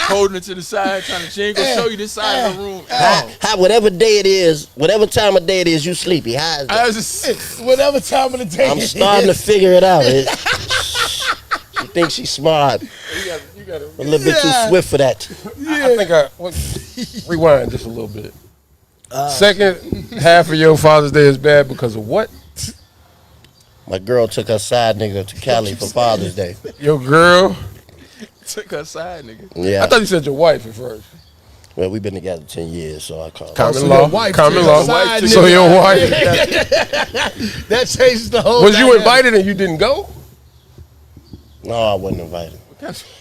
holding it to the side, trying to. She ain't gonna show you this side of the room. How whatever day it is, whatever time of day it is, you sleepy. How is that? I was just, Whatever time of the day. I'm starting to figure it out. She thinks she's smart. You gotta, A little bit too swift for that. I think rewind just a little bit. Second half of your Father's Day is bad because of what? My girl took her side nigga to Cali for Father's Day. Your girl? took her side, nigga. Yeah. I thought you said your wife at first. Well, we've been together 10 years, so I call it. Common law. Common law. Side So nigga. your wife. That changes the whole. Was you dynamic. invited and you didn't go? No, I wasn't invited.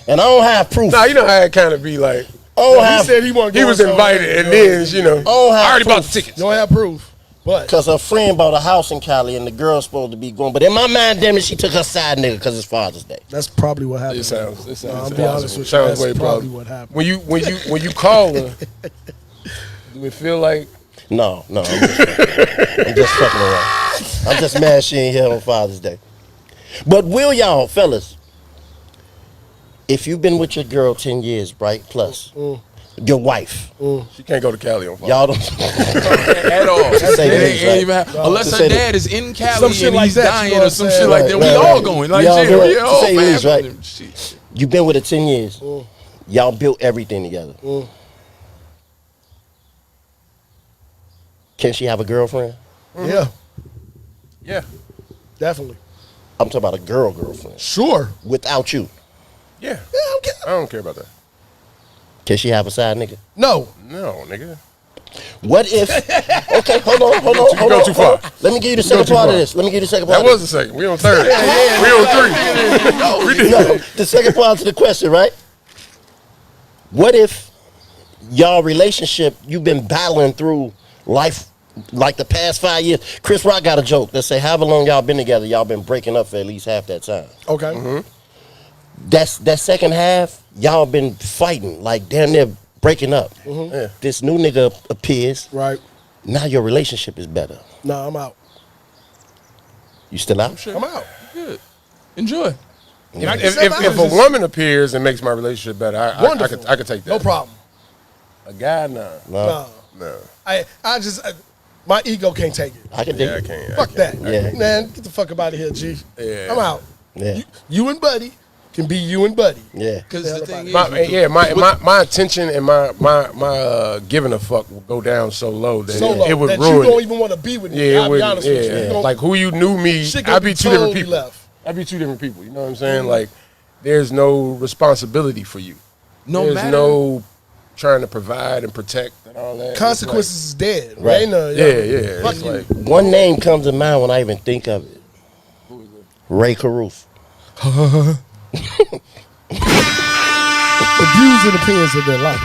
And I don't have proof. Nah, you know how it kind of be like. I don't He have, said he wanted to He go was on invited something. and then, you know, I don't have I already proof. bought the tickets. You don't have proof, but Because her friend bought a house in Cali and the girl's supposed to be going. But in my mind, damn it, she took her side nigga because it's Father's Day. that's probably what happened. It sounds. I'll be honest with you. Sounds That's way probably plausible. what happened. When you call her, do it feel like No, I'm just fucking around. I'm just mad she ain't here on Father's Day. But will y'all, fellas, if you've been with your girl 10 years, right, plus, your wife, she can't go to Cali on Father's y'all don't... At all. say It the ain't least, right? even unless To her say the- dad is in Cali Some shit and like he's that, you dying know or what some I'm shit saying? like that. We Right, all right. going. Like, Y'all shit, do it. we all To say the least, family. right? Shit. You've been with her 10 years. Y'all built everything together. Can she have a girlfriend? Yeah, Yeah. definitely. I'm talking about a girlfriend. Sure. Without you. Yeah. Yeah, I don't care about that. Can she have a side nigga? no. No, nigga. What if... Okay, hold on. You go too far. Let me give you the second too part of far. this. Let me give you the second part That of was the second. We on third. We on three. We did. No, the second part to the question, right? What if y'all relationship, you've been battling through life like the past 5 years? Chris Rock got a joke that say, however long y'all been together, y'all been breaking up for at least half that time. Okay. That second half, y'all been fighting, like damn near breaking up. Yeah. This new nigga appears. Right. Now your relationship is better. Nah, I'm out. You still out? Sure. I'm out. Good. Enjoy. If a woman appears and makes my relationship better, I could take that. No problem. A guy, nah. No. No. I just my ego can't take it. I can dig Yeah, I it. can't. Fuck that. Yeah. Man, get the fuck up out of here, G. Yeah. I'm out. Yeah. You and Buddy can be you and Buddy. Yeah. Because the thing is, My attention and my giving a fuck will go down so low that So low it would that ruin you don't it. even want to be with me. Yeah, it I'll would. be honest with you. Yeah, You gon- like who you knew me, shit gonna I'd be two different totally people. left. I'd be two different people. You know what I'm saying? Like, there's no responsibility for you. no There's matter. no trying to provide and protect and all that. It's Consequences is dead. Right. Ain't none, yeah. Fuck It's you. like One name comes to mind when I even think of it. Ray Caruth. The views and opinions of their life.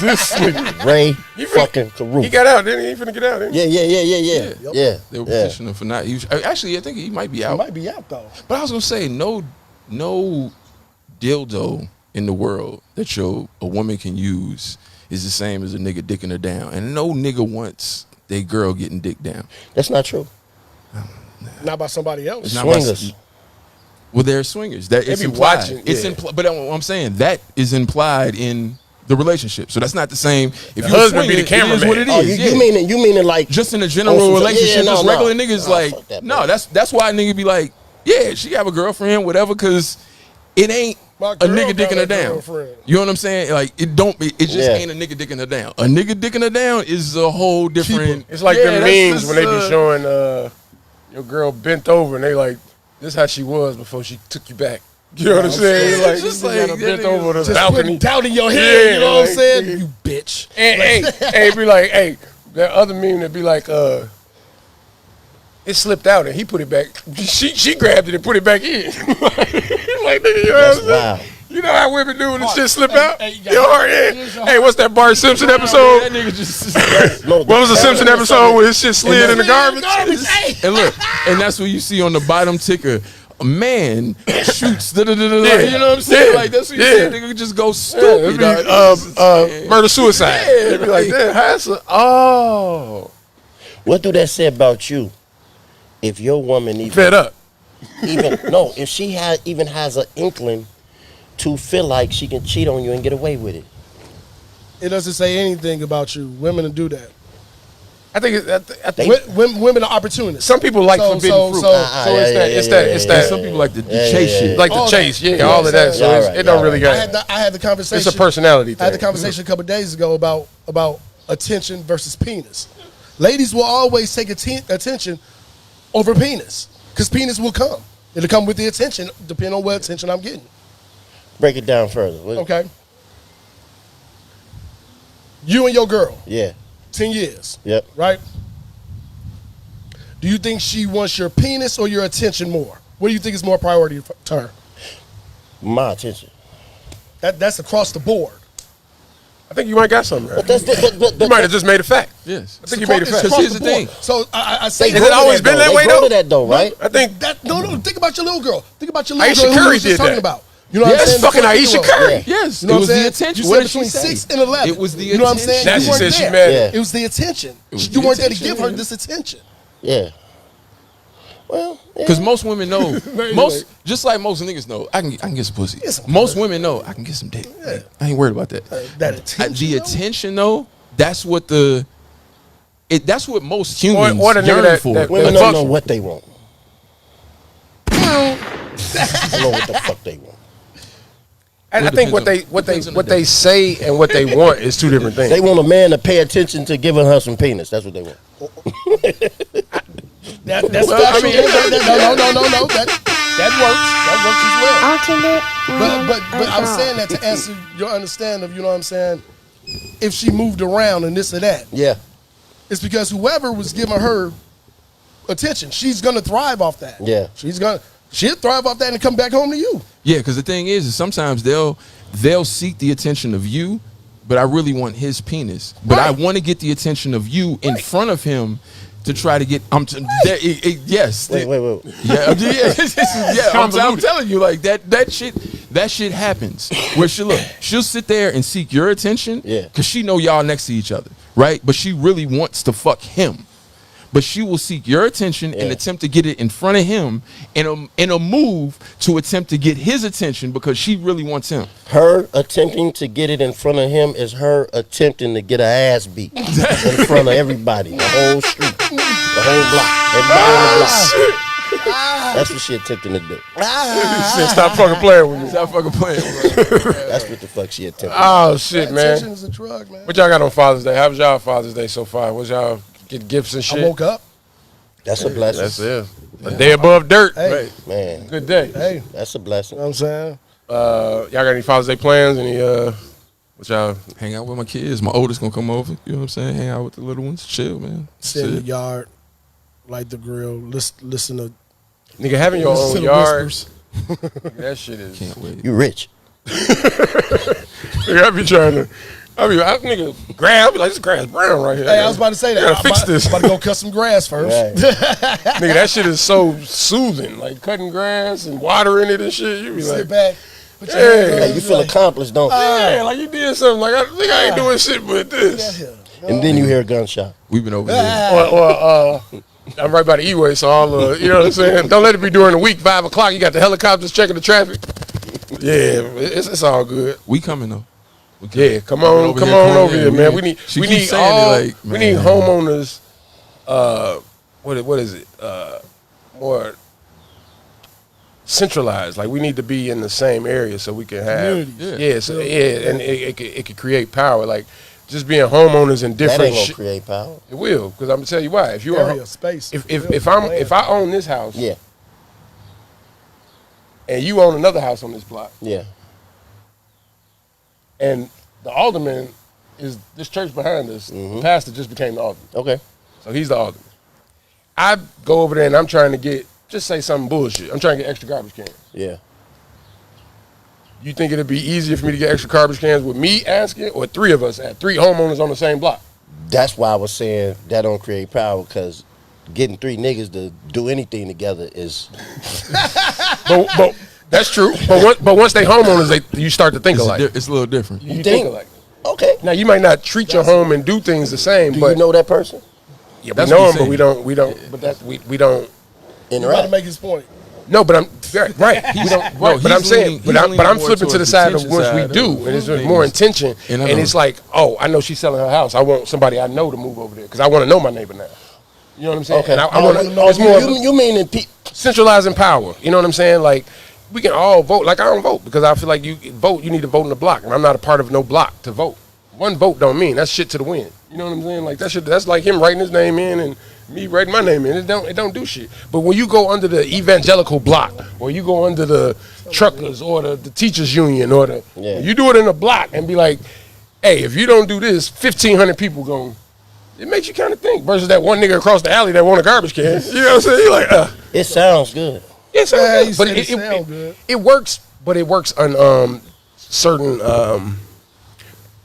this nigga. Ray fucking Caruth. He got out, didn't he? He finna get out, didn't he? Yeah. They were petitioning for not. Actually, I think he might be out. Might be out though. But I was gonna say no dildo in the world that a woman can use is the same as a nigga dicking her down, and no nigga wants their girl getting dicked down. That's not true. Not by somebody else. It's not by- Swingers. Well, they're swingers. That it's be implied. watching, It's yeah. but I'm saying that is implied in the relationship. So that's not the same. If The you're husband be the swinging, it is cameraman. what it Oh, is. you meaning like just in a general Oh, so- relationship, yeah, no, just no. regular niggas Nah, like fuck that, no. bro. That's why a nigga be like, yeah, she have a girlfriend, whatever, because it ain't My a girl nigga got dicking a her down. girlfriend. You know what I'm saying? Like it just Yeah. ain't a nigga dicking her down. A nigga dicking her down is a whole different. It's like Yeah, them that's memes just, when they be showing your girl bent over and they like, this how she was before she took you back. You know what I'm saying? Like, just you got like her that bent nigga- over the Just balcony. putting doubt in your head. Yeah, you know what I'm like, saying? yeah. You bitch. And hey, be like, hey, that other meme that be like, it slipped out and he put it back. She grabbed it and put it back in. Like, nigga, you know That's what I'm saying? wild. You know how women do when the shit slip Hey, out? hey, you got- Your heart, yeah. here's your Hey, what's that Bart Simpson That episode? nigga just. No, What was the Simpson episode where his shit slid in the garbage? And look, and that's what you see on the bottom ticker. A man shoots. You know what I'm saying? Yeah. Like that's what you Yeah. say. Nigga just go Yeah, stupid. it'd be, dog. murder suicide. Yeah, They'd be like, like- damn, how's a, oh, What do that say about you? If your woman fed up. even no, if she even has an inkling to feel like she can cheat on you and get away with it. It doesn't say anything about you. Women do that. I think Women are opportunists. some people like forbidden fruit. So it's that. Some people like to chase shit. Like the All chase, that. all of that. So Yeah, it don't really I had, got. I had the conversation. It's a personality I had the thing. conversation a couple of days ago about attention versus penis. Ladies will always take attention over penis because penis will come. It'll come with the attention, depending on what attention I'm getting. Break it down further. Okay. You and your girl, Yeah. 10 years, Yep. right? Do you think she wants your penis or your attention more? What do you think is more priority to her? My attention. That's across the board. I think you might got something right. But that's You might have just made a fact. Yes. I think you made a It's fact. across here's the the board. thing. So I say Has it always been that way, They go though? to that though, right? I think That no. Think about your little girl. Think about your little Aisha girl. Who Curry we was just did talking that. about. You know what I'm Yes, saying? fucking The Aisha 14-year-old. Curry. Yeah. Yes. You know It what was I'm the saying? attention. You What said did she between say? 6 and 11. It was the You know what I'm saying? attention. Now You she weren't said she there. mad. Yeah. It was the attention. was You the weren't there to attention, give her yeah. this attention. Yeah. Well, yeah. Because most women know, just like most niggas know, I can get some pussy. Get some Most women know I can get some dick. I ain't worried about that. That attention. The attention though, that's what that's what most humans Or the nigga yearn that- for. that- Women the don't know function. what they want. They don't know what the fuck they want. And I Well, think depends what on the they day. say and what they want is two different things. They want a man to pay attention to giving her some penis. That's what they want. That's Well, I factual. mean- No. That works as well. Alternate. But I was saying that to answer your understanding of, you know what I'm saying, if she moved around and this or that. Yeah. It's because whoever was giving her attention, she's gonna thrive off that. Yeah. She'll thrive off that and come back home to you. Yeah, because the thing is sometimes they'll seek the attention of you, but I really want his penis. But I Right. want to get the attention of you in front of him to try to get. Yes. Wait. Yeah, I'm telling you, like that shit happens. Where she'll sit there and seek your attention, Yeah. because she know y'all next to each other, right? But she really wants to fuck him. But she will seek your attention and Yeah. attempt to get it in front of him in a move to attempt to get his attention because she really wants him. Her attempting to get it in front of him is her attempting to get her ass beat in front of everybody, the whole street, the whole block, everybody on the block. That's what she attempting to do. He said, stop fucking playing with me. Stop fucking playing, bro. That's what the fuck she attempting. Oh shit, Attention man. is a drug, man. What y'all got on Father's Day? How was y'all Father's Day so far? Was y'all get gifts and shit? I woke up. That's a blessing. That's it. A day above dirt. Hey, Right. Man, Good day. hey, that's a blessing. you know what I'm saying? Y'all got any Father's Day plans? Any what y'all? Hang out with my kids. My oldest gonna come over. You know what I'm saying? Hang out with the little ones. Chill, man. Sit in the Shit. yard, light the grill, listen to Nigga, having your listen to own the yard, whispers. that shit is. Can't wait. You rich. Nigga, I be trying to. Nigga, grass. I be like, this grass brown right here. Hey, I was about to say that. I gotta fix this. I'm about to go cut some grass first. Right. Nigga, that shit is so soothing. Like cutting grass and watering it and shit. You be Sit like, back. Put your Hey. hands on Hey, it, you feel like, accomplished, don't you? yeah, like you did something. Like I think I ain't doing shit with this. yeah. And then you hear a gunshot. We've been over there. Or I'm right by the E-way, so I'll, you know what I'm saying? Don't let it be during the week, 5 o'clock. You got the helicopters checking the traffic. Yeah, it's all good. We coming though. Yeah, come Coming on over over here, here, man. We need She we keeps need saying it all like, we need man. homeowners. What is it? More centralized. Like we need to be in the same area so we can have Communities. Yeah. so and it could create power. Like just being homeowners in That different ain't gonna shit. create power. It will, because I'm gonna tell you why. If you are Area, space. if I own this house Yeah, and you own another house on this block, yeah. and the alderman is this church behind us, the pastor just became the alderman. Okay. So he's the alderman. I go over there and I'm trying to get, just say something bullshit. I'm trying to get extra garbage cans. Yeah. You think it'd be easier for me to get extra garbage cans with me asking, or 3 of us at 3 homeowners on the same block? That's why I was saying that don't create power, because getting 3 niggas to do anything together is But that's true. But once they homeowners, you start to think alike. It's a little different. You think think? alike. okay. Now you might not treat your home and do things the same, Do but you know that person? yeah, we That's know what them, he's but saying. we don't. But that we don't. He's about to Interact. make his point. No, but Right. He's- We don't, no, right. But he's I'm saying, leaning- but he's I'm leaning flipping more to the towards side of attention once we side do, of and it's things. more intention. And And, I know. it's like, oh, I know she's selling her house. I want somebody I know to move over there because I want to know my neighbor now. You know what I'm saying? Okay. And I want to. know It's more You mean in centralizing power. You know what I'm saying? Like, we can all vote. Like, I don't vote because I feel like you need to vote in the block, and I'm not a part of no block to vote. One vote don't mean that's shit to the wind. You know what I'm saying? Like, that's like him writing his name in and me writing my name in. It don't do shit. But when you go under the evangelical block, or you go under the truckers or the teachers union, or you do it in a block and be like, hey, if you don't do this, 1,500 people going. It makes you kind of think versus that one nigga across the alley that want a garbage can. You know what I'm saying? You're like, it sounds good. It's Yeah, you but said it sound good. it works, but it works on certain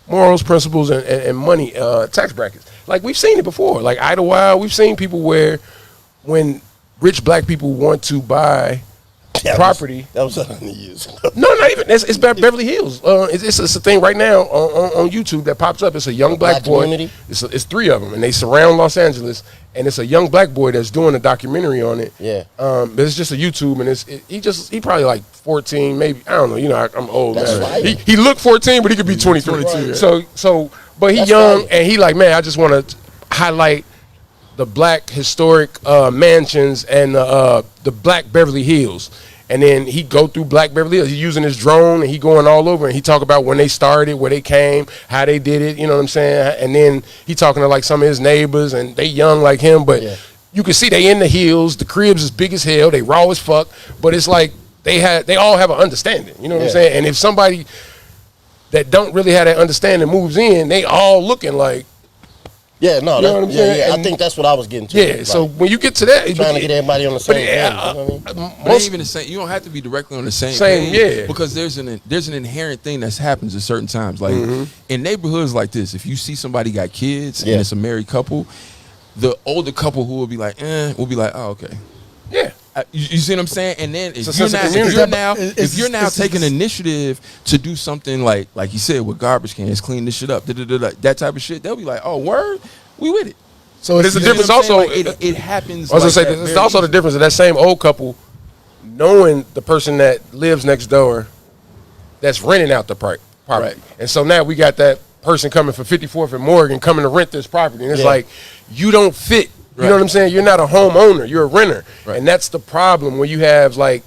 morals, principles, and money tax brackets. Like we've seen it before. Like Idlewild, we've seen people where when rich black people want to buy property. That was 100 years ago. No, not even. It's Beverly Hills. It's a thing right now on YouTube that pops up. It's a young black boy. community? It's three of them, and they surround Los Angeles. And it's a young black boy that's doing a documentary on it. Yeah. But it's just a YouTube, and he probably like 14, maybe, I don't know. You know, I'm old. That's Man. right. He looked 14, but he could be 23. 22, So, but he That's young, right. and he like, man, I just want to highlight the black historic mansions and the black Beverly Hills. And then he go through Black Beverly Hills. He's using his drone and he going all over and he talk about when they started, where they came, how they did it. You know what I'm saying? And then he talking to like some of his neighbors and they young like him, but you can see they in the hills. The cribs is big as hell. They raw as fuck. But it's like they all have an understanding. You know what I'm saying? And if somebody that don't really have that understanding moves in, they all looking like. Yeah, no, You know what I'm saying? yeah. I And- think that's what I was getting to. Yeah. Like, So when you get to that, trying to get everybody on the same page. You know what I mean? But ain't even the same. You don't have to be directly on the same page, yeah. because there's an inherent thing that happens at certain times. Like Mm-hmm. in neighborhoods like this, if you see somebody got kids Yeah. and it's a married couple, the older couple who will be like, will be like, oh, okay. Yeah. You see what I'm saying? And then It's a if you're, sense of not, if community. you're now It's- if you're now it's- taking initiative to do something like you said with garbage cans, clean this shit up, that type of shit, they'll be like, oh, word, we with it. So There's a You know difference what I'm saying? also. Like, it happens. I was like gonna say that there's very also the easily. difference of that same old couple knowing the person that lives next door that's renting out the property. Right. And so now we got that person coming for 54th and Morgan coming to rent this property. And it's Yeah. like, you don't fit. You Right. know what I'm saying? You're not a homeowner. You're a renter. Right. And that's the problem when you have like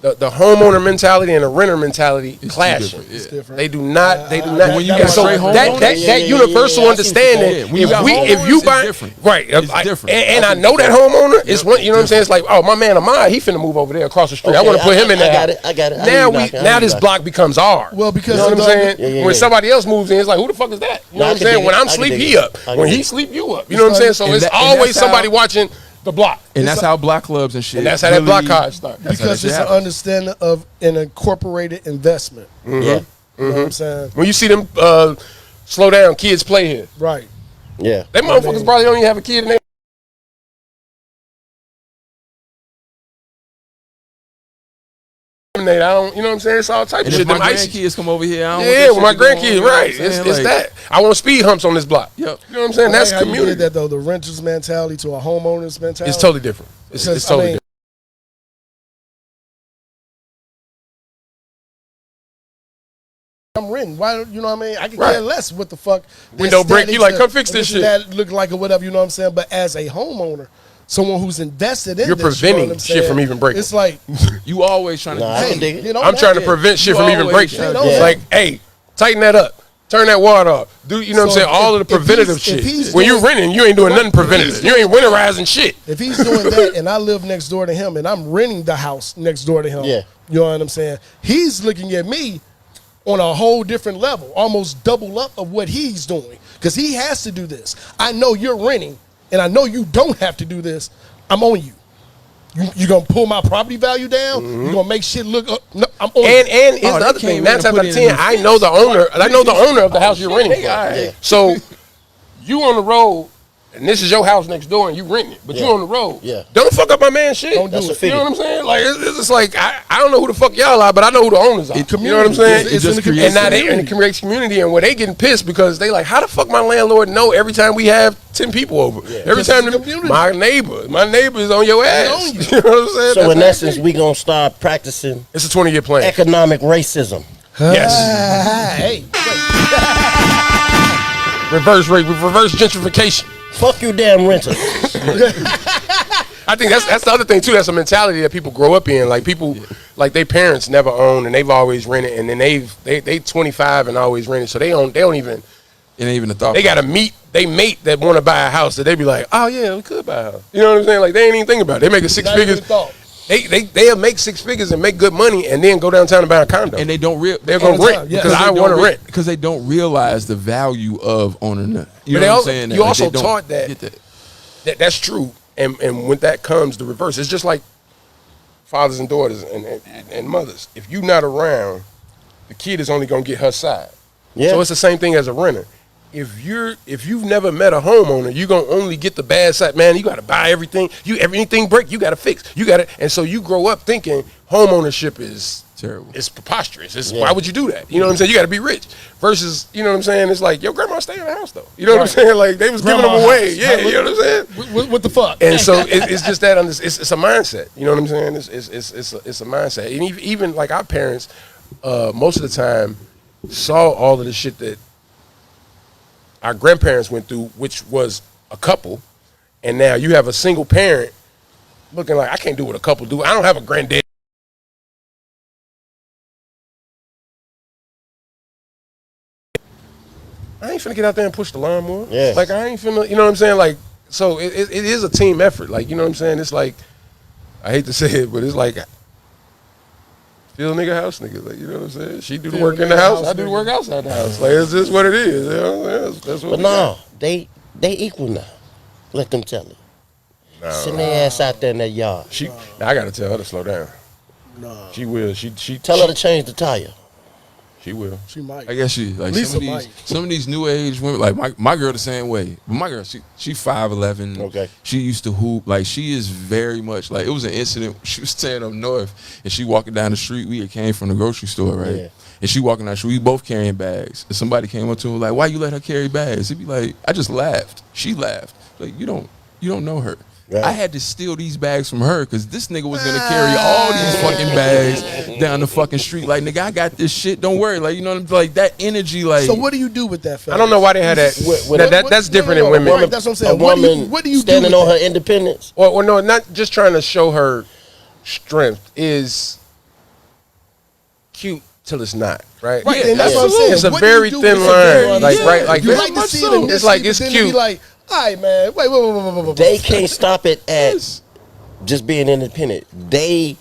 the homeowner mentality and the renter mentality clashing. different, yeah. It's different. They do not. They do I- not. when you and got so straight that homeowners- that, Yeah, that yeah, universal yeah, I see what you're saying. understanding. Yeah, when you got if you homeowners, buy it's different. right, It's different. and I That's know what that it's homeowner is Yep, one. You know what I'm saying? different. It's like, oh, my man of mine, he finna move over there across the street. I Okay, want to put him in I there. got it, I got it. I Now hear you knocking, I hear now you this knocking. block becomes ours. Well, because you know what I'm of saying? Yeah, yeah, When yeah. somebody else moves in, it's like, who the fuck is that? You No, know I what I'm can saying? dig When it. I'm I can sleep, dig he it. up. I can When dig he it. sleep, you up. You know what I'm saying? So And it's and always that's somebody how- watching the block. And that's how block clubs and shit. And that's how that block really- card start. that's how that because shit it's an happens. understanding of an incorporated investment. Yeah. You know what I'm saying? When you see them slow down, kids play here. Right. Yeah. They motherfuckers probably don't even have a kid in their I don't, you know what I'm saying? It's all type of And shit. if my Them ice, grandkids come over here, I don't yeah, with want my that shit to go on, grandkids, you know what I'm right? saying? It's Like, that. I want speed humps on this block. Yep. You know what I'm saying? I That's like how you community. did that though. The renter's mentality to a homeowner's mentality. It's totally different. It's Because, totally I mean, different. I'm renting. Why don't you know what I mean? I can Right. care less what the fuck. this Window break, you aesthetics like, or- come fix or this and shit. That look like or whatever, you know what I'm saying? But as a homeowner, someone who's invested in You're this, you know preventing what I'm shit saying? from even breaking. It's like, You always trying to. Nah, I hey, can dig it. you know, I'm trying to yeah. prevent shit You from even always breaking. trying to- It's Yeah. like, hey, tighten that up. Turn that water off. Do you know what So I'm saying? All of the if he's- preventative if shit. he's When you're doing- renting, you ain't doing nothing preventative. You ain't winterizing shit. if he's doing that and I live next door to him and I'm renting the house next door to him, Yeah. you know what I'm saying? He's looking at me on a whole different level, almost double up of what he's doing. Because he has to do this. I know you're renting, and I know you don't have to do this. I'm on you. You gonna pull my property value down? You gonna make shit look up? No, I'm on And you. here's Oh, the they other came thing. in 9 and times put out of in a 10, new I know the owner. I know the owner of the house you're renting nigga, all from. right. So you on the road and this is your house next door, and you renting it, but you Yeah. on the road. Yeah. Don't fuck up my man's shit. Don't do That's it. a You figure. know what I'm saying? Like it's just like I don't know who the fuck y'all are, but I know who the owners are. You know what I'm saying? It's just in the creates And now they community. and it creates community, and where they getting pissed because they like, how the fuck my landlord know every time we have 10 people over? Every Because time it's a community. my neighbor is on your ass. on you. You know what I'm saying? So in That's- essence, we gonna start practicing it's a 20-year plan. economic racism. Yes. Hey, Reverse gentrification. Fuck you, damn renters. I think that's the other thing too. That's a mentality that people grow up in. Like people, like their parents never owned and they've always rented, and then they 25 and always rented, so they don't even. It ain't even a thought. They got a mate that want to buy a house that they be like, oh yeah, we could buy a house. You know what I'm saying? Like they ain't even think about it. They make six not even figures. a thought. They'll make 6 figures and make good money, and then go downtown and buy a condo. and they don't They're gonna All the rent time, yeah. because I they want to don't rent. because they don't realize the value of owning that. You But know they what I'm also- saying? you Like, also they don't taught that- get that. That's true. And when that comes, the reverse. It's just like fathers and daughters and mothers. If you're not around, the kid is only gonna get her side. Yeah. So it's the same thing as a renter. If you've never met a homeowner, you're gonna only get the bad side. Man, you gotta buy everything. Anything break, you gotta fix. You gotta, and so you grow up thinking home ownership is Terrible. It's preposterous. Yeah. Why would you do that? You know what I'm saying? You gotta be rich. Versus, you know what I'm saying? It's like your grandma stay in the house though. You know what I'm saying? Like they was giving Grandma them away. house. Yeah, you know what I'm saying? What the fuck? And so it's just that it's a mindset. You know what I'm saying? It's a mindset. And even like our parents, most of the time, saw all of the shit that our grandparents went through, which was a couple, and now you have a single parent looking like I can't do what a couple do. I don't have a granddad. I ain't finna get out there and push the lawnmower. Yeah. Like I ain't finna, you know what I'm saying? Like, so it is a team effort. Like, you know what I'm saying? It's like, I hate to say it, but it's like, feel nigga house nigga. Like, you know what I'm saying? She do the Feel work in nigga the house, house I do the nigga. work outside the house. Like, it's just what it is. You know what I'm saying? That's what But we no, they equal now. Let them tell it. got. Send their ass out there in that yard. She, now I gotta tell her to slow down. No, She will. She Tell her to change the tire. She will. she might. I guess she like Lisa some of these new age women. Like my girl the same way. But my girl, she 5'11". Okay. She used to hoop. Like she is very much like it was an incident. She was staying up north and she walking down the street. We had came from the grocery store, right? Yeah. And she walking down the street. We both carrying bags. And somebody came up to him like, "Why you let her carry bags?" He'd be like, "I just laughed." She laughed. Like you don't know her. Right. I had to steal these bags from her because this nigga was gonna carry all these fucking bags down the fucking street. Like nigga, I got this shit. Don't worry. Like you know what I'm like that energy. Like So what do you do with that? I don't know why they had that. That's different in women. Right, that's what I'm saying. A woman What do you standing do with on her that? independence. Or no, not just trying to show her strength is cute till it's not, right? Right, Yeah, and that's what I'm saying. It's a What do you very do thin with line, that? like Yeah. right, like You this. like to see so. the initiative, It's like it's but then to cute. be like, all right, man, wait. They can't stop it at Yes. just being independent. They,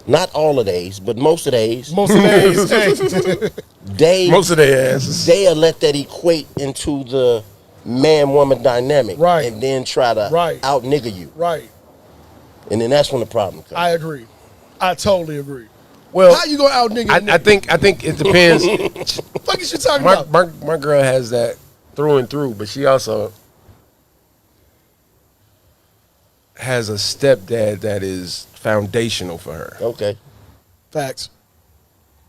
not all of days, but most of days, Most of the days, hey, Most of their asses. they'll let that equate into the man-woman dynamic, Right. and then try to Right. out nigga you, right. and then that's when the problem comes. I agree. I totally agree. Well, How you gonna out nigga? I think it depends. Fuck is you talking my, about? my girl has that through and through, but she also has a stepdad that is foundational for her. Okay. Facts.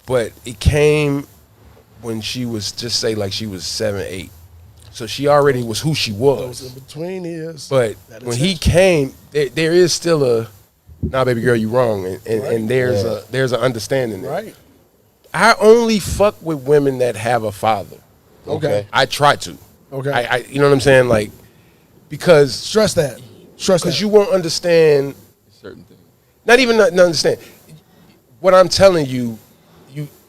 But it came when she was just say like she was 7, 8. So she already was who she Those in was. between is. But that when he attention. came, there is still a nah, baby girl, you wrong, and Right. there's an understanding there. Right. I only fuck with women that have a father. Okay. I try to. Okay. I you know what I'm saying? Like because Stress that. Stress that. you won't understand. certain things. Not even not understand. What I'm telling you,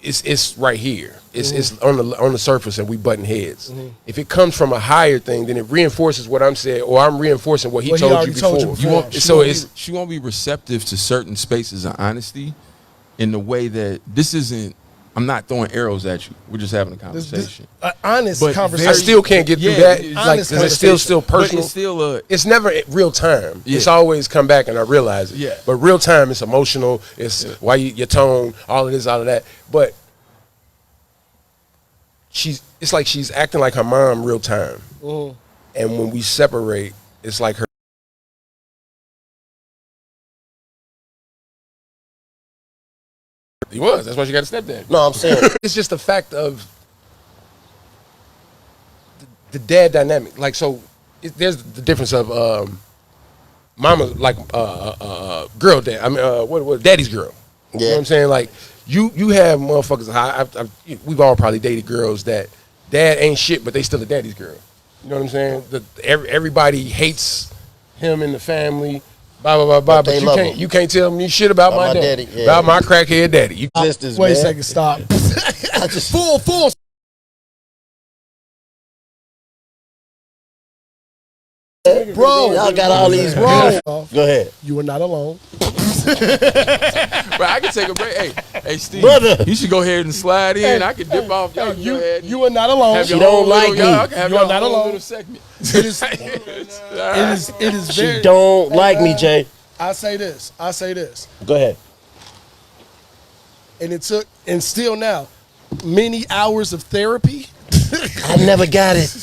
it's right here. It's on the surface, and we button heads. If it comes from a higher thing, then it reinforces what I'm saying, or I'm reinforcing what he What he told you already before. told you before. You won't, So it's she won't be receptive to certain spaces of honesty in the way that this isn't. I'm not throwing arrows at you. We're just having a conversation. Honest But conversation. I still can't get through Yeah, that. it's Like, honest 'cause it's still But personal. it's still a. It's never at real time. Yeah. It's always come back and I realize it. Yeah. But real time, it's emotional. It's why your tone, all of this, all of that. But it's like she's acting like her mom real time. and when we separate, it's like her. He was. That's why she got a stepdad. No, I'm saying It's just the fact of the dad dynamic. Like, so there's the difference of mama, like girl dad. I mean, what daddy's girl. You know what I'm saying? Like, you have motherfuckers. We've all probably dated girls that dad ain't shit, but they still a daddy's girl. You know what I'm saying? Everybody hates him in the family. Blah blah blah blah. But you can't tell me shit about my daddy. Yeah. About my crackhead daddy. You Wait a second, stop. I just full. Bro, y'all got all these bro. Go ahead. You are not alone. Bro, I can take a break. Hey, Steve, Brother. you should go ahead and slide in. I can dip off. Y'all can go ahead. You are not alone. She don't like me. Y'all can have You are not alone. little segment. It is She very. don't like me, Jay. I say this. Go ahead. And it took, and still now, many hours of therapy. I never got it.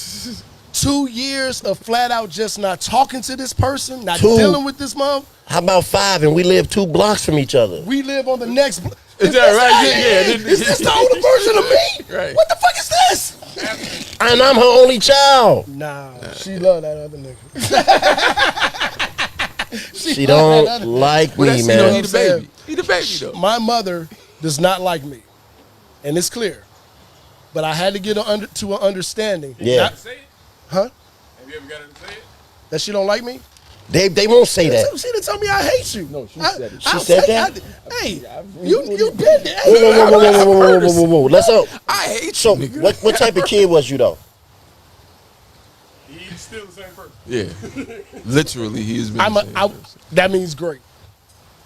2 years of flat out just not talking to this person, not 2. dealing with this mom. How about 5 and we live 2 blocks from each other? We live on the next. Is that right? Yeah. Is this the older version of me? Right. What the fuck is this? And I'm her only child. Nah, she love that other nigga. She don't like Well, me, that's, man. he the baby. He the baby, though. My mother does not like me, and it's clear. But I had to get to an understanding. Yeah. Huh? Have you ever got her to say it? That she don't like me? They won't say that. She didn't tell me I hate you. No, she said it. She said that? Hey, you been there. Whoa. Let's up. I hate you, So, nigga. what type of kid was you though? He's still the same person. Yeah. Literally, he has been the same person. That means great.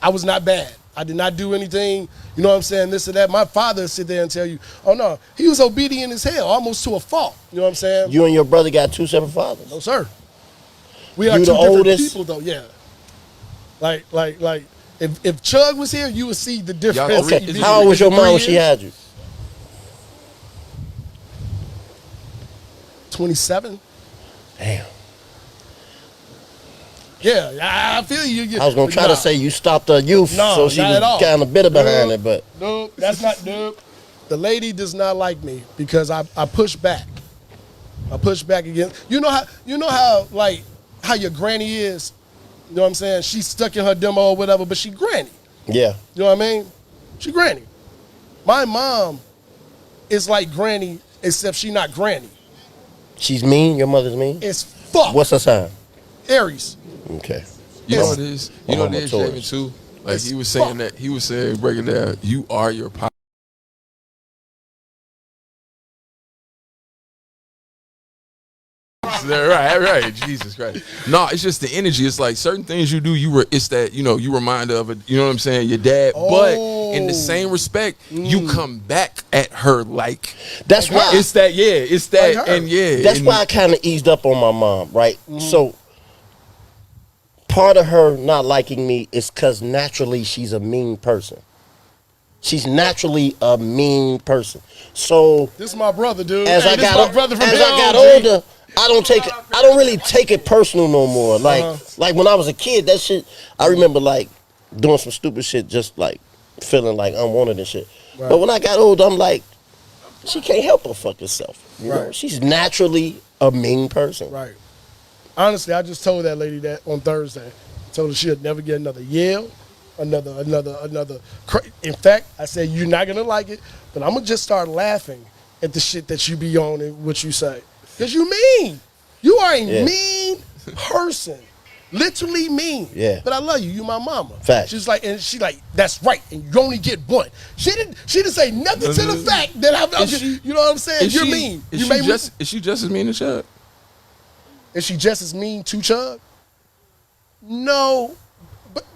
I was not bad. I did not do anything, you know what I'm saying, this or that. My father sit there and tell you, oh no, he was obedient as hell, almost to a fault. You know what I'm saying? You and your brother got 2 separate fathers. No, sir. We are You 2 the different oldest? people, though. Yeah. Like, if Chug was here, you would see the difference. Y'all three- Okay. How old was your mom when she had you? 27. Damn. Yeah, I feel you. I was gonna try to say you stopped her youth, No, so she not was at all. kind of bitter behind it, but Nope, that's not nope. The lady does not like me because I push back. I push back against. You know how like how your granny is. You know what I'm saying? She's stuck in her demo or whatever, but she granny. yeah. You know what I mean? She granny. My mom is like granny, except she not granny. She's mean. Your mother's mean. It's fuck. What's her sign? Aries. Okay. You know what it is? You know what it is, Taurus. Javen, too? Like, he was saying that, he was saying, break it down, you are your power. Right. Jesus Christ. No, it's just the energy. It's like certain things you do, it's that, you remind her of it, you know what I'm saying, your dad. But in the same respect, you come back at her like That's why. it's that, it's that, Like her. and yeah. That's and why I kind of eased up on my mom, right? So part of her not liking me is because naturally she's a mean person. She's naturally a mean person. So This is my brother, dude. as I this got my brother from as I hell, got G. older, I don't really take it personal no more. Like when I was a kid, that shit, I remember like doing some stupid shit, just like feeling like unwanted and shit. Right. But when I got older, I'm like, she can't help her fucking self. You know? Right. She's naturally a mean person. Right. Honestly, I just told that lady that on Thursday. Told her she'll never get another Yale, another. In fact, I said you're not gonna like it, but I'm gonna just start laughing at the shit that you be on and what you say, cause you mean. You are a mean person, literally mean. Yeah. But I love you. You my mama. Fact. She's like, and she like, that's right, and you only get one. She didn't say nothing to the fact that I'm. You know what I'm saying? You're mean. Is You she made me. just as mean as Chuck? Is she just as mean to Chug? No,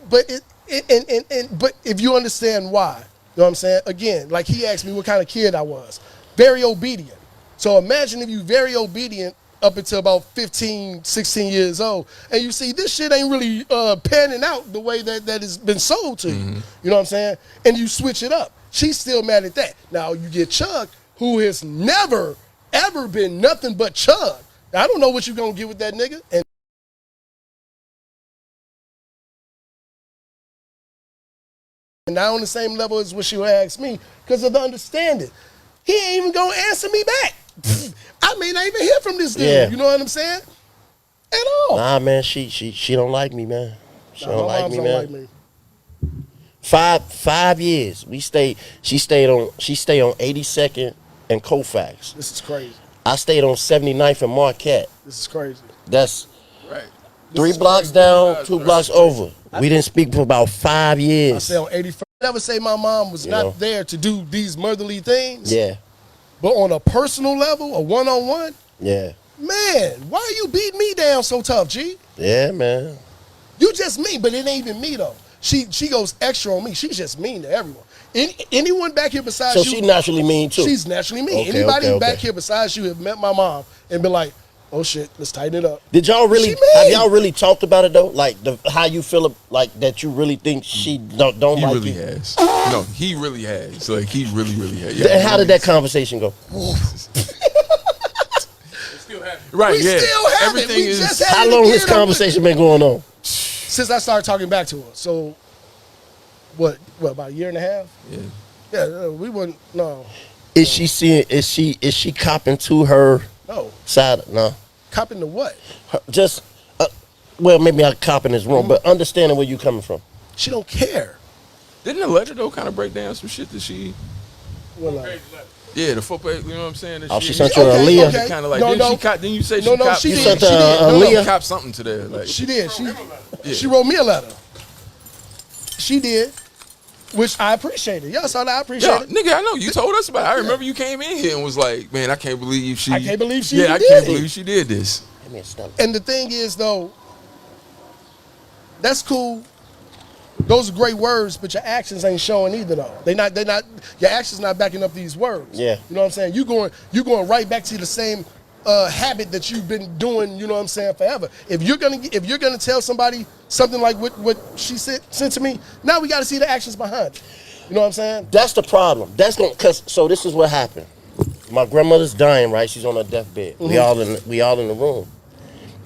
but if you understand why, you know what I'm saying? Again, like he asked me what kind of kid I was. Very obedient. So imagine if you very obedient up until about 15, 16 years old, and you see this shit ain't really panning out the way that has been sold to you. You know what I'm saying? And you switch it up. She's still mad at that. Now you get Chug, who has never, ever been nothing but Chug. I don't know what you gonna get with that nigga. And not on the same level as what she would ask me because of the understanding. He ain't even gonna answer me back. I may not even hear from this dude. Yeah. You know what I'm saying? At all. Nah, man, she don't like me, man. She Nah, don't my like moms me, don't man. like me. 5 years. She stayed on 82nd and Colfax. This is crazy. I stayed on 79th and Marquette. This is crazy. That's Right. 3 blocks down, 2 blocks over. We didn't speak for about 5 I years. say on 81st. Never say my mom was not know? there to do these motherly things. Yeah, But on a personal level, a one-on-one, yeah, man, why are you beating me down so tough, G? yeah, man. You just mean, but it ain't even me though. She goes extra on me. She's just mean to everyone. Anyone back here besides So you, she naturally mean too. she's naturally mean. Okay, Anybody okay. back here besides you have met my mom and been like, oh shit, let's tighten it up. Did y'all really She mean. have y'all really talked about it though? Like how you feel like that you really think she don't He like really you? has. No, he really has. Like he really has. And how did that conversation go? Right. We yeah. still have it. Everything We is. just had How it long again. this conversation been going on? Since I started talking back to her. So, what about a year and a half? Yeah. Yeah, we wouldn't. No, Is she seeing? Is she copping to her no. side? No, Copping to what? just well, maybe I copping is wrong, but understanding where you coming from. She don't care. Didn't the letter though kind of break down some shit that she? Well, like, Yeah, the 4 page. You know what I'm saying? That Oh, she sent you a Okay, Aaliyah. okay. Kind of like. No, didn't no. she cop? Didn't you say No, she no, copped? she You did. sent She did. a No, no, Aaliyah? Cop something to there. Like. She did. She wrote me a letter. She did, which I appreciated. Y'all saw that. I appreciate Yeah, it. nigga, I know you told us about it. I remember you came in here and was like, "Man, I can't believe she." I can't believe she Yeah, I did can't it. believe she did this. Give me a stomach. And the thing is, though, that's cool. Those are great words, but your actions ain't showing either, though. They're not. Your actions not backing up these words. Yeah. You know what I'm saying? You going right back to the same habit that you've been doing. You know what I'm saying? Forever. If you're gonna tell somebody something like what she sent to me, now we got to see the actions behind it. You know what I'm saying? That's the problem. So this is what happened. My grandmother's dying, right? She's on her deathbed. We all in the room.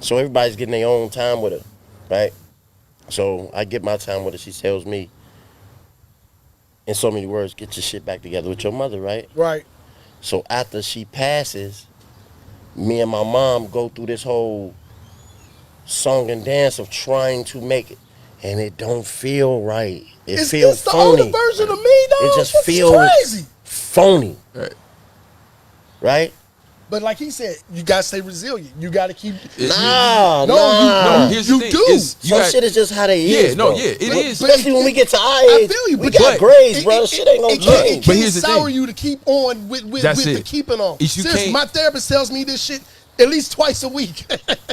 So everybody's getting their own time with her, right? So I get my time with her. She tells me, in so many words, get your shit back together with your mother, right? Right. So after she passes, me and my mom go through this whole song and dance of trying to make it, and it don't feel right. It feels It's the phony. older version of me, dog. It just This is feels crazy. phony, Right. right? But like he said, you gotta stay resilient. You gotta keep. Nah, No, nah. Here's You the thing. do. It's- you Some got- shit is just how they Yeah, is. no, bro. yeah, it is. Especially when we get to our I age, feel you, we but got grades, bro. Shit ain't gonna it can't- change. But It here's the can't sour thing. you to keep on with That's the it. keeping on. You Seriously, can't- my therapist tells me this shit at least twice a week.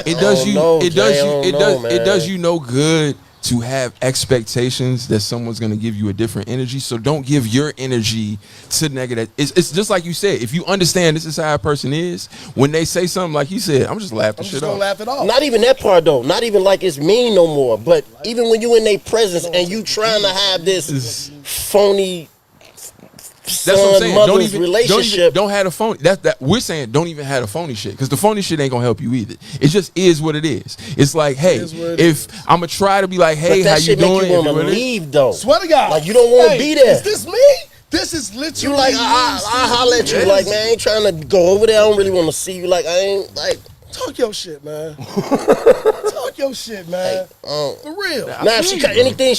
It does you. know, It does Jay, I you. don't It know, does. man. It does you no good to have expectations that someone's going to give you a different energy. So don't give your energy to negative. It's just like you said. If you understand this is how a person is, when they say something like he said, I'm just laughing I'm shit just gonna off. laugh it off. Not even that part though. Not even like it's mean no more. But even when you in their presence and you trying to have this phony That's what I'm son saying. mother's relationship. Don't have a phony. That we're saying don't even have a phony shit because the phony shit ain't gonna help you either. It just is what it is. It's like, hey, is what it if I'm gonna try to be like, hey, but how that you shit doing? make you want to If really- leave though. Swear to God, Like you don't want to be there. Is this me? This is literally. You like I holler at you like, man, I ain't trying to go over there. I don't really want to see you. Like I ain't like. Talk your shit, man. Talk your shit, man. For real. Now if she got anything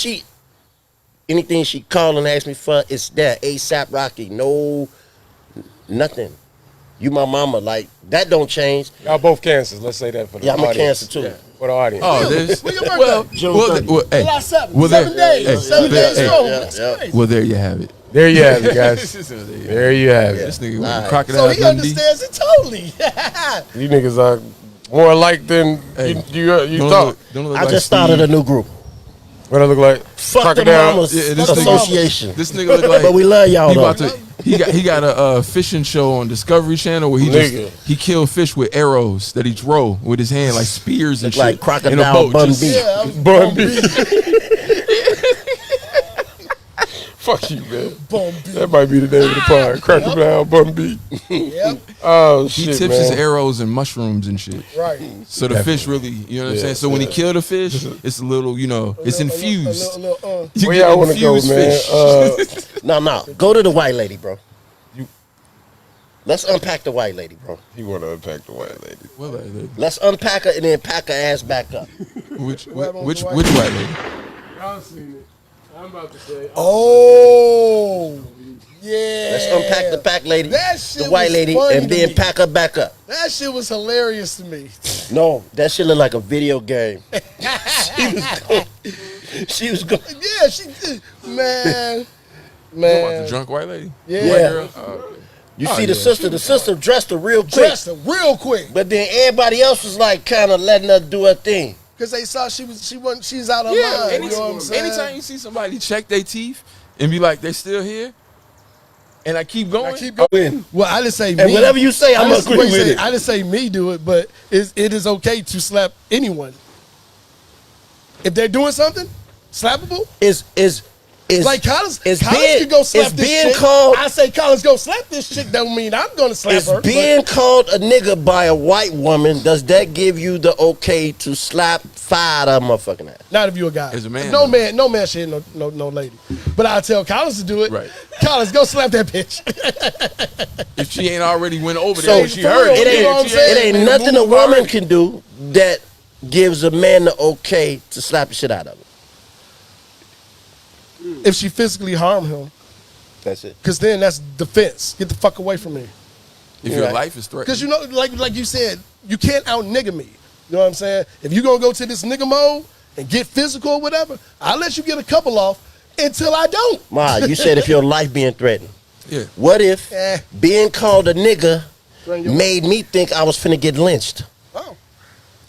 she call and ask me for, it's that ASAP Rocky. No, nothing. You my mama, like that don't change. Y'all both cancers. Let's say that for the Yeah, I'm a audience. cancer too. For the audience. Oh, this. When your birthday? Well, June well, 30th. well, hey, July 7th. well, 7 days. hey, 7 hey, days hey, strong. yeah, That's yeah. crazy. well, there you have it. There you have it, guys. There you have This it. nigga Alright. crocodile So he Dundee. understands it totally. You niggas are more alike than Hey, you Don't thought. look- don't look I like just started Steve. a new group. What I look like? Fuck the Mamas Yeah, this Association. This nigga look like. But we love y'all He though. about to. He got a fishing show on Discovery Channel where Nigga. he killed fish with arrows that he throw with his hand like spears and Look like shit. Crocodile in a boat, Bun just- B. Yeah, I was Bun B. Fuck you, man. Bum B. That might be the name of the pod. Cracker Barrel Bum B. Yep. Oh He shit, tips man. his arrows and mushrooms and shit. Right. So the fish really, you know what I'm saying? So when he killed the fish, it's a little, you know, it's infused. A little, You Where get y'all want to go, infused man? fish. No. Go to the white lady, bro. Let's unpack the white lady, bro. He want to unpack the white lady. Well, like, Let's unpack her and then pack her ass back up. which happened which with which the white lady? Y'all seen it. I'm about to say. Oh. Yeah. Let's unpack the pack lady, That shit the white was lady, funny and to then me. pack her back up. That shit was hilarious to me. No, that shit look like a video game. She was going. Yeah, she did. Man. You talking about Man. the drunk white lady? Yeah. White girl? Oh, You Oh, see yeah. the sister dressed her real quick. Dressed her real quick. But then everybody else was like kind of letting her do her thing. Because they saw she's out of yeah. mind. You know what I'm saying? Anytime you see somebody check their teeth and be like, they still here, and I keep going. I keep going. Well, I didn't say me. And whatever you say, I'm I gonna didn't agree with say- it. I didn't say me do it, but it is okay to slap anyone. If they're doing something, slappable. Is Like Collins it's Collins being- could go slap it's this being chick. called- I say Collins go slap this chick. Don't mean I'm gonna slap is her. being called a nigga by a white woman, does that give you the okay to slap fire that motherfucking ass? Not if you a guy. As a man, No though. man. No man should hit no lady. But I tell Collins to do it. Right. Collins, go slap that bitch. If she ain't already went over So there, she for heard real, it you know what I'm ain't, saying? it ain't Made a nothing a move woman already. can do that gives a man the okay to slap the shit out of her. If she physically harm him, That's it. because then that's defense. Get the fuck away from me. If your Right. life is threatened. Because you know, like you said, you can't out nigga me. You know what I'm saying? If you gonna go to this nigga mode and get physical or whatever, I'll let you get a couple off until I don't. Ma, you said if your life being threatened. Yeah. What if Eh. being called a nigga Bring your- made me think I was finna get lynched? Oh,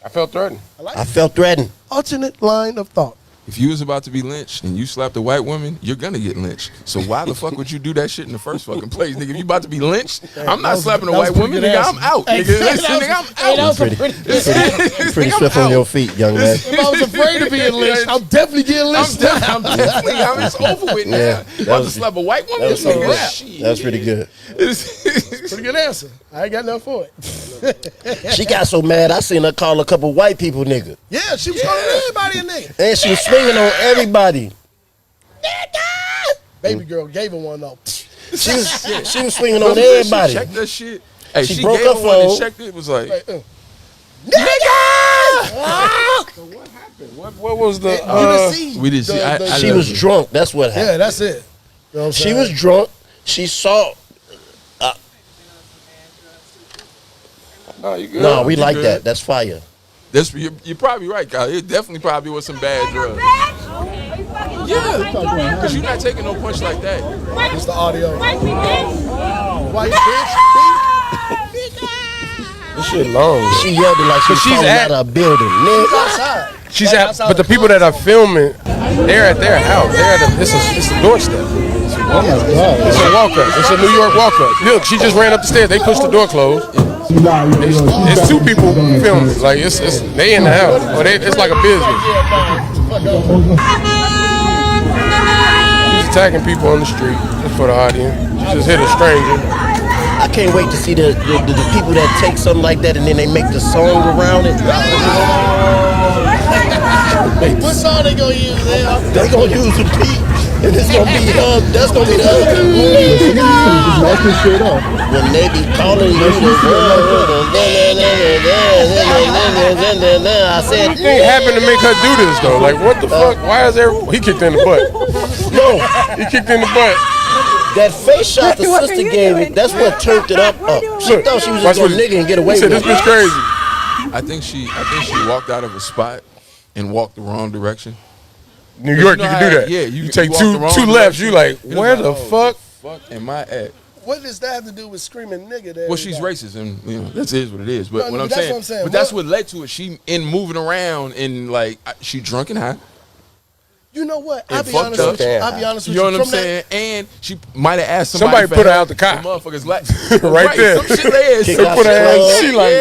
I felt threatened. I like I it. felt threatened. Alternate line of thought. If you was about to be lynched and you slapped a white woman, you're gonna get lynched. So why the fuck would you do that shit in the first fucking place, nigga? If you about to be lynched, I'm not slapping a that was white woman, pretty good nigga. I'm answer. out, Hey, nigga. that Listen, was- nigga, I'm hey, that out. was a pretty- Pretty I'm swift on out. your feet, young man. If I was afraid of being lynched, I'm definitely getting I'm lynched. definitely, it's over with now. Yeah, that About to was- slap a white woman, That it's was a pretty wrap. good. That was pretty good. Pretty good answer. I ain't got nothing for it. She got so mad, I seen her call a couple white people nigga. Yeah, she was calling everybody a nigga. And she was swinging on everybody. Baby girl gave her one though. She was swinging on She everybody. checked that shit. Hey, She she broke gave her her one and phone. checked it. It was like, Like, What was the? you didn't see. we didn't see. I She love was it. drunk. That's what happened. Yeah, that's it. You know what I'm She saying? was drunk. She saw. No, you good. No, we You like good? that. That's fire. That's you're probably right, Kyle. It definitely probably was some bad drugs. Yeah, because you're not taking no punch like that. It's the audio. White bitch. This shit long. She yelled it like she was she's falling at- out of a building. Nigga. Outside. She's Like at, outside but the people club. that are filming, they're at their house. They're at it's a doorstep. It's a walk up. It's a New York walk up. Look, she just ran up the stairs. They pushed the door closed. It's two people filming. Like it's they in the house. Or it's like a business. She's attacking people on the street. Just for the audience. She just hit a stranger. I can't wait to see the people that take something like that and then they make the song around it. What song they gonna use? They gonna use the beat, and it's gonna be that's gonna be the when they be calling you I said Thing happened to make her do this though. Like what the fuck? Why is there? He kicked in the butt. no. He kicked in the butt. That face shot the sister gave it. That's what turned it up. She Look, thought she was watch just gonna what- nigga and get away He said with this bitch it. crazy. I think she walked out of a spot and walked the wrong direction. New York, know you how- can do that. yeah, you you take walk two the wrong lefts. direction. You like, It was where like, the oh, fuck? Fuck am I at? What does that have to do with screaming nigga there? Well, she's racist, and you know that is what it is. But No, what but I'm that's saying, what I'm saying. but that's What- what led to it. She in moving around and like she drunk and high. You know what? And I'll be fucked honest up. with you. I'll be honest with You you. know what I'm From that- saying? And she might have asked somebody. Somebody for put her help. out the car. The motherfuckers like Right there. Some shit they asked. Kick Some out Put her the ass. club. She like,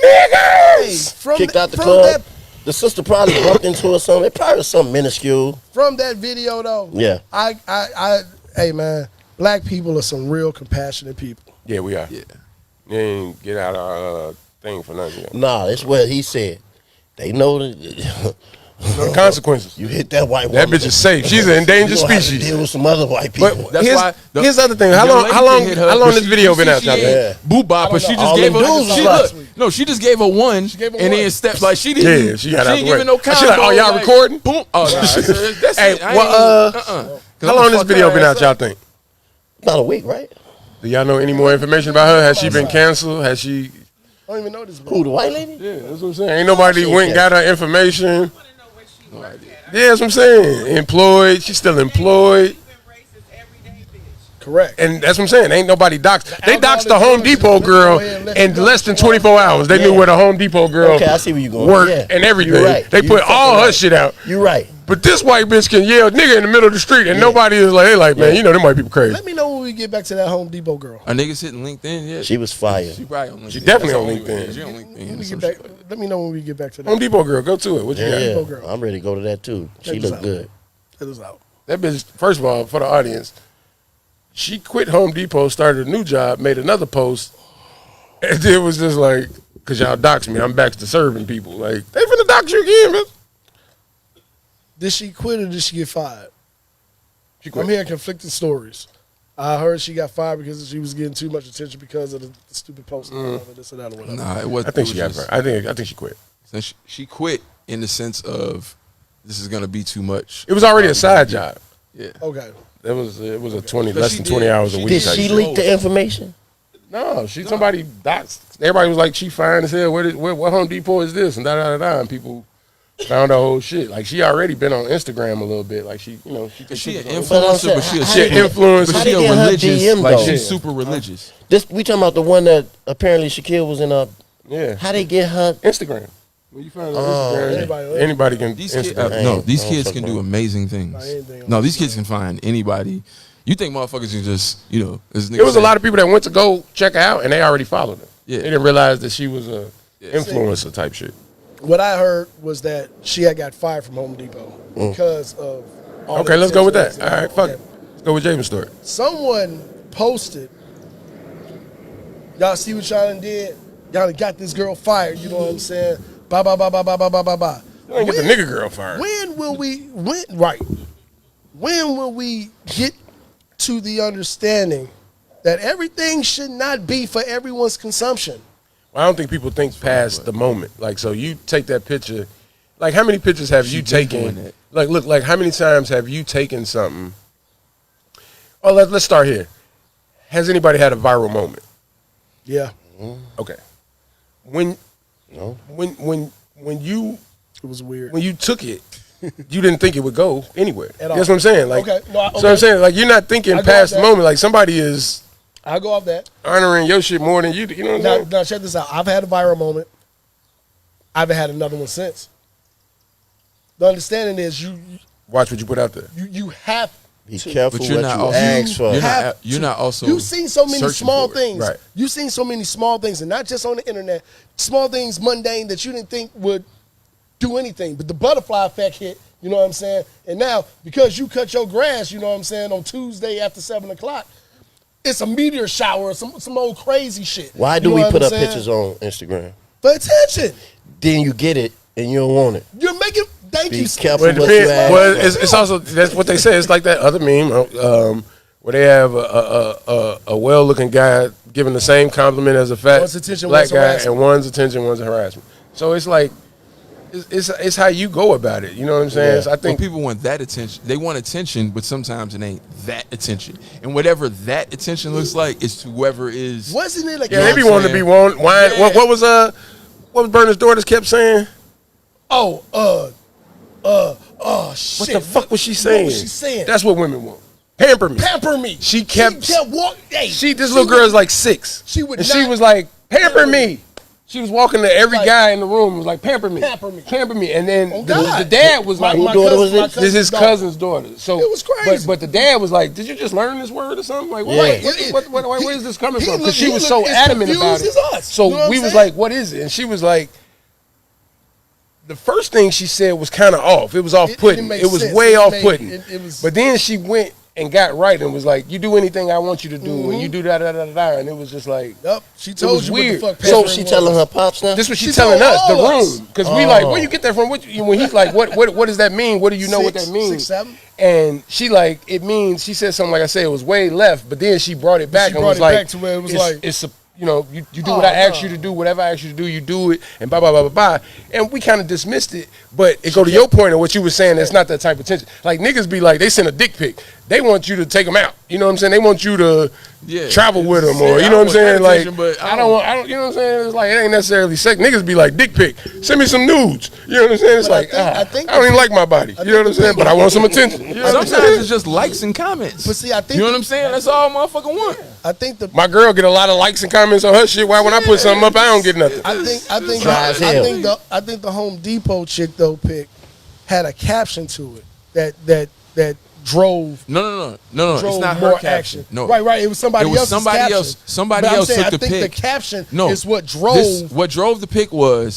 yeah. From Kicked out the from club. That, The sister probably bumped into her something. It probably was something minuscule. from that video though. Yeah. I hey man, black people are some real compassionate people. Yeah, we are. Yeah. You ain't get out our thing for nothing. Nah, that's what he said. They know that No consequences. you hit that white That woman. bitch is safe. She's an endangered you gonna have to species. deal with some other white people. But That's here's, why here's the other thing. the How young long? lady How long? can hit her, How long but this she- video you been see out? she Y'all ain't think? Yeah. Boo bop, I but don't she know. just All gave them her. dudes was She last look. week. No, she just gave her one. She gave her and one. then stepped like she didn't. Yeah, she got out ain't the way. giving no She like, combo. oh, y'all recording? Boom. Oh, nah, that's Hey, it. I well, ain't- How long this video been out? Y'all think? About a week, right? Do y'all know any more information about her? Has she been canceled? Has she? I don't even know this. Who, the white lady? Yeah, that's what I'm saying. Ain't nobody She went and got her information. Yeah, that's what I'm saying. Employed. She's still employed. Correct. And that's what I'm saying. Ain't nobody doxed. They doxed the Home Alcoholic Depot drugs, girl let's go ahead and let in you know. less than 24 hours. They knew Yeah. where the Home Depot girl Okay, I see where you going. worked Yeah. and everything. You're right. They You put fucking all her right. shit out. You're right. But this white bitch can yell nigga in the middle of the street and nobody is like, hey, like, man, you know, them white people crazy. Let me know when we get back to that Home Depot girl. A nigga sitting LinkedIn. Yeah. She was fire. She probably on LinkedIn. She definitely That's on the only LinkedIn. way. She on LinkedIn. Let me Some get back. shit like that. Let me know when we get back to that. Home Depot girl, go to it. What you Yeah, got? Depot girl. I'm ready to go to that too. She Check this look out. good. Check this out. That bitch, first of all, for the audience, she quit Home Depot, started a new job, made another post, and it was just like, because y'all doxed me, I'm back to serving people. Like, they finna dox you again, man. Did she quit or did she get fired? She quit. I'm hearing conflicting stories. I heard she got fired because she was getting too much attention because of the stupid post, or whatever, this or that, or whatever. Nah, it was. I think it she got was fired. just- I think she quit. She quit in the sense of this is gonna be too much. It was already a side job. Yeah. Okay. It was a 20, But less she than did- 20 hours a she week. Did did type she shit. leak the information? No, somebody doxed. Everybody was like, she fine as hell. What Home Depot is this? And da. And people found her whole shit. Like, she already been on Instagram a little bit. Like, she, you know, she She an But I influencer, said, but she a how She did- an influencer. But How she they a get her religious. DM Like though? she's super religious. This we talking about the one that apparently Shaquille was in a. Yeah. How they get her? Instagram. When you find it on Instagram, Anybody- anybody can These kids, Instagram. no, these I kids don't can fuck do with amazing things. anything on No, these kids can find anybody. You think motherfuckers can just, as There was a lot of people that went to go check her out, and they already followed her. Yeah. They didn't realize that she was a influencer type shit. What I heard was that she had got fired from Home Depot because of. All Okay, the let's go with that. attention. All right, fuck Okay. it. Let's go with James' story. Someone posted. Y'all see what y'all done did? Y'all done got this girl fired. You know what I'm saying? Bye bye bye bye bye bye bye bye bye. You ain't get the nigga girl fired. When will we? When will we get to the understanding that everything should not be for everyone's consumption? Well, I don't think people think past the moment. Like, so you take that picture. Like, how many pictures have you been doing taken? that. Like, look, like how many times have you taken something? Oh, let's start here. Has anybody had a viral moment? Yeah, Okay. When No. when you it was weird. when you took it, you didn't think it would go anywhere. At all. That's what I'm saying. Like, Okay. No, so I'm okay. saying, like, you're not thinking I go past with the that. moment. Like, somebody is I'll go off that. honoring your shit more than you do. You know what I'm Now, saying? now check this out. I've had a viral moment. I haven't had another one since. The understanding is Watch what you put out there. you have Be to. careful But what you're you not also. ask for. You're not also. You've seen so many searching small for it. things. Right. You've seen so many small things, and not just on the internet. Small things, mundane, that you didn't think would do anything. But the butterfly effect hit. You know what I'm saying? And now, because you cut your grass, you know what I'm saying, on Tuesday after 7 o'clock, it's a meteor shower, some old crazy shit. Why You do know we what put I'm up saying? pictures on Instagram? For attention. Then you get it and you don't want it. You're making. Thank Be you. careful Well, it what you depends. ask Well, for. it's also that's what they say. It's like that other meme where they have a well-looking guy giving the same compliment as a fat One's attention, black one's guy, harassment. and one's attention, one's harassment. So it's like it's how you go about it. You know what I'm saying? Yeah. So I Well, think people want that attention. They want attention, but sometimes it ain't that attention. And whatever that attention looks like is to whoever is. Wasn't it like yeah, they be what I'm wanting to be saying? wine. Yeah. What was Burner's daughters kept saying? shit. What the fuck was she saying? What was she saying? That's what women want. Pamper me. Pamper me. She kept walking. Hey, This little girl is like 6. she would and she not- was like, pamper me. She was walking to every Like, guy in the room and was like, pamper me. Pamper me. Pamper me. And then Oh, the God. dad was like, Whose daughter was this? this is his cousin's daughter. So It was crazy. But the dad was like, did you just learn this word or something? Like, Yeah. where is this coming he from? Because looked- she he was looked so as adamant about confused it. as us. So You know what we I'm was saying? like, what is it? And she was like, the first thing she said was kind of off. It was off-putting. make It was sense. way It off-putting. made- it was- But then she went and got right and was like, you do anything I want you to do, and you do da da da da, and it was just like, Yep. She told was you weird. what the fuck. So pampering she was. telling her pops now? this was she She telling told us, the all us. room, because we like, where you get that from? When he's like, what does that mean? What do you know what Six, that means? 6, 7. And she like, it means, she said something like I said, it was way left, but then she brought it back She and brought was it like, back to where it was like- it's a, you know, you do what I asked you to do, whatever I asked you to do, you do it, and blah, blah, blah, blah, blah. And we kind of dismissed it, but it go to your point of what you were saying, that's not that type of tension. Like, niggas be like, they send a dick pic. They want you to take them out. You know what I'm saying? They want you to travel with them, or, you know what I'm saying? Like, I don't, you know what I'm saying? It's like, it ain't necessarily sex. Niggas be like, dick pic, send me some nudes. You know what I'm saying? It's But I like, think I don't even like my body. You know what I'm saying? But I want some attention. Sometimes it's just likes and comments. But see, I think You know what I'm saying? That's all motherfucker want. I think the My girl get a lot of likes and comments on her shit. Why when I put something up, I don't get nothing? I think Dry as hell. I think the Home Depot chick though pick had a caption to it that drove No. drove It's not more her caption. action. No, Right. It was somebody It was else's somebody caption. else- somebody But I'm else saying, took the I think pic. the caption No, is what drove. what drove the pic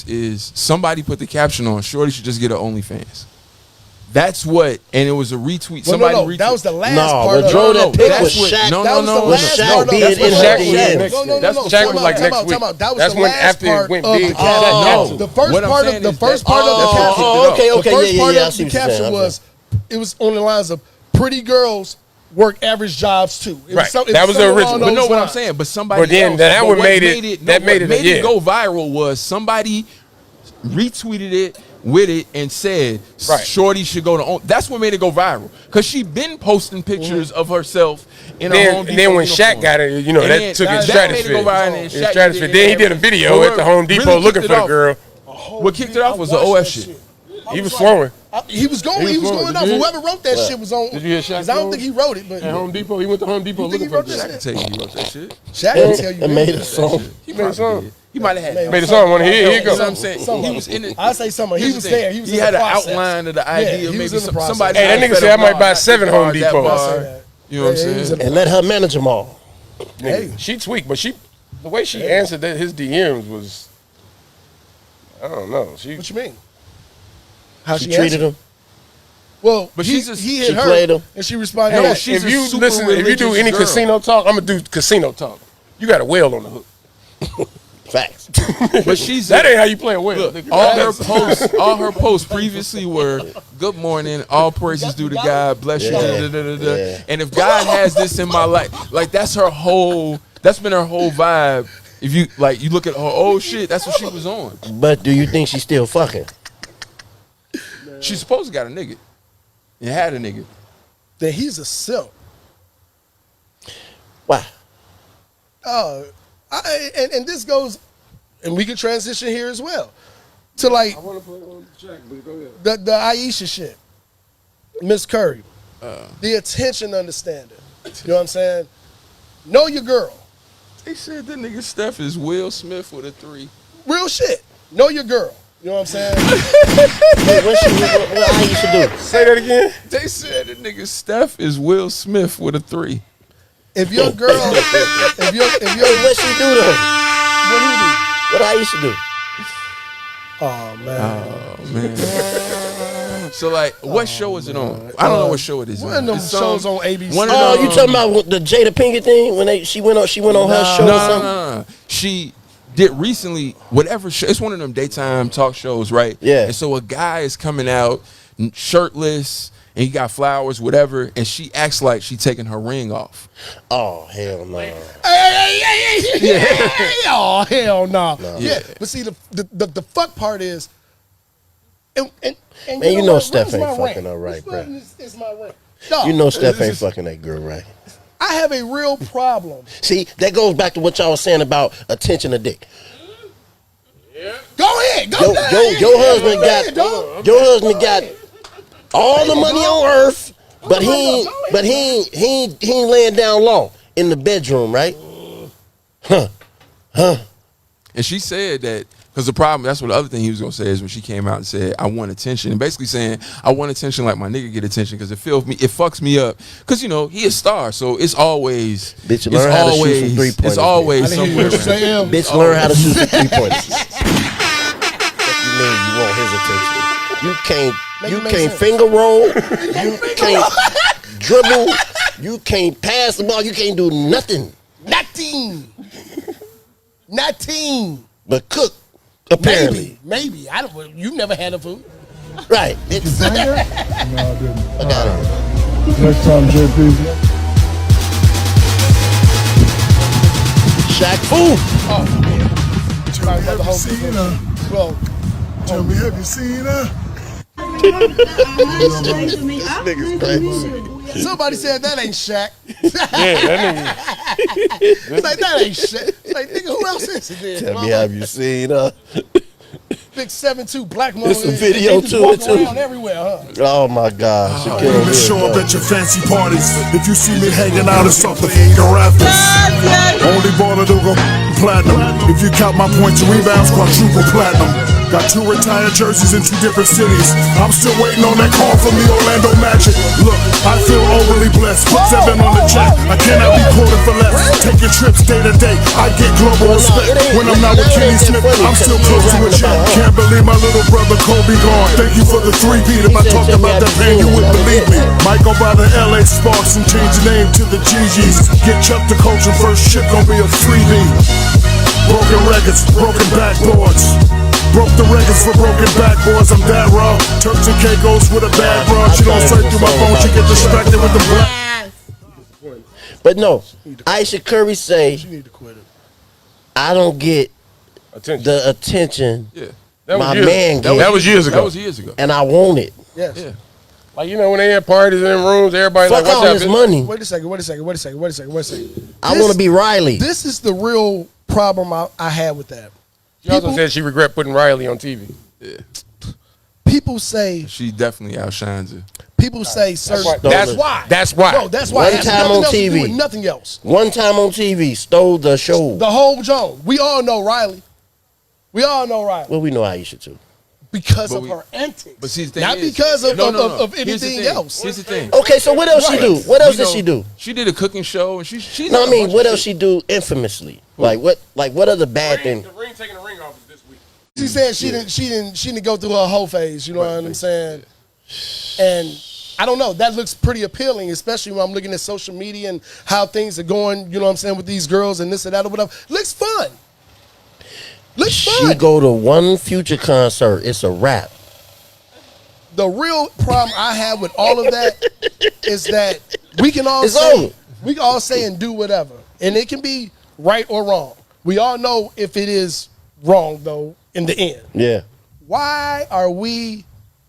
is somebody put the caption on. Shorty should just get her OnlyFans. That's what, and it was a retweet. Well, Somebody no, retweet. that was the last No, part what of drove it. that pic that's was what- Shaq. no, That was the no, last Shaq part of being it. in That's her what DMs. Shaq- No. That's Time Shaq was like out, next time out, week. time out. That was That's the when last after it part went of big, the Shaq caption. got No. The first What I'm part saying of the is first that- part of the caption. okay, The first yeah, part I of see the what you're caption saying. was it was on the lines of pretty girls work average jobs too. It was Right. some- it That was the something original. along But those no, what I'm lines. saying, but somebody But then else, that but one what made it- no, that what made it- made yeah. it go viral was somebody retweeted it with it and said Right. Shorty should go to that's what made it go viral, because she been posting pictures of herself in a Home Then, Depot and then when uniform. Shaq got it, you know, And that then took it that made it go stratosphere. viral, and then Shaq Stratosphere. did it Then he and did a video But at the Home really Depot looking kicked for it the off- girl. What kicked it off was the watched OF that shit. He was flowing. He was going. He was flowing. going off. Did you hear- Whoever wrote that shit was on. Did you hear Shaq 'cause I don't flowing? think he wrote it, but At Home Depot, he went to Home Depot You think looking he for wrote the that girl. I can tell you he wrote that shit. Shaq can tell you. And made a song. He made a song. He might have had. Made a song. Here you You know what go. I'm saying? He was in it. I say something. He Here's was the thing. there. He was. He in had the an process. outline of the Yeah, idea. he was Maybe in the process. somebody. Hey, that had nigga fed said I him might hard, buy not 7 this Home hard, that Depots. bar. I say that. You know what I'm Yeah, he was saying? in And let her manage them all. Nigga, she tweaked, but the way she answered that his DMs was, I don't know. She What you mean? How She she treated answered? him. Well, But he, she's just- he hit she her, played him. and she responded. Hey, back. she's if a you super listen, if you do religious any girl. casino talk, I'm gonna do casino talk. You got a whale on the hook. Facts. But she's That ain't how you play a whale. Look, nigga. all her posts previously were "Good morning, all praises due to God, bless you." Yeah. Da, da, da, da, da. Yeah. And if God has this in my life, like that's her whole. That's been her whole vibe. If you like, you look at her old shit. That's what she was on. But do you think she's still fucking? She's supposed to got a nigga. And had a nigga. Then he's a simp. Why? And this goes, and we can transition here as well to like want to play on the track, but go ahead. the Aisha shit, Miss Curry, the attention understanding. You know what I'm saying? Know your girl. They said that nigga Steph is Will Smith with a 3. Real shit. Know your girl. You know what I'm saying? Hey, what Aisha do? Say that again. They said that nigga Steph is Will Smith with a 3. If your girl, if your What she do to her? what do you do? What Aisha do? Oh man. Oh man. So like, what show is it on? I don't know what show it is. One of them It's some- shows on ABC. one of Oh, them- you talking about the Jada Pinkett thing when she went on her show No, or something? no. She did recently whatever show. It's one of them daytime talk shows, right? Yeah. And so a guy is coming out shirtless and he got flowers, whatever, and she acts like she taking her ring off. Oh hell no! Oh hell no. Yeah, but see the fuck part is, and Man, you know what? Steph Where's ain't my fucking ring? her right, Which bro. button is my ring? No, You know Steph ain't fucking that girl right. I have a real problem. See, that goes back to what y'all was saying about attention to dick. Go ahead, go Your, ahead. your husband Go ahead, dog. got your husband got all the money on earth, but he ain't laying down long in the bedroom, right? And she said that because the problem, that's what the other thing he was gonna say is when she came out and said, "I want attention," and basically saying, "I want attention like my nigga get attention because it fucks me up because you know he a star, so it's always Bitch, learn how to shoot some three-pointers, it's always I didn't hear somewhere. what you say, around. Em. Bitch, learn how to shoot some 3 pointers. What you mean you want his attention? You Make can't it make can't sense. finger roll. You can't dribble. You can't pass the ball. You can't do nothing Nothing. but cook. Apparently, Maybe. I don't. You've never had a food. right? It's, No, I didn't. I got it. Next time, JP. Shaq Fu. Tell me, have you seen her? Well, Tell me, have you seen her? Niggas crazy. somebody said that ain't Shaq. Yeah, that It's like that ain't Shaq. It's like nigga, who else is it? Then? Tell me, have you seen her? Big 7'2" black mom. There's some video they just to walk it, too. around everywhere, huh? Oh my gosh. You Let me show up at your fancy parties. If you see me hanging out, it's off the rafters. Only baller to go platinum. If you count my points and rebounds, quadruple platinum. Got 2 retired jerseys in 2 different cities. I'm still waiting on that call from the Orlando Magic. Look, I feel overly blessed. Put 7 on the check. I cannot be quoted for less. Taking trips day to day. I get global respect. When I'm not with Kenny Smith, I'm still close to a check. Can't believe my little brother Kobe gone. Thank you for the 3-peat. If I talked about that pain, you wouldn't believe me. Might go by the LA Sparks and change the name to the GGs. Get Chuck the coach and first ship gon' be a freebie. Broken records, broken backboards. Broke the records for broken backboards. I'm that raw. Turks and Caicos with a bad bra. She don't search through my phone. She get distracted with the black. But no, Aisha Curry say, You need to quit it. I don't get attention. the attention Yeah. That was my years- man that gets, was years ago. That was years ago. and I want it. Yes. Yeah. Like, you know, when they had parties in rooms, everybody Fuck like, all what's this up? money. Wait a second. I want to be Riley. This is the real problem I had with that. She also People- said she regret putting Riley on TV. Yeah. People say She definitely outshines her. certain. That's why. That's why. No, that's why. One It has time nothing on else to do TV. with nothing else. One time on TV, stole the show. The whole Joan. We all know Riley. Well, we know Aisha too. Because But of we- her antics. But see, the thing Not is, because of, No, of, no, no. of Here's the anything thing. else. Here's the thing. Okay, so what else she do? What else did she do? She did a cooking show, and she's. No, I done a mean, bunch what of else shit. she do infamously? Like what other bad thing? The ring taking the ring off this week. She said she didn't go through her whole phase. You know what I'm saying? And I don't know. That looks pretty appealing, especially when I'm looking at social media and how things are going. You know what I'm saying with these girls and this and that or whatever. Looks fun. Looks She fun. go to one Future concert. It's a wrap. The real problem I have with all of that is that we can all It's say over. we can all say and do whatever, and it can be right or wrong. We all know if it is wrong though in the end. Yeah. Why are we?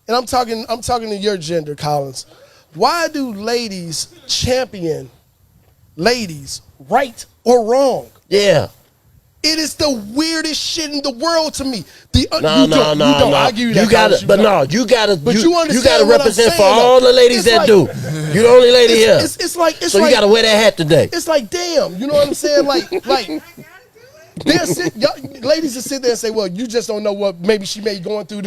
And I'm talking to your gender, Collins. Why do ladies champion ladies right or wrong? Yeah. It is the weirdest shit in the world to me. No. You don't. I give you that. You gotta, Collins, but don't. no, you gotta. But you You understand gotta what I'm represent for saying, all though. the ladies It's that like- do. You the only lady here. It's like So you gotta wear that hat today. It's like, damn, you know what I'm saying? Like ladies will sit there and say, well, you just don't know what maybe she may be going through.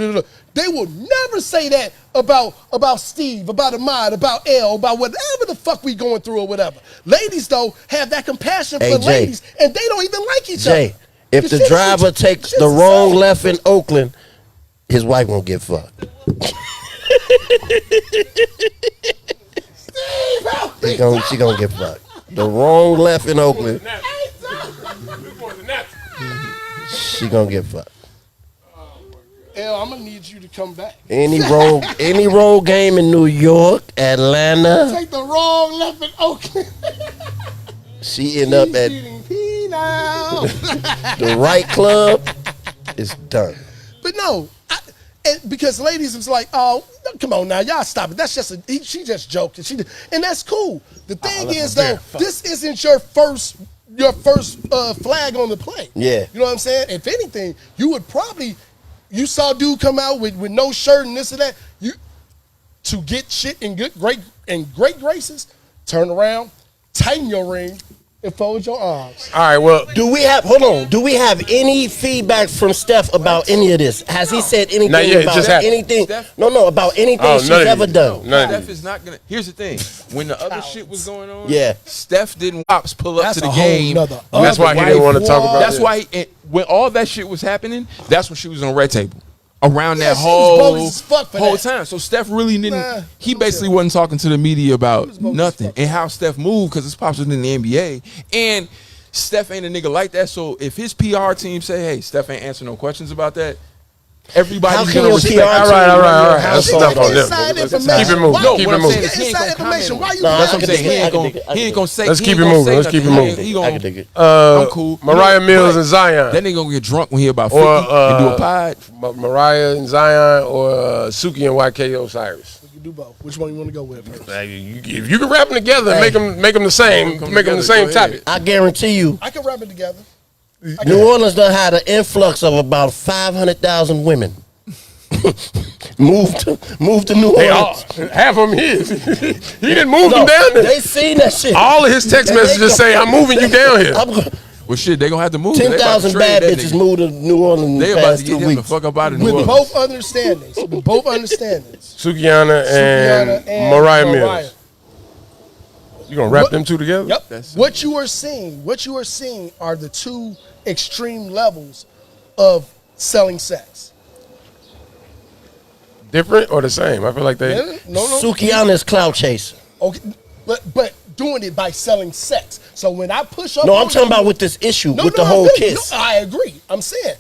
They will never say that about Steve, about Ahmad, about Elle, about whatever the fuck we going through or whatever. Ladies, though, have that compassion Hey, for Jay. ladies, and they don't even like each Jay, other. if the shit is- driver takes shit's the wrong insane. left in Oakland, his wife won't get fucked. She gonna get fucked. The wrong left in Oakland, she gonna get fucked. Elle, I'm gonna need you to come back. Any road game in New York, Atlanta, Take the wrong left in Oakland. she end up at Eating pee now. the right club. It's done. But no, because ladies was like, oh, come on now, y'all stop it. That's just she just joked, and that's cool. The thing is though, this isn't your first flag on the play. Yeah. You know what I'm saying? If anything, you saw dude come out with no shirt and this and that. To get shit in great graces, turn around, tighten your ring, and fold your arms. All right, well, Do we have any feedback from Steph about any of this? Has he said anything Not yet, it about just happened. anything? Steph? No, about anything Oh, she's none of ever these. done. None of Steph these. is not gonna. Here's the thing: when the other shit was going on, Yeah. Steph didn't ops pull up That's to the a whole game. nother That's why he didn't want to talk about That's it. why when all that shit was happening, that's when she was on Red Table. around Yeah, that she was whole bogus as fuck for that. time. So Steph really didn't. Nah, He bullshit. basically wasn't talking to the media about bogus as nothing fuck. and how Steph moved because his pops was in the NBA and Steph ain't a nigga like that. So if his PR team say, "Hey, Steph ain't answer no questions about that," everybody's How can gonna your respect. PR All right. How Let's so? stop on them. Inside Keep information. it moving. Why- No, Keep what it I'm moving. saying is he ain't Inside gonna information. comment. Why you? Nah, That's what I'm I can saying. dig He it. ain't I can gonna. dig it. I He can ain't gonna say. Let's he keep ain't it gonna moving. say Let's keep it nothing. moving. He I gonna. can dig it. I'm cool. Mariah No, Mills but and Zion. That nigga gonna get drunk when he about 50 Or and do a pod. Mariah and Zion, or Suki and YK Osiris. You do both. Which one you want to go with first? If you can rap them together, Hey. make them the same, Come make them the together, same go topic. I guarantee you, I can wrap it together. New Orleans done had an influx of about 500,000 women. Move to New They all, Orleans. half of them his. He didn't move them No, down there. they seen that shit. All of his text And they messages go- say, "I'm moving you down here." I'm go- Well, shit, they gonna have to move. They about to 10,000 trade bad that bitches nigga. moved to New Orleans in They the about past to 2 get him the weeks. fuck up out of New With Orleans. both understandings. With both understandings. Sukiana and, Sukiana and Mariah Mariah. Mills. You gonna wrap What- them two together? Yep. That's- What you are seeing are the two extreme levels of selling sex. Different or the same? I feel like they. No. Sukiana is clout chasing. Okay, but doing it by selling sex. So when I push up, No, on I'm talking you- about with this issue, No, with no, the I whole agree. kiss. No, I agree. I'm saying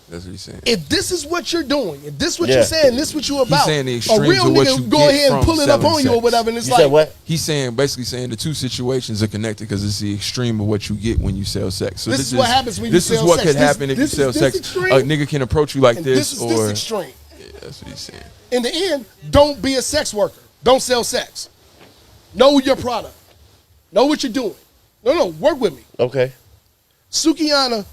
That's what he's saying. if this is what you're doing, if this is what Yeah. you're saying, this is what you're about. saying the a extremes real of what nigga you go get ahead and from pull it up selling on you or sex. whatever, and it's You like, said what? He's saying basically saying the two situations are connected because it's the extreme of what you get when you sell sex. So This is what happens when you this sell is what sex. could This- happen if you this is sell this sex. extreme, A nigga can approach you like and this, this or extreme. Yeah, that's what he's saying. In the end, don't be a sex worker. Don't sell sex. Know your product. Know what you're doing. No, work with me. Okay. Sukiana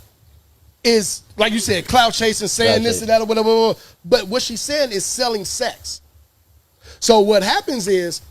is, like you said, cloud chasing, saying Clout this chasing. and that or whatever. But what she's saying is selling sex. So what happens is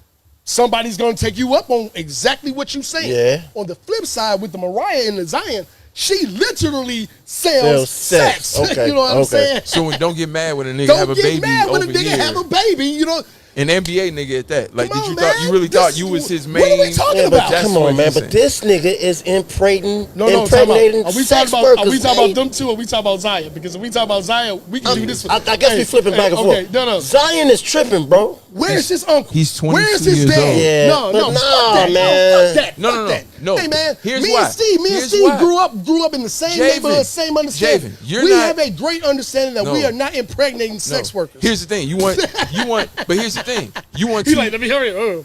somebody's going to take you up on exactly what you're saying. Yeah. On the flip side, with the Mariah and the Zion, she literally sells Sells sex. sex. Okay, You know what I'm okay. saying? So don't get mad when a nigga Don't have a get baby mad when a over nigga here. have a baby. You know, An NBA nigga at that. Like, Come did you on, thought man. you really This thought is- you was his what are we main? talking Yeah, about? but That's come what on, man. he's But saying. this nigga is impregnating Are we sex talking workers. about? Are we talking man. about them two? Or are we talking about Zion? Because if we talk about Zion, we can do this. I guess we flipping back and forth. Okay, no. Zion is tripping, bro. Where's his uncle? he's 22 Where's his years dad? old. Yeah, no, but no, nah, fuck that. man. No, fuck that. No, fuck no, that. no. Hey, man. Here's me why. and Steve Here's why. grew up in the same Javen, neighborhood, same understanding. Javen, you're we not- have a great understanding that No. we are not impregnating sex No. workers. Here's the thing. But here's the thing. You want He's to. like, let me hurry.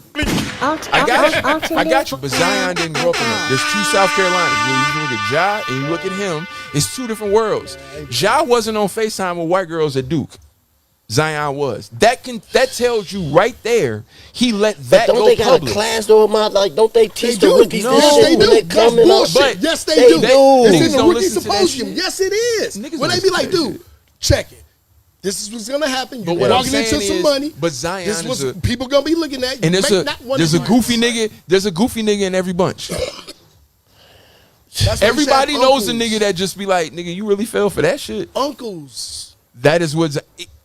I got you. But Zion didn't grow up in that. There's two South Carolinas. When you look at Ja and you look at him, it's two different worlds. Ja wasn't on FaceTime with white girls at Duke. Zion was. That tells you right there. He let that Don't go they got public. a class though, man? Like, don't they teach the do. rookies No. this Yes, shit they when do. they That's come in? bullshit. But Yes, they they do. do. It's Niggas in the don't rookie listen to that symposium. shit. Yes, it is. Niggas When don't they be listen like, to that dude, shit. check it. This is what's gonna happen. But You're what I'm walking into saying some is- money. but Zion this is was a- people gonna be looking at you. And Make not one there's a of goofy these. nigga. There's a goofy nigga in every bunch. That's what I'm Everybody saying, knows a uncles. nigga that just be like, nigga, you really fell for that shit. Uncles. That is what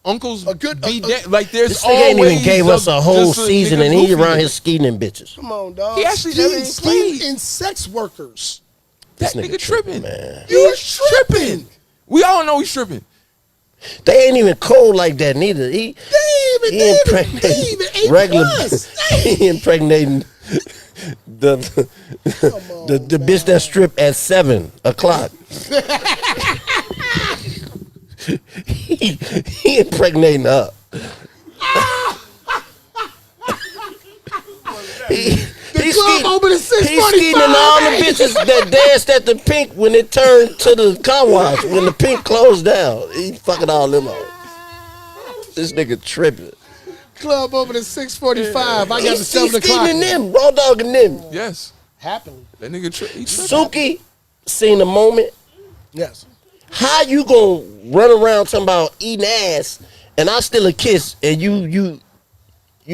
uncles A good- be like. There's This nigga ain't always even gave us a whole just season, nigga and he goofy around nigga. here skeeting bitches. Come on, dog. He actually never even played. in sex workers. That This nigga nigga tripping. man. You're tripping. We all know he's tripping. They ain't even cold like that neither. He They impregnating even A+. regular. Hey. He impregnating the the bitch that strip at 7 o'clock. he impregnating her. He's club open at 6:45. He's skeeting all the bitches that danced at the Pink when it turned to the car wash. When the Pink closed down, he fucking all them out. This nigga tripping. Club open at 6:45. I got to He's 7 o'clock. skeeting them, raw dogging them. Yes, Happily. that nigga tripping. Suki seen the moment. Yes. How you gonna run around talking about eating ass and I still a kiss and you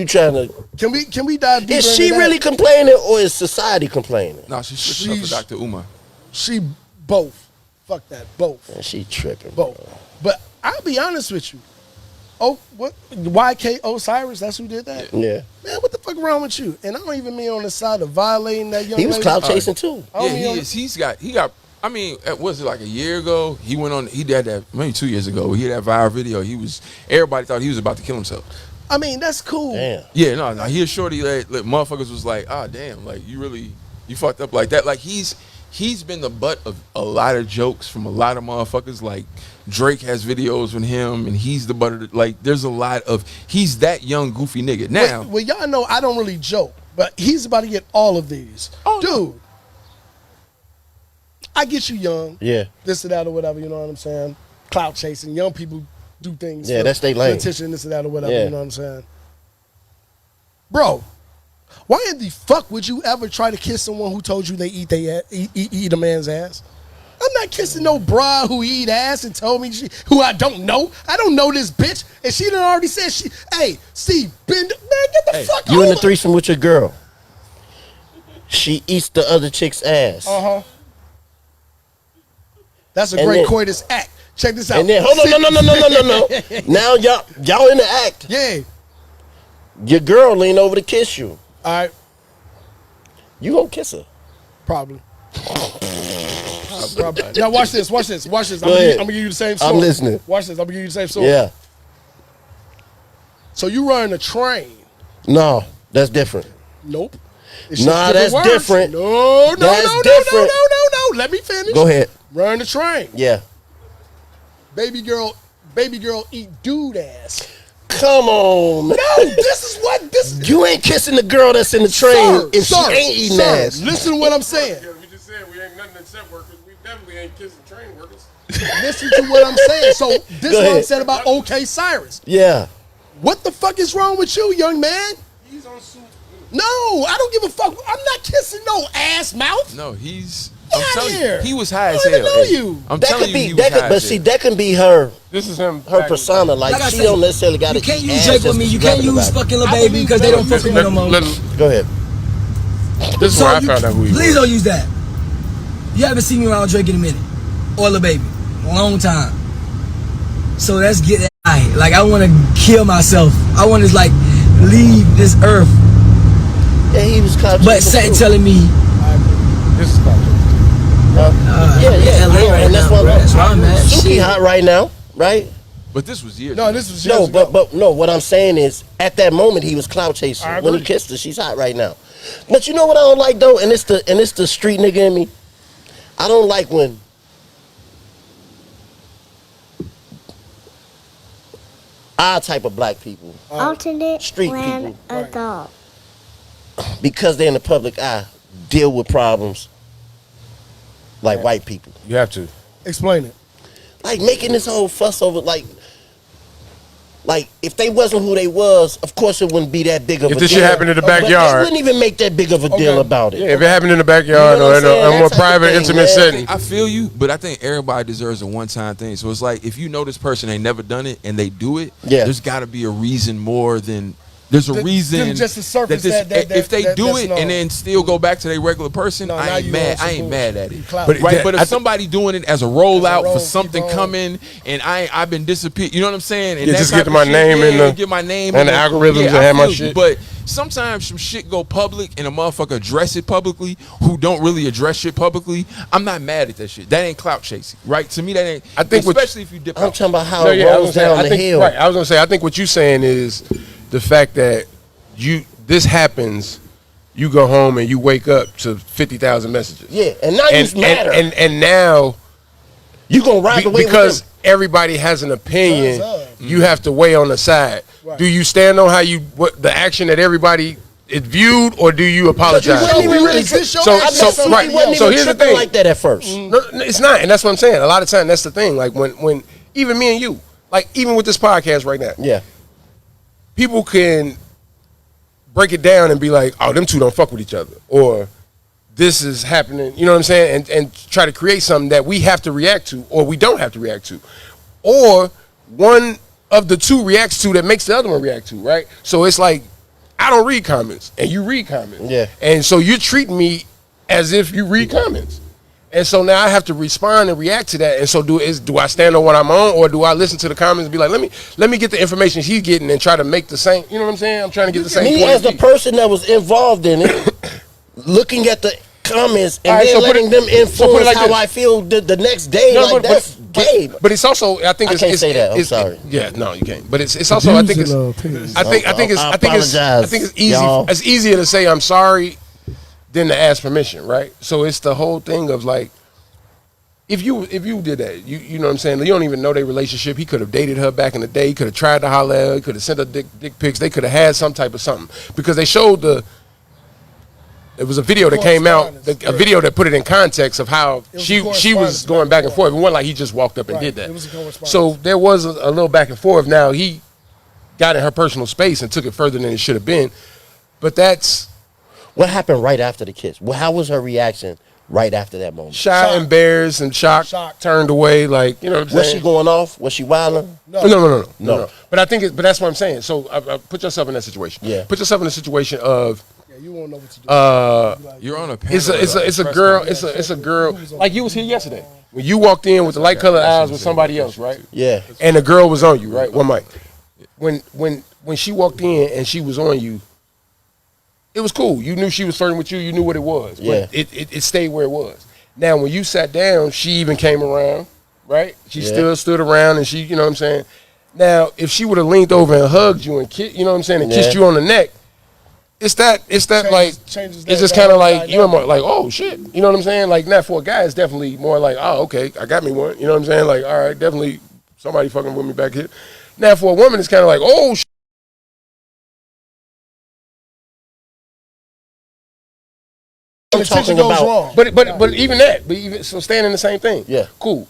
trying to? Can we dive deeper Is she into that? really complaining or is society complaining? No, she's switching up for She's- Dr. Umar. She both. Fuck that. Both. Man, she tripping. Both. But I'll be honest with you. Oh, what? YK Osiris, that's who did that? Yeah, Man, what the fuck wrong with you? And I don't even mean on the side of violating that young he was lady. clout chasing too. I don't Yeah, mean he on- is. He got I mean, was it like a year ago? He went on. He did that maybe 2 years ago. He had that viral video. Everybody thought he was about to kill himself. I mean, that's cool. Damn. Yeah, no, he assured like motherfuckers was like, damn, like you fucked up like that. Like he's been the butt of a lot of jokes from a lot of motherfuckers. Like Drake has videos with him, and he's the butt of there's a lot of he's that young goofy nigga. Now, well, y'all know I don't really joke, but he's about to get all of these. Oh, dude. I get you young. Yeah. This or that or whatever, you know what I'm saying? Clout chasing. Young people do things. Yeah, for that's they lane. attention, this or that or whatever, Yeah. you know what I'm saying? Bro, why in the fuck would you ever try to kiss someone who told you they eat a man's ass? I'm not kissing no broad who eat ass and told me who I don't know. I don't know this bitch. And she done already said hey, Steve, man, get the fuck You in over. a threesome with your girl. She eats the other chick's ass. Uh-huh. That's a And great then- coitus act. Check this out. And then hold on, no. Now y'all in the act. Yeah. Your girl lean over to kiss you. All right. You gonna kiss her? Probably. Now watch this. I'm ahead. gonna give you the same story. I'm listening. Watch this. I'm gonna give you the same story. Yeah. So you run a train. No, that's different. Nope. Nah, that's different. No. That's different. No. Let me finish. Go ahead. Run the train. Yeah. Baby girl eat dude ass. Come on, man. No, this is what this. You ain't kissing the girl that's in the train if she ain't eating ass. Listen to what I'm saying. We just said we ain't nothing except workers. We definitely ain't kissing train workers. Listen to what I'm saying. So this is what I ahead. said about OK Cyrus. Yeah. What the fuck is wrong with you, young man? He's on suit. No, I don't give a fuck. I'm not kissing no ass mouth. no, I'm outta telling here. you, he was high I as don't even hell. know Hey, you. I'm That telling could you, be he was high but as see, hell. that can be her This is him. persona. Like I she say, don't necessarily got to you can't eat use ass Drake just with me. 'cause You she can't rapping use about it. fucking Lil I Baby believe because they don't so. fuck with me no more. Go ahead. This is where I found out who he was. Please don't use that. You haven't seen me around Drake in a minute. Or Lil Baby. Long time. So let's get that right. Like, I want to kill myself. I want to, like, leave this earth. Yeah, he was clout But chasing Satan too. telling me, This is not Yeah, LA right and that's now, what bro. That's where I'm at. Suki Shit. hot right now, right? But this was years. No, ago. this was No, years ago. but no. What I'm saying is, at that moment, he was clout chasing. I When he agree. kissed her, she's hot right now. But you know what I don't like though, and it's the street nigga in me. I don't like when our type of black people, Alternate Street when people. adult. because they're in the public eye, deal with problems like white people. You have to. Explain it. Like making this whole fuss over like if they wasn't who they was, of course it wouldn't be that big of If a this deal. shit happened in the But backyard. they wouldn't even make that big of a deal Okay. about it. Yeah, if it happened in the backyard You know or what in I'm saying? a more That type of private, thing, intimate yeah. setting. I feel you, but I think everybody deserves a one-time thing. So it's like if you know this person ain't never done it and they do it, Yeah. there's got to be a reason more than there's a Than reason just the surface this- that- if they do that's it known. and then still go back to their regular person, No, now I ain't you mad. on I some ain't mad bullshit. at You it. clout. But Right, that- but I if th- somebody doing it as a rollout roll, for keep something rolling. coming and I've been disappeared, you know what I'm saying? And Yeah, that just type get of my shit, name in yeah, the- get my name and in the algorithms and I have my feel you. shit. But sometimes some shit go public and a motherfucker address it publicly who don't really address shit publicly. I'm not mad at that shit. That ain't clout chasing, right? To me, that ain't. I think what- especially if you dip I'm out. talking about how No, it yeah, I was rolls gonna say, down I the think, hill. right. I was gonna say, I think what you're saying is the fact that this happens, you go home and you wake up to 50,000 messages. Yeah, and now And you matter. and now You gonna ride the way because with them. everybody has an opinion, Time's up. you have to weigh on the side. Right. Do you stand on what the action that everybody is viewed, or do you You apologize? wasn't even really Is this your So- ass so- or somebody right, He wasn't else? so even here's the tripping thing. like that at first. No, it's not, and that's what I'm saying. A lot of time, that's the thing. Like when even me and you, like even with this podcast right now, Yeah. people can break it down and be like, "Oh, them two don't fuck with each other," or "This is happening." You know what I'm saying? And try to create something that we have to react to, or we don't have to react to, or one of the two reacts to that makes the other one react to. Right? So it's like I don't read comments, and you read comments. Yeah. And so you're treating me as if you read comments. And so now I have to respond and react to that. And so do I stand on what I'm on, or do I listen to the comments and be like, let me get the information he's getting and try to make the same, you know what I'm saying? I'm trying to get the same Me point as of the view. person that was involved in it, looking at the comments and All right, then so put letting it- them so put it influence like how this. I feel the next day. No, like that's gay. but it's also I think I it's, can't it's, say that. I'm it's- sorry. Yeah, no, you can't. But it's also I think it's I think it's easy. y'all. It's easier to say I'm sorry than to ask permission, right? So it's the whole thing of like, if you did that, you know what I'm saying? You don't even know their relationship. He could have dated her back in the day. He could have tried to holler at her. He could have sent her dick pics. They could have had some type of something because they showed it was a video that came out, a video that put it in context of how she was going back and forth. It wasn't like he just walked up and did that. It was a correspondence. So there was a little back and forth. Now he got in her personal space and took it further than it should have been. But that's What happened right after the kiss? Well, how was her reaction right after that moment? shy, embarrassed, and shocked, turned away. Like, you know what I'm Was saying? she going off? Was she wilding? No. But I think but that's what I'm saying. So I put yourself in that situation. Yeah. Put yourself in a situation of Yeah, you won't know what to do. You're on a panel. it's a girl like you was here yesterday when you walked in with the light colored eyes with somebody else, right? Yeah. And the girl was on you, right? One mic. When she walked in and she was on you, it was cool. You knew she was flirting with you. You knew what it was. Yeah. But it stayed where it was. Now, when you sat down, she even came around, right? She Yeah. still stood around and she, you know what I'm saying? Now, if she would have leaned over and hugged you and you know what I'm saying, and kissed Yeah. you on the neck, it's that like, changes it's that just kind of like, dynamic. you know, more like, oh, shit. You know what I'm saying? Like, not for a guy, it's definitely more like, oh, okay, I got me one. You know what I'm saying? Like, all right, definitely somebody fucking with me back here. Now, for a woman, it's kind of like, oh, shit. Intention talking goes about- wrong. But even so, staying in the same thing. Yeah. Cool.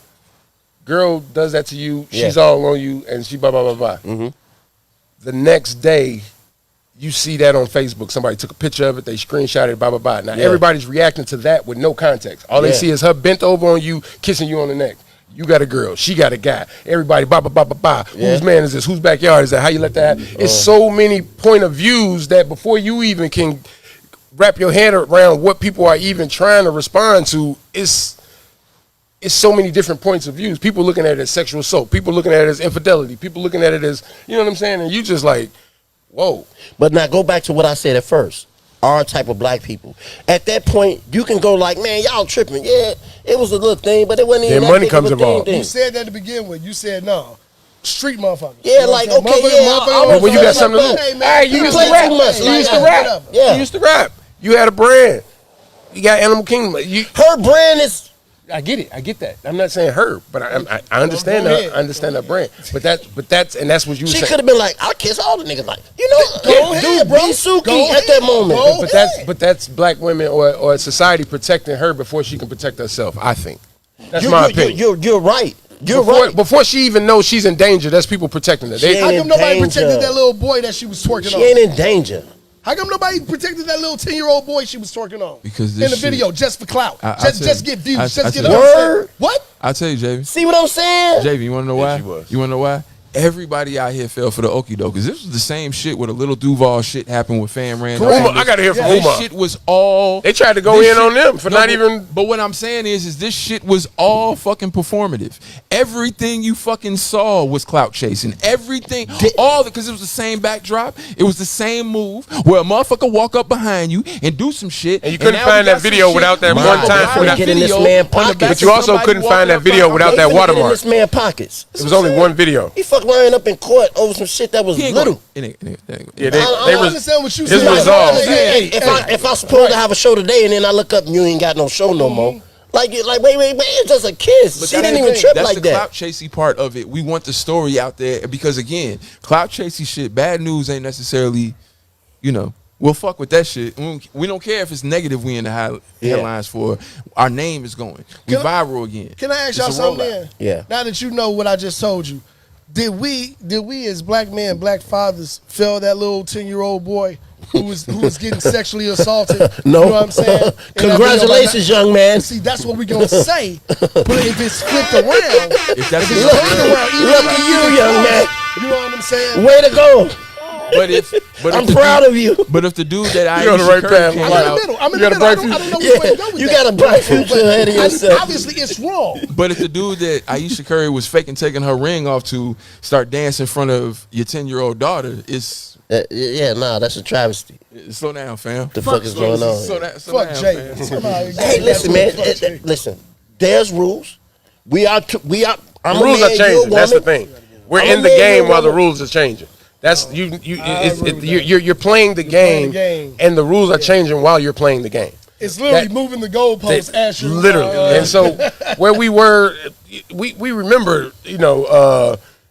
Girl does that to you. Yeah. She's all on you, and she blah blah blah blah. Mm-hmm. The next day, you see that on Facebook. Somebody took a picture of it. They screenshot it. Blah blah blah. Now Yeah. everybody's reacting to that with no context. All they Yeah. see is her bent over on you, kissing you on the neck. You got a girl. She got a guy. Everybody, blah, blah, blah, blah, blah. Yeah. Whose man is this? Whose backyard is that? How you let that happen? It's so many point of views that before you even can wrap your head around what people are even trying to respond to, it's so many different points of views. People looking at it as sexual assault. People looking at it as infidelity. People looking at it as, you know what I'm saying? And you just like, whoa. But now go back to what I said at first. Our type of black people. At that point, you can go like, man, y'all tripping. Yeah, it was a little thing, but it wasn't even Then that money big of comes a involved. thing. You said that to begin with. You said no. Street motherfucker. Yeah, You know like, what I'm saying? okay, yeah, Motherfucker, I- But when you got like something to that. lose. Hey, man, Hey, you you used play to too rap. much, You like, used to yeah, rap. whatever. Yeah. You used to rap. You had a brand. You got Animal Kingdom. Her brand is I get it. I get that. I'm not saying her, but I understand Go that. ahead. I understand that brand. But that's what you were she saying. could have been like, I'll kiss all the niggas like, you know, Go ahead, dude, bro. be Suki Go at that ahead. moment. Go But that's black women or society protecting her before she can protect herself. I think that's my opinion. You're right. You're right. Before she even knows she's in danger, that's people protecting her. She They, ain't How in come nobody danger. protected that little boy that she was twerking She on? ain't in danger. How come nobody protected that little 10-year-old boy she was twerking on? Because in this the shit- video, just for clout, I just said- get views, I just said- get Word. upset. What? I'll tell you, JV. See what I'm saying? JV, you want to know why? she was. You want to know why? Everybody out here fell for the okie doke. Because this was the same shit where the little Duval shit happened with Fam Randall. Umar, I gotta hear from This Umar. shit was all. They tried to go this in shit- on them for not but- even. But what I'm saying is this shit was all fucking performative. Everything you fucking saw was clout chasing. Everything, all because it was the same backdrop. It was the same move where a motherfucker walk up behind you and do some shit. And you couldn't now we find got that some video shit without that with one a time viral for get in this video man on the pockets. back But you of also somebody couldn't find walking that up video behind- without They that finna get in watermark. this man pockets. It was only one video. He fucked lying up in court over some shit that was He ain't little. gonna- it ain't- Yeah, I they understand what you his said. resolve. Hey, If I supposed to have a show today and then I look up and you ain't got no show no more, like wait, it's just a kiss. But She that's didn't the even thing. trip That's like the that. clout chasey part of it. We want the story out there because again, clout chasey shit, bad news ain't necessarily, we'll fuck with that shit. We don't care if it's negative. We in the headlines for our name is going. We Can I- viral again. Can I ask It's y'all a something? rollout. Then? Yeah. Now that you know what I just told you, did we as black men, black fathers, feel that little 10-year-old boy who was getting sexually assaulted? No. You know what I'm saying? In that video, Congratulations, young man. See, that's what we gonna say. But if it's flipped around, If that's if it's what- flipped around, Look at you, young man. You know what I'm saying? Way to go. I'm proud of you. But if the dude that You're on the right path. came I'm in out, the middle. I'm in You the got a middle. bright I don't know which way to go with You that. got a bright future ahead of yourself. Obviously, it's wrong. but if the dude that Ayesha Curry was faking taking her ring off to start dancing in front of your 10-year-old daughter, it's Yeah, nah, that's a travesty. slow down, fam. The fuck is going on? Slow Fuck down, Jay. fam. Hey, listen, man. Listen, there's rules. We are. I'm The rules a are man, changing. you're a That's the woman. thing. We're I'm a in the man, game you're a while the woman. rules are changing. That's you. I agree with that. You're playing the playing game, the game. and the rules are changing while you're playing the game. It's literally That- moving the goalposts as you Literally. And so where we were, we remember,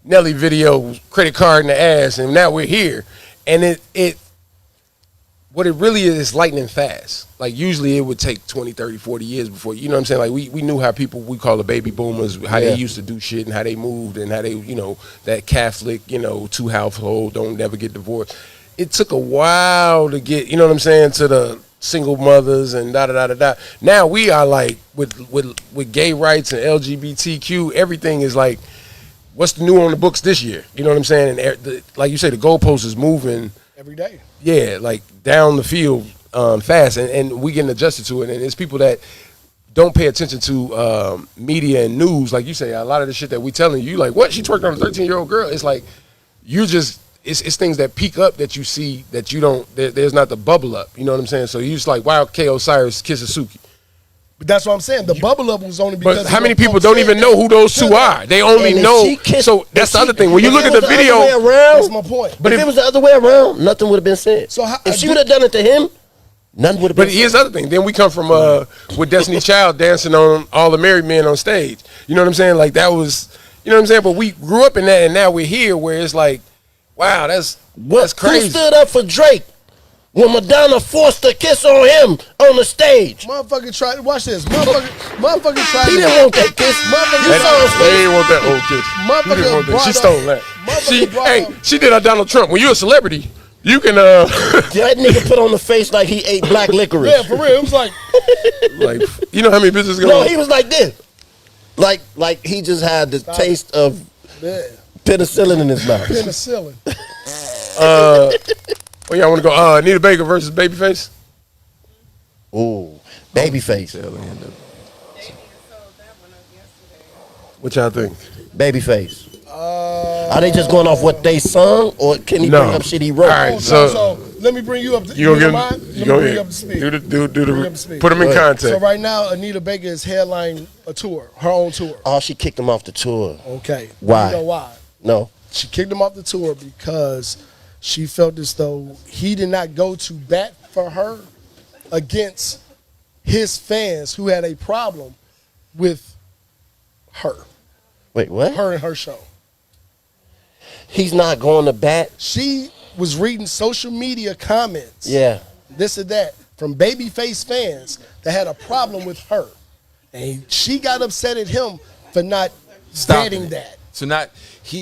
Nelly video, credit card in the ass, and now we're here. And what it really is lightning fast. Like usually it would take 20, 30, 40 years before, you know what I'm saying? Like we knew how people, we call the baby boomers, how Yeah. they used to do shit and how they moved and how they, that Catholic, two household, don't never get divorced. It took a while to get, you know what I'm saying, to the single mothers and da-da-da-da-da. Now we are like, with gay rights and LGBTQ, everything is like, what's the new on the books this year? You know what I'm saying? And like you say, the goalpost is moving. every day. Yeah, like down the field fast, and we getting adjusted to it. And it's people that don't pay attention to media and news, like you say. A lot of the shit that we telling you, like, what, she twerked on a 13-year-old girl? It's like you just it's things that peak up that you see that you don't. There's not the bubble up. You know what I'm saying? So you just like, wow, K. Osiris kisses Suki. But that's what I'm saying. The bubble up was only because. But how many people don't even know who those two are? They only And if know. she kissed- So that's the other thing. When you if look it at the was other video, way around, That's my point. But if it was the other way around, nothing would have been said. So how- if she would have done it to him, nothing would have been but here's the other thing. Then we come from with Destiny Child dancing on All the Married Men on stage. You know what I'm saying? Like that was, you know what I'm saying? But we grew up in that, and now we're here where it's like, wow, that's Who crazy. stood up for Drake when Madonna forced a kiss on him on the stage? Motherfucker tried to watch this. Motherfucker tried He to. didn't want that kiss. Motherfucker You saw his They face. ain't want that old kiss. Motherfucker He didn't want that. brought She up- stole that. Motherfucker brought up- She did a Donald Trump. When you're a celebrity, you can That nigga put on the face like he ate black licorice. Yeah, for real. It was like, like, you know how many businesses go? No, he was like this. Like he just had the taste of yeah, penicillin in his mouth. penicillin. Oh yeah, I want to go. Anita Baker versus Babyface. Ooh, babyface. What y'all think? Babyface. Are they just going off what they sung, or can he No. bring up shit he wrote? All right. So let me bring you up. You gonna don't get mind? you Let me go bring ahead. you up to speed. Do the Bring up to speed. put them in Go ahead. So context. right now, Anita Baker is headlining a tour, her own tour. Oh, she kicked him off the tour. Okay. Why? You know why? No. She kicked him off the tour because she felt as though he did not go to bat for her against his fans who had a problem with her, Wait, what? her and her show. He's not going to bat. She was reading social media comments, Yeah. this and that, from babyface fans that had a problem with her. And she got upset at him for not Stopping batting it. that. So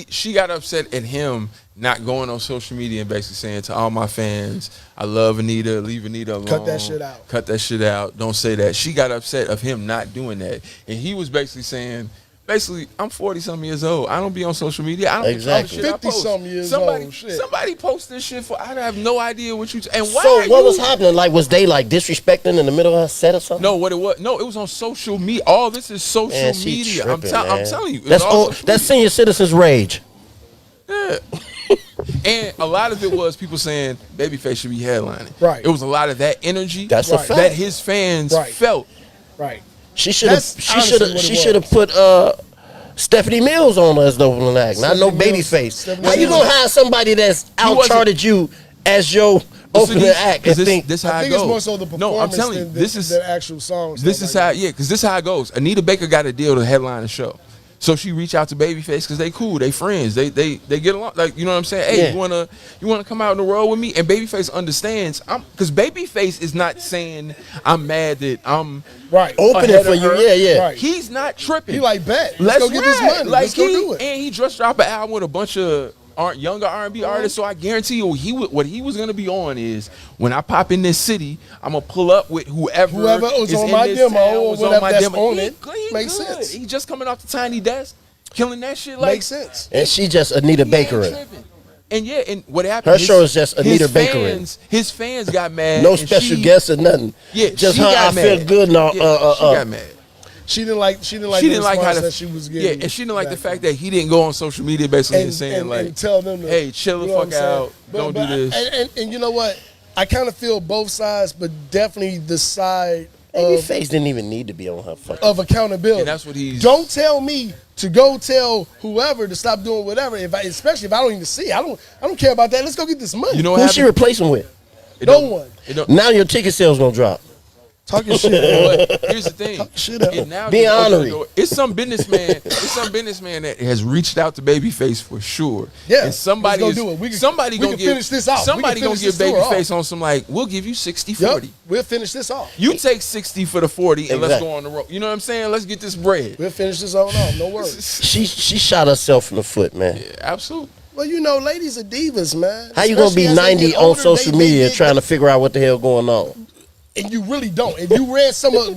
she got upset at him not going on social media and basically saying to all my fans, I love Anita, leave Anita alone. Cut that shit out. Cut that shit out. Don't say that. She got upset of him not doing that. And he was basically saying, I'm 40-something years old. I don't be on social media. I don't Exactly. control the shit I post. 50-something years somebody, old, shit. Somebody post this shit for, I have no idea what you, and why So are what you, was happening? Like, was they like disrespecting in the middle of her set or something? No, what it was, no, it was on social media. All this is social Man, she media. tripping, I'm man. telling you. It's That's all all. social That's senior citizens rage. Yeah. And a lot of it was people saying Babyface should be headlining. Right. It was a lot of that energy That's a Right. fact. that his fans Right. felt. Right. She should have. That's She honestly should have. what it She should have was. put Stephanie Mills on as the opening act. Not no Stephanie Mills. babyface. Stephanie How you Mills. gonna hire somebody that's wasn't- outcharted you as your opening act and think? This how I it think goes. it's more so the performance No, I'm telling you, than this is the actual songs. this is how because this is how it goes. Anita Baker got a deal to headline the show. So she reached out to Babyface because they cool, they friends, they get along. Like, you know what I'm saying? Hey, Yeah. you wanna come out in the road with me? And Babyface understands. Because Babyface is not saying I'm mad that I'm right. Opening ahead for of you, her. yeah. Right. He's not tripping. He like, bet. Let's Let's go get this ride. money. Like Let's go do it. And he just dropped an album with a bunch of younger R&B artists. So I guarantee you, what he was gonna be on is when I pop in this city, I'm gonna pull up with whoever was is on in my this demo town, or was whatever my that's demo. on He it. good, he Makes good. sense. He just coming off the Tiny Desk, killing that shit. Like, Makes sense. And she just Anita he ain't Baker. tripping. and what happened? Her show is just Anita Baker. His fans got mad. No special guests or nothing. Yeah, just she her. got I feel mad. good now. She got mad. She didn't like She the didn't like how response that she was getting. Yeah, and she didn't like the fact that he didn't go on social media basically and saying like, and tell them to, "Hey, chill the you know what fuck I'm saying? out. Don't do this." And you know what? I kind of feel both sides, but definitely the side Babyface didn't even need to be on her fucking. of accountability. And that's what he's. Don't tell me to go tell whoever to stop doing whatever. Especially if I don't even see, I don't care about that. Let's go get this money. You know what Who's she happened? replacing with? No one. Now your ticket sales gonna drop. Talking shit. But here's the thing. Shit up. It now Be just opened honorary. the door. It's some businessman that has reached out to Babyface for sure. Yeah, And somebody let's is, go do it. We can gonna give finish this off. Somebody We can gonna finish give this tour Babyface on some like, we'll give you 60-40. Yep, we'll finish this off. You take 60 for the 40 and let's Exactly. go on the road. You know what I'm saying? Let's get this bread. We'll finish this on off. No worries. She shot herself in the foot, man. Yeah, absolutely. Well, you know, ladies are divas, man. How you gonna be Especially as they 90 get on older, social they media get- trying to figure out what the hell going on? And you really don't. If you read some of her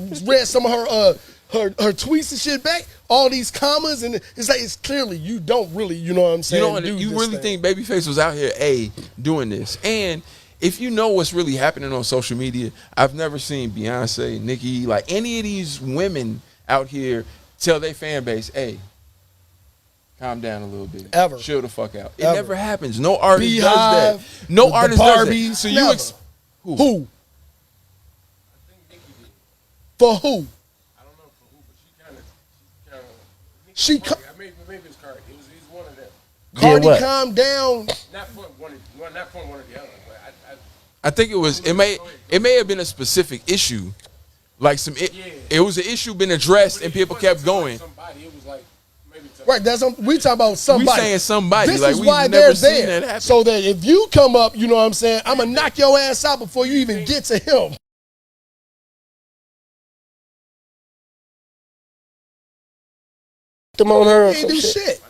tweets and shit back, all these commas, and it's like it's clearly you don't really, you know what I'm You saying? don't. do You this really thing. think Babyface was out here doing this? And if you know what's really happening on social media, I've never seen Beyonce, Nicki, like any of these women out here tell their fan base, "Hey, calm down a little bit. Ever. Chill the fuck out." It Ever. never happens. No artist Beehive, does that. No the artist does Barbies, that. So never. Who? For who? I don't know for who, but She maybe it's Cardi. He's one of them. Cardi what? calmed down. Not for one or the other, but I think it may have been a specific issue, like it was an issue been addressed and people kept going. Somebody, it was like maybe. Right, we talking about somebody. We saying somebody, This like, is we've why never they're seen there, that happen. so that if you come up, you know what I'm saying, I'm gonna knock your ass out before you even get to him. Them on her. Or He ain't some do shit. shit.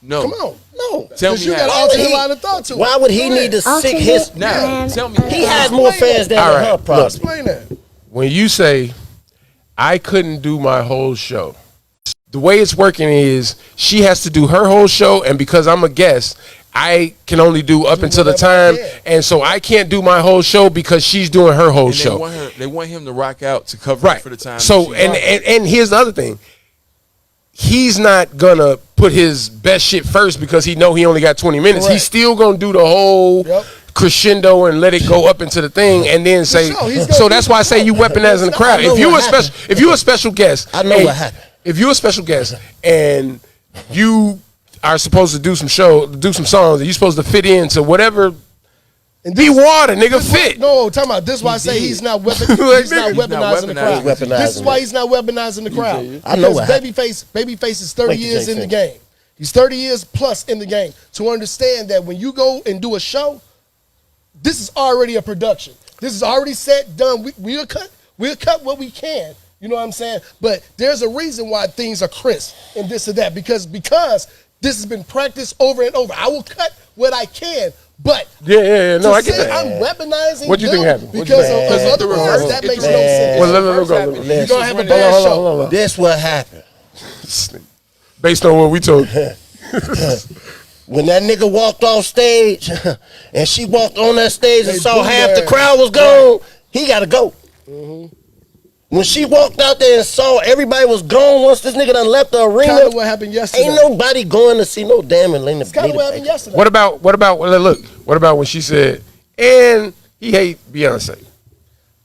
No, Come on. No. Tell Because me you got how. alternate line of thought to it. Why would he Go need to ahead. sick his? Now, tell me. He has more fans than All her, right, probably. Explain that. When you say, I couldn't do my whole show, the way it's working is she has to do her whole show, and because I'm a guest, I can only do up until the whatever I time, can. and so I can't do my whole show because she's doing her whole And show. they want him to rock out to cover Right. it for the time. So that she- and here's the other thing. He's not gonna put his best shit first because he know he only got 20 minutes. Correct. He's still gonna do the whole Yep. crescendo and let it go up into the thing and then say. sure, he's gonna So do that's why I say you weaponizing the crowd. I know If you what a special, happened. if you a special guest, I know and what happened. If you a special guest and you are supposed to do some songs, and you're supposed to fit into whatever. And Be water, nigga. this why- Fit. No, talking about this. Why I say did. he's not Like, weaponizing the weaponizing crowd. it. This is why he's not weaponizing the crowd. I know Because what happened. Babyface is 30 Wait till years Jay in the finish. game. He's 30 years plus in the game to understand that when you go and do a show, this is already a production. This is already set, done. We'll cut what we can. You know what I'm saying? But there's a reason why things are crisp and this or that because this has been practiced over and over. I will cut what I can, but Yeah. No, to I get say that. I'm weaponizing What you think them happened? What you because think? of Man. otherwise that It's makes the no reverse. sense. Well, let First go. happened. You're gonna have a Hold bad on, show. This what happened. Based on what we told you. When that nigga walked off stage and she walked on that stage and They saw booed half her the ass. crowd was gone, he got to go. When she walked out there and saw everybody was gone once this nigga done left the Kind arena, of what happened yesterday. ain't nobody going to see no damn Elena. It's kind of what happened yesterday. What about what about when she said, and he hate Beyonce?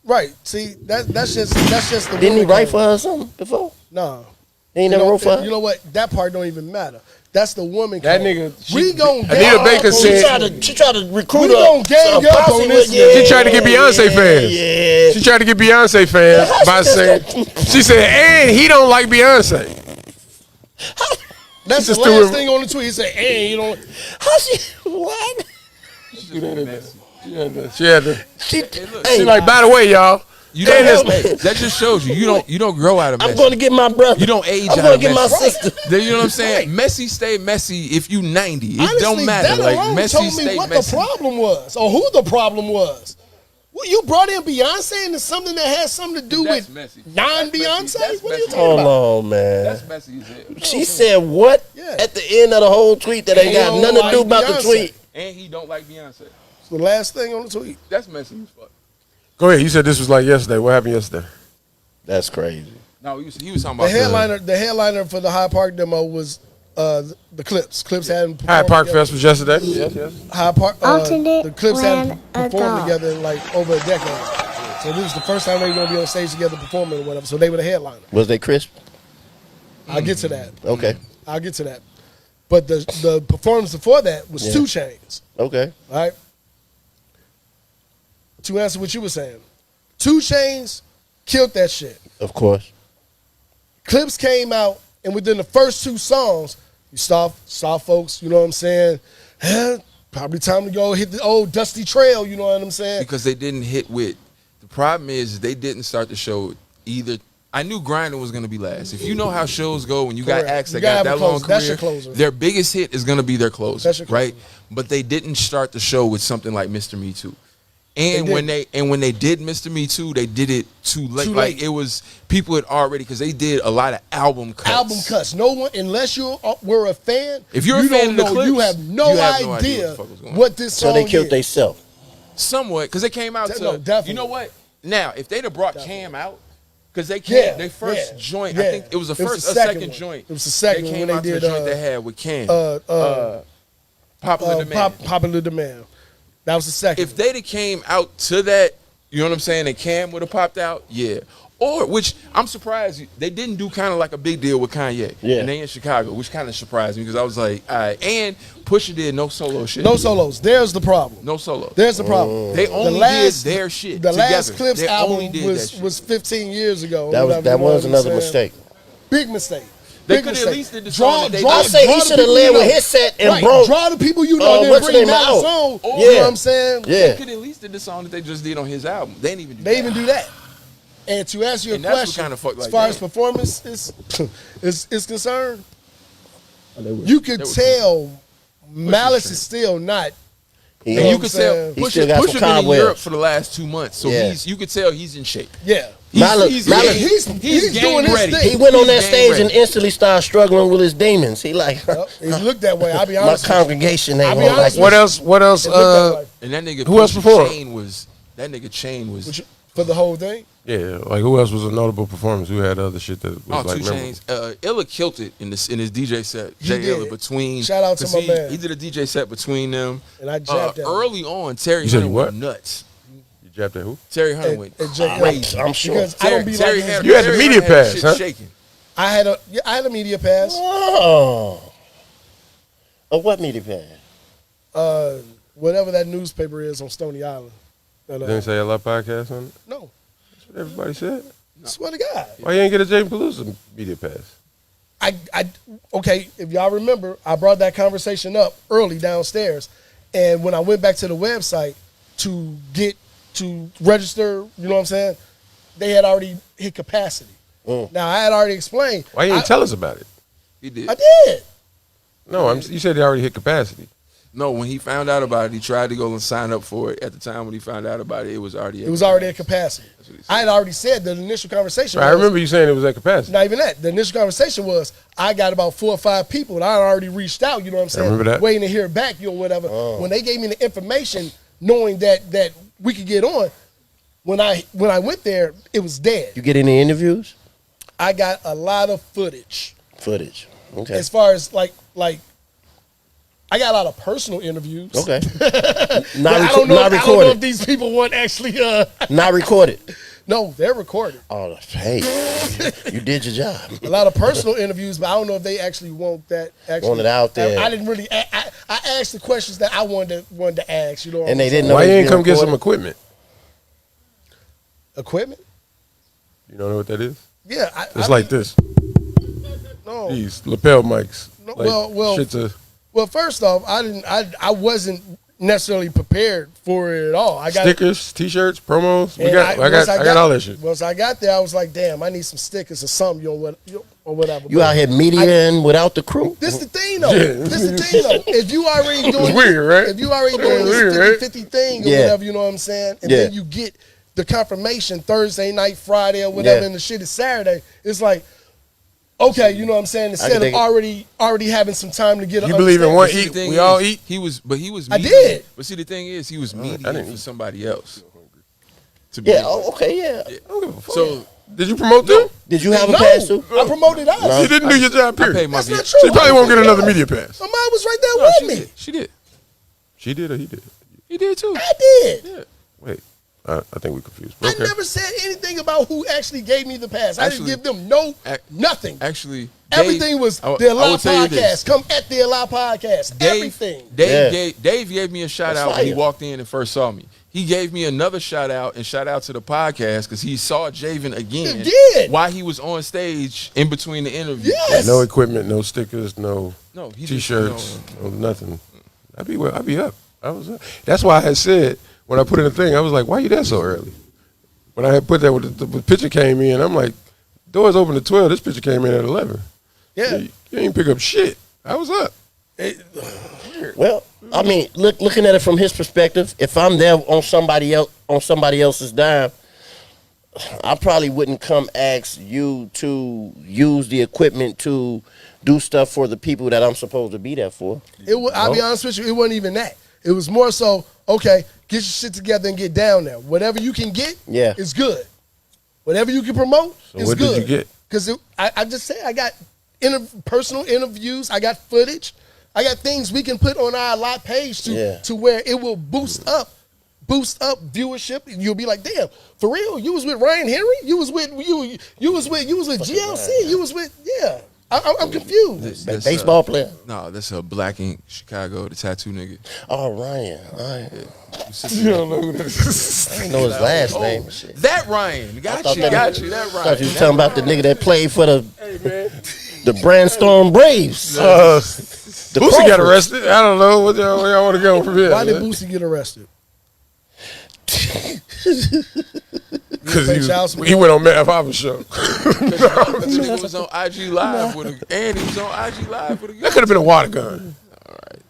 Right. See, that's just the. Didn't he woman write game. for her something before? No. He ain't You never know, wrote for her? you know what? That part don't even matter. That's the woman. That code. nigga- We gon' Anita gang Baker up on said- this. She tried to recruit We gon' gang a up posse on this with- nigga. She tried to get Beyonce fans. Yeah. She tried to get Beyonce fans by saying, she said, and he don't like Beyonce. That's the just threw last it- thing on the tweet. He said, "Hey, you know." How she? What? She had to. She, She like, by the way, y'all. You don't and have, this- that just shows you you don't grow out of I'm messy. going to get my brother. You don't age I'm out going of to get my messy. sister. You know what I'm saying? Messy stay messy if you 90. It Honestly, don't matter. that Like alone messy told me stay what messy. the problem was or who the problem was. Well, you brought in Beyonce into something that has something to do That's with messy. non-Beyonce. That's What are you messy. talking Hold about? on, man. That's messy as it. She said what Yeah. at the end of the whole tweet that ain't got Ain't nothing to do like about the Beyonce. tweet? And he don't like Beyonce. It's the last thing on the tweet. That's messy as fuck. Go ahead. You said this was like yesterday. What happened yesterday? That's crazy. No, he was talking about The headliner for the Hyde Park demo was the Clips. Clips hadn't Hyde performed Park together. Fest was yesterday. Yes. Hyde Park. Alternate The Clips hadn't ran performed ago. together in like over a decade. So this is the first time they were gonna be on stage together performing or whatever. So they were the headliner. Was they crisp? I'll get to that. Okay. I'll get to that. But the performance before that was 2 Chainz. Okay. All right. To answer what you were saying, 2 Chainz killed that shit. Of course. Clips came out, and within the first 2 songs, you saw folks, you know what I'm saying? Probably time to go hit the old dusty trail, you know what I'm saying? because they didn't hit with. The problem is they didn't start the show either. I knew Grinding was going to be last. If you know how shows go, when you got Correct. acts that You gotta got have that a long closer. That's career, your closer. their biggest hit is going to be their closer, That's your closer. right? But they didn't start the show with something like Mr. Me Too. And They when they did Mr. Me Too, they did it too late. Too Like late. it was people had already, because they did a lot of album cuts. Album cuts. No one, unless you were a fan, If you're a you fan don't of the know. You Clips, have no you have no idea idea what the fuck was going on. what this song So they killed is. themselves. Somewhat, because they came out to. No, definitely. You know what? Now, if they'd have brought Cam out, because they Yeah, came, their first yeah, joint, yeah. I think it was the It was first the or second second one. joint. It was the second they one came when out they to did, the joint they had with Cam. Popular Demand. Popular Demand. That was the second. If they'd have came out to that, you know what I'm saying, and Cam would have popped out, yeah. Or, which I'm surprised, they didn't do kind of like a big deal with Kanye. Yeah. And they in Chicago, which kind of surprised me because I was like, all right. And Pusha did no solo shit. no solos. There's the problem. No solo. There's the problem. They only did their shit The last together. Clips They only album did was that shit. was 15 years ago. That whatever, was you know what I'm another saying? mistake. Big mistake. They Big could at mistake. least did the song that they I did. say he the should have people led you with know. his set and Right. broke. Draw the people you know. Then what's bring her name Malice out? on. Yeah. You know what I'm saying? They Yeah. could at least did the song that they just did on his album. They didn't even do They that. even do that. And to answer your And that's what question, kinda fucked as like far that. as performance is concerned, you could tell Malice trained. is still not. He And know you what could I'm tell saying? He still got Pusha some been in cobwebs. Europe for the last 2 months, so Yeah. you could tell he's in shape. Yeah. Malice- He's game doing his ready. thing. He went on that He's game stage ready. and instantly started struggling with his demons. He like, Yep, he looked that way. I'll be my honest. with you. congregation I'll ain't be gonna like honest it. What else? What else? It looked that way. And that nigga Who else Pusha performed? Chain was that nigga Chain was Which- for the whole thing. Yeah, like who else was a notable performance? Who had other shit that was oh, like 2 memorable? Chainz. Illa killed it in his DJ set. He Jay did. Illa between. Shout out to 'cause my he, man. He did a DJ set between them. And I jabbed that. Early on, Terry You said Hunter you what? went nuts. You jabbed at who? Terry Hunter And- went and Jay Illa. crazy. I'm sure. Because I don't be Terry like had, You had the Terry media Hunter had pass, shit huh? shaking. I had a media pass. Oh. What media pass? Whatever that newspaper is on Stony Island. And, Didn't say a lot podcast on it. no, That's what everybody said. swear to God. Why you ain't get a James Palooza media pass? Okay, if y'all remember, I brought that conversation up early downstairs, and when I went back to the website to register, you know what I'm saying, they had already hit capacity. Now I had already explained. Why you didn't tell us about it? He did. I did. No, you said they already hit capacity. No, when he found out about it, he tried to go and sign up for it. At the time when he found out about it, it was already. It was already at capacity. I had already said the initial conversation. I was- remember you saying it was at capacity. Not even that. The initial conversation was I got about 4 or 5 people and I had already reached out, you know what I'm saying? remember that. Waiting to hear back, you know, whatever. When they gave me the information, knowing that we could get on, when I went there, it was dead. You get any interviews? I got a lot of footage. Footage. Okay. As far as like I got a lot of personal interviews. Okay. But I don't know not if recorded. these people want actually Not recorded. no, they're recorded. Oh, hey, you did your job. A lot of personal interviews, but I don't know if they actually want that. Actually, Want it out there. I didn't really. I asked the questions that I wanted to ask. You know, what And I'm they saying? didn't know Why you it was ain't come being get some recorded? equipment? Equipment. You don't know what that is? Yeah, It's like this. No. These lapel mics. No, Like, well, shit's a, Well, first off, I wasn't necessarily prepared for it at all. I got stickers, t-shirts, promos. and I got all that shit. Once I got there, I was like, damn, I need some stickers or something, or whatever. You out here mediating without the crew? This the thing though. Yeah. This the thing though. If you already doing It's weird, right? If you already doing It's weird, this right? 50-50 thing or Yeah. whatever, you know what I'm saying, and Yeah. then you get the confirmation Thursday night, Friday, or whatever, Yeah. and the shit is Saturday. It's like Okay, you know what I'm saying? Instead of dig it. already having some time to get. You believe in one See, the eat? thing We is, all eat. He was I meeting- did. But see, the thing is, he was meeting didn't for eat. somebody else. To Yeah. be- Oh, okay. Yeah. So Did you promote them? Did you have a No, pass too? I promoted us. You didn't do your job, I period. paid my That's bill. not true. She probably won't get I another did. media pass. My mom was right there No, with she me. did. She did. She did or he did? He did too. I did. Yeah. Wait, I think we confused. I Okay. never said anything about who actually gave me the pass. I Actually- didn't give them nothing. Actually, Everything was I- the I Allow will tell you this. Podcast. Come at the Allow Podcast. Everything. Yeah. Dave gave me a shout That's out when he fire. walked in and first saw me. He gave me another shout out and shout out to the podcast because he saw Javen again. He did. While he was on stage in between the interviews. Yes. No equipment, no stickers, no No, he t-shirts, no nothing. I'd be up. I was up. That's why I had said when I put in the thing, I was like, "Why you there so early?" When I had put that, when the picture came in, I'm like, "Doors open at 12. This picture came in at 11. Yeah. You ain't pick up shit. I was up. Well, I mean, looking at it from his perspective, if I'm there on somebody else's dime, I probably wouldn't come ask you to use the equipment to do stuff for the people that I'm supposed to be there for. I'll be honest with you, it wasn't even that. It was more so, okay, get your shit together and get down there. Whatever you can get Yeah. is good. Whatever you can promote is what good. did you get? Because I just said I got personal interviews. I got footage. I got things we can put on our live page to where it will boost up viewership. You'll be like, damn, for real? You was with Ryan Henry? You was with GLC? You was with I'm confused. That's, Baseball player. No, that's a Black Ink Chicago, the tattoo nigga. Oh, Ryan. Ryan. You don't know who that I didn't know his last name. and shit. That Ryan. Got thought you. that Got was- you. That I thought Ryan. you was talking about the nigga that played for the Brandstorm Braves. The Boosie got Crawfords. arrested. I don't know where y'all want to go from here. Why did Boosie get arrested? Because pay child support? he went on Matt Hoffa show. That nigga was on IG Live with a, and he was on IG Live with a That could have been a water gun. All right.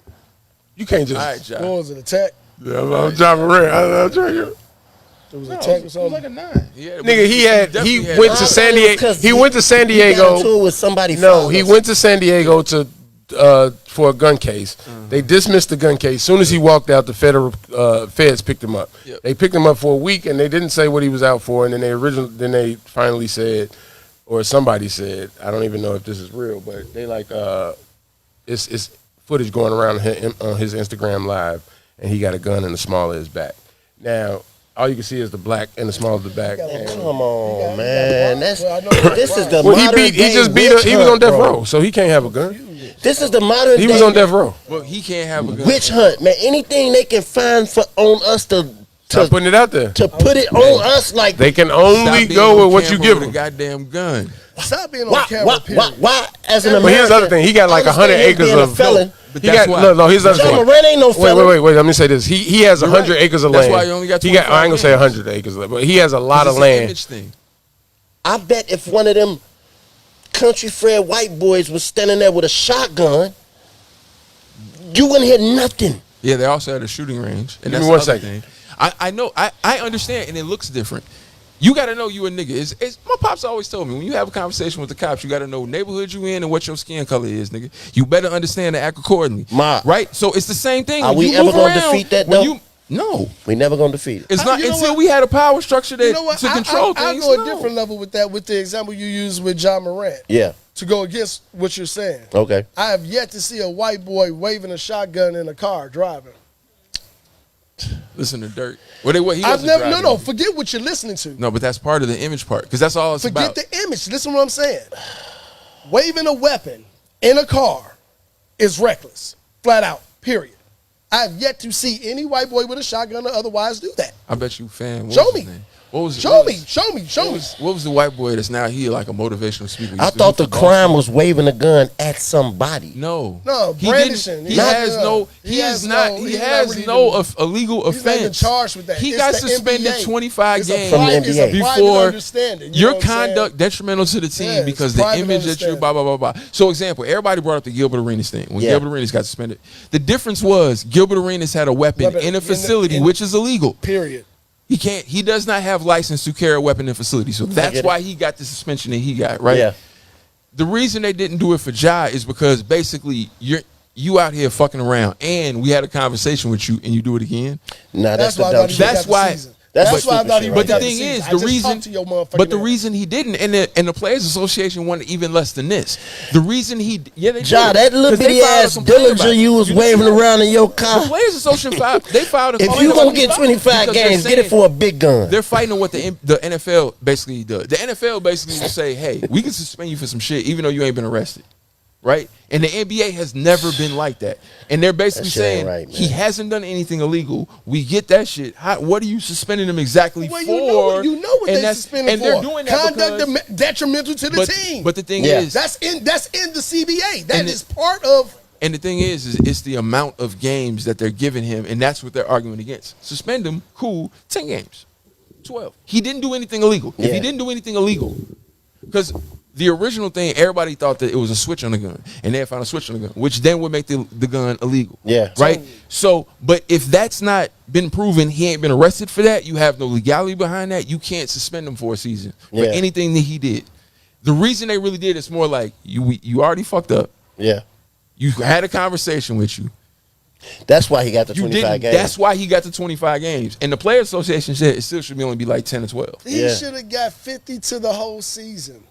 You can't just. All right, Josh. What was it, attack? Yeah, I'm John Moran. I'm trying to. It was an attack or something? a 9. Yeah, Nigga, he definitely went to I San thought it was Diego. 'cause He went to San He got into Diego. it with somebody. No, found he us. went to San Diego to for a gun case. They dismissed the gun case. As soon as he walked out, the feds picked him up. Yep. They picked him up for a week, and they didn't say what he was out for. And then they finally said, or somebody said, I don't even know if this is real, but they like it's footage going around on his Instagram live, and he got a gun in the small of his back. Now, all you can see is the black and the small of the back. And- Come on, He man. got That's well, I know this is the well, he modern just day beat. witch He was on hunt, death bro. row, so he can't have a gun. This is the modern He day was on death row. Well, he can't have a gun. witch hunt, man. Anything they can find on us Stop putting it out there. to put it on us, like They can Stop only being go on with what you camera give with them. a goddamn gun. Stop being on camera, period. why? As an But American, here's the other thing. He got like I 100 understand him acres being a of. felon. But He that's got why. no. Here's the other John thing. Moran ain't no felon. Wait. Let me say this. He has 100 acres of That's land. why he only got I ain't 25 gonna say 100 acres, but he has a lot It's of an land. image thing. I bet if one of them country Fred white boys was standing there with a shotgun, you wouldn't hear nothing. Yeah, they also had a shooting range. And Give that's me the one other second. thing. I know. I understand, and it looks different. You got to know you a nigga. It's my pops always told me, when you have a conversation with the cops, you got to know what neighborhood you in and what your skin color is, nigga. You better understand and act accordingly. Ma. Right? So it's the same thing. Are When we you ever move gonna around, defeat that, when though? you- No. We never gonna defeat it. It's not You know until what? we had a power structure that You know what? to control I things. go a no. different level with that, with the example you used with John Morant. Yeah. To go against what you're saying. Okay. I have yet to see a white boy waving a shotgun in a car driving. Listen to Dirk. Well, he I've wasn't never. driving. No. Forget what you're listening to. No, but that's part of the image part because that's all it's Forget about. the image. Listen to what I'm saying. Waving a weapon in a car is reckless. Flat out. Period. I have yet to see any white boy with a shotgun or otherwise do that. I bet you fan. What Show was me. his name? What was Show what me. was- Show me. Show me. What was the white boy that's now he like a motivational speaker? I thought the crime was waving a gun at somebody. No, No, He brandishing. didn't- He Not- has no. He has is not. no- He he's not has really no even- illegal offense. He's not even charged with that. He It's got the suspended NBA. 25 It's a games From the private- it's a NBA. private before understanding, you know your what I'm saying? conduct detrimental to the team Yeah, it's because the private image that you understanding. blah blah blah blah. So, example, everybody brought up the Gilbert Arenas thing when Yeah. Gilbert Arenas got suspended. The difference was Gilbert Arenas had a weapon in a facility, which is illegal. Period. He can't. He does not have license to carry a weapon in facility. So that's get it. why he got the suspension that he got. Right. Yeah. The reason they didn't do it for Ja is because basically you out here fucking around, and we had a conversation with you, and you do it again. Nah, that's the why I dumb thought he shit. That's got the why- season. That's That's why I stupid thought he shit would But the got thing season. is, I the just reason, talked to your motherfucking but the ass. reason he didn't, and the Players Association wanted even less than this. The reason they Ja, did. that little 'Cause they bitty filed a ass complaint about Dillinger it. you was You waving see that? around in your The car. Players Association they filed a If complaint you about gonna get it 25 because they're games, get it saying- for a big gun. They're fighting what the NFL basically does. The NFL basically will say, hey, we can suspend you for some shit even though you ain't been arrested. Right? And the NBA has never been like that. And they're basically That shit ain't saying right, man. he hasn't done anything illegal. We get that shit. What are you suspending him exactly Well, for? you know what And they that's- suspended and for. they're doing that Conduct because, detrimental to the team. But the thing Yeah. is, that's in the CBA. That And is part of. and the thing is it's the amount of games that they're giving him, and that's what they're arguing against. Suspend him, cool, 10 games, 12. He didn't do anything illegal. If he Yeah. didn't do anything illegal, because the original thing, everybody thought that it was a switch on the gun, and they had found a switch on the gun, which then would make the gun illegal. Yeah. Right? So, but if that's not been proven, he ain't been arrested for that, you have no legality behind that, you can't suspend him for a season for Yeah. anything that he did. The reason they really did it's more like you already fucked up. Yeah. You had a conversation with you. That's why he got the You 25 didn't. games. That's why he got the 25 games. And the Players Association said it still should be only be like 10 or 12. He Yeah. should have got 50 to the whole season.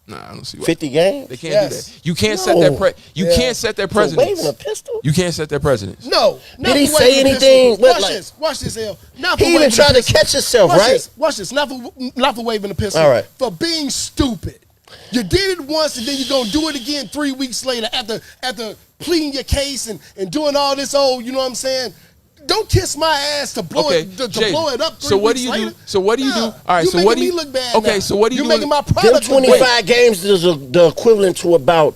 Nah, I don't see why. 50 games? They can't Yes. do that. You can't set No. that Yeah. can't set their For waving presidents. a pistol? You can't set their presidents. No. not Did he for say waving a anything? pistol. What, Watch like- this. Watch this, L. Not for He even waving a tried to pistol. catch himself, Watch right? This. Watch this. Not for waving a pistol. All right. For being stupid. You did it once, and then you're gonna do it again 3 weeks later after pleading your case and doing all this old. You know what I'm saying? Don't kiss my ass to blow Okay, it to Jay, blow it up. 3 so what do weeks you do? later. So what do you do? Nah, All right, you so what do making you me look bad? Okay, now. so what do you You're do? making my Them product look 25 bad. games is the equivalent to about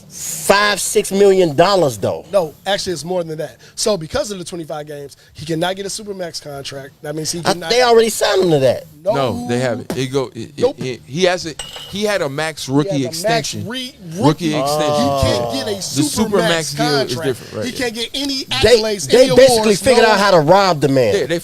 $5-6 million, though. No, actually, it's more than that. So because of the 25 games, he cannot get a Supermax contract. That means he cannot. They already signed him to that. No, they haven't. Nope. He had a max rookie He has a max extension. rookie. extension. He can't get a Supermax Supermax deal is contract. different, right, He yeah. can't get any They accolades. basically awards, figured out how to rob the man. Yeah, they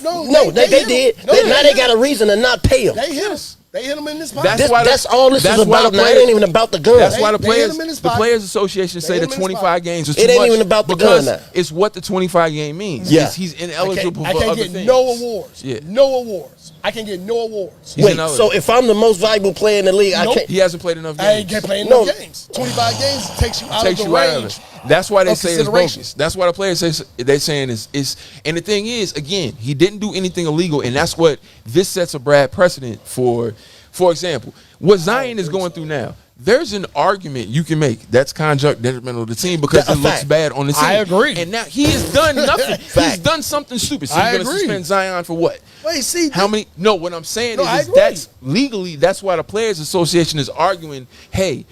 No, they hit him. did. No, Now they hit got him. a reason to not pay him. They hit him. They hit him in this pocket. That's all this is about. Now it ain't even about the gun. That's why the They hit players, him in his the pocket. Players Association say hit the him in his 25 pocket. games is It too ain't much even about the because gun now. it's what the 25 game means. Yeah. He's I ineligible can't for other get things. no awards. Yeah. No awards. I can get no awards. He's Wait, ineligible. so if I'm the most valuable player in the league, Nope. I can't. He hasn't played enough I ain't games. get playing No. no games. 25 games takes you out Takes of the you out of range. it. That's why they of say it's consideration. bogus. That's why the players say they're saying is. And the thing is, again, he didn't do anything illegal, and that's what this sets a bad precedent for. For example, what Zion is going through now. There's an argument you can make that's conjunct detrimental to the team because That's it a looks fact. bad on the team. I agree. And now he has done nothing. He's Fact. done something stupid. So I you're going to agree. suspend Zion for what? Wait, see. How many? No, what I'm saying No, I is agree. that's legally. That's why the Players Association is arguing. Hey,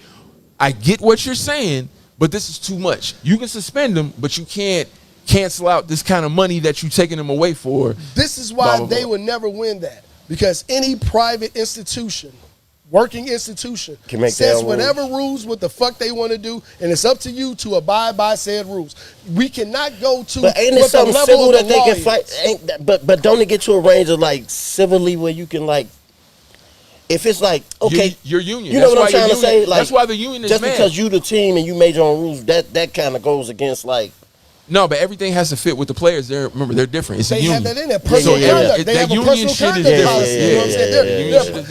I get what you're saying, but this is too much. You can suspend him, but you can't cancel out this kind of money that you're taking him away for. This is why Blah, blah, they blah. would never win that. Because any private institution, working institution, Can make their sets own whatever rules what the fuck they want to do, and it's up to you to abide by said rules. We cannot go to But ain't what it the something level civil of the that they law can is. fight? Ain't that, but don't it get to a range of like civilly where you can like, if it's like okay, Your union. you know That's what I'm why your trying to say? union- Like that's why the union is just mad. because you the team and you made your own rules, that kind of goes against like. No, but everything has to fit with the players. Remember, they're different. It's a They union. have that in there. Personal yeah, yeah. conduct. It- They that have a union personal shit is conduct different. policy. You know what I'm saying? Yeah, They're- union they're- shit is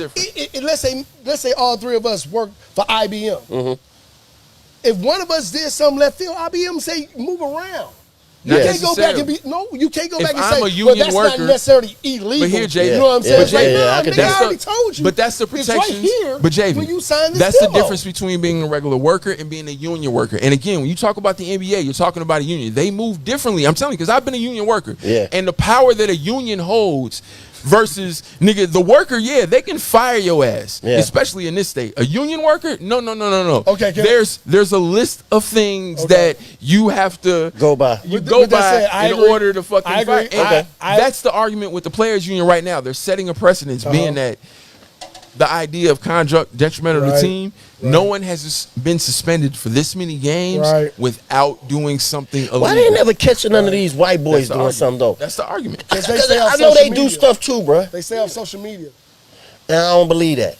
different. let's say all three of us work for IBM. Mm-hmm. If one of us did something left field, IBM say move around. You Not can't go back and necessarily. be you can't go If back and I'm say, a well, union that's worker- not necessarily illegal. But here, Jay, you know what I'm saying? yeah, It's like, yeah, nah, I can nigga, do I that. already told you. But that's the It's protections. right here but Jay, when you sign this that's the demo. difference between being a regular worker and being a union worker. And again, when you talk about the NBA, you're talking about a union. They move differently. I'm telling you, because I've been a union worker. Yeah. And the power that a union holds versus nigga, the worker, yeah, they can fire your ass, Yeah. especially in this state. A union worker, no. Okay, can I- there's a list of things Okay. that you have to Go by. You With go that by said, I in agree. order to fucking I agree. fight. And Okay. that's the argument with the players union right now. They're setting a precedence, being that the idea of conduct detrimental to the Right. team. No one has been suspended for this many games Right. without doing something illegal. Why they ain't never catching none of these white boys That's the doing argument. something though? That's the argument. 'Cause they 'Cause stay on I know social they do media. stuff too, bruh. They stay on social media. And I don't believe that.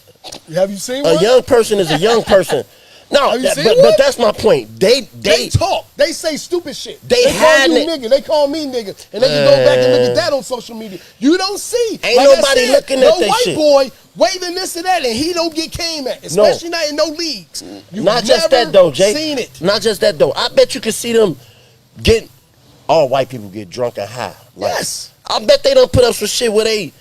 Have you seen A one? young person is a young person. No, Have you seen but one? that's my point. They talk. They say stupid shit. They call hiding you it. nigga. They call me nigga. And they can go back and look at that on social media. You don't see. Ain't Like I nobody said, looking at no that white shit. boy waving this and that, and he don't get came at. Especially not in no leagues. You've Not just never that though, Jay. seen it. Not just that though. I bet you can see them get all white people get drunk and high. Like, Yes. I bet they don't put up some shit where they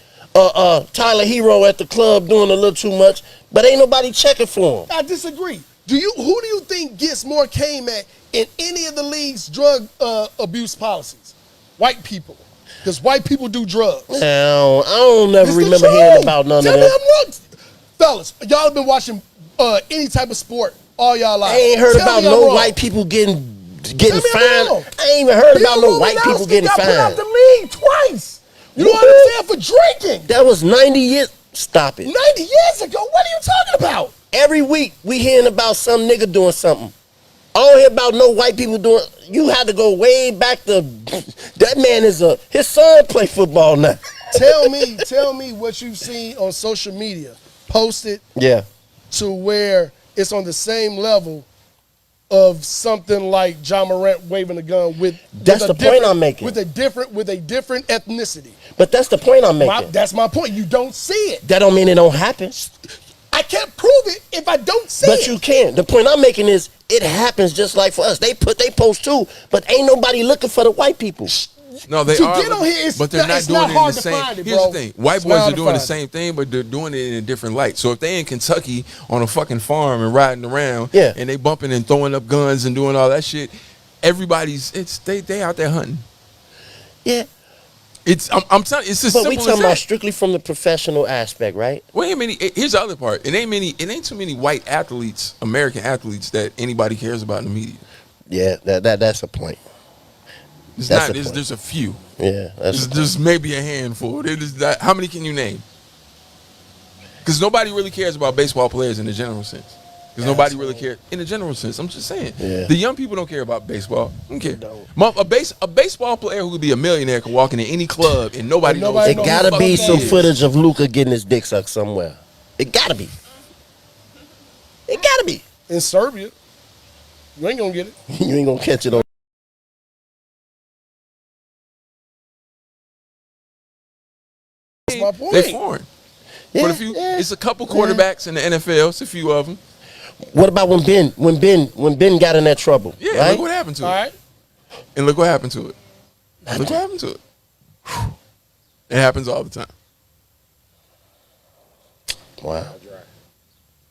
Tyler Hero at the club doing a little too much, but ain't nobody checking for him. I disagree. Who do you think gets more came at in any of the league's drug abuse policies? White people. Because white people do drugs. Now, I don't never It's the remember truth. hearing about none Tell of me that. I'm wrong. Fellas, y'all have been watching any type of sport all y'all lives. I ain't heard Tell about me I'm no wrong. white people getting Tell me I'm fined. wrong. I ain't even heard Bill about no white people Romanowski getting got put out fined. the league twice. You know what I'm saying? For drinking. That was 90 years. Stop it. 90 years ago. What are you talking about? Every week we hearing about some nigga doing something. I don't hear about no white people doing. You had to go way back to. That man his son play football now. Tell me what you've seen on social media. Posted Yeah. to where it's on the same level of something like John Morant waving a gun with. That's with a the point different- I'm making. With a different ethnicity. But that's the point I'm making. That's my point. You don't see it. That don't mean it don't happen. I can't prove it if I don't see But it. you can. The point I'm making is it happens just like for us. They post too, but ain't nobody looking for the white people. No, they To are. get on here, it's but they're not it's doing not it hard in the to same. find it, Here's bro. the thing: white It's boys not are hard to doing the find it. same thing, but they're doing it in a different light. So if they in Kentucky on a fucking farm and riding around, Yeah. and they bumping and throwing up guns and doing all that shit, everybody's they out there hunting. Yeah. I'm telling you, it's as But simple we as talking that. about strictly from the professional aspect, right? Well, here's the other part. It ain't too many white athletes, American athletes, that anybody cares about in the media. Yeah, that's a point. It's That's not. the point. There's a few. Yeah, that's There's maybe a handful. How many can you name? Because nobody really cares about baseball players in the general sense. Because nobody really cares in the general sense. I'm just saying. Yeah. The young people don't care about baseball. Don't care. A baseball player who could be a millionaire could walk into any club and nobody knows. nobody It who the gotta fuck be he some is. footage of Luca getting his dick sucked somewhere. It gotta be. It gotta be. In Serbia, you ain't gonna get it. You ain't gonna catch it on. That's my point. They foreign. Yeah, But if you, yeah. it's a couple quarterbacks in the NFL. It's a few of them. What about when Ben got in that trouble? Yeah. right? Look what happened to All it. right. And look what happened to it. Look what happened to it. It happens all the time. Wow.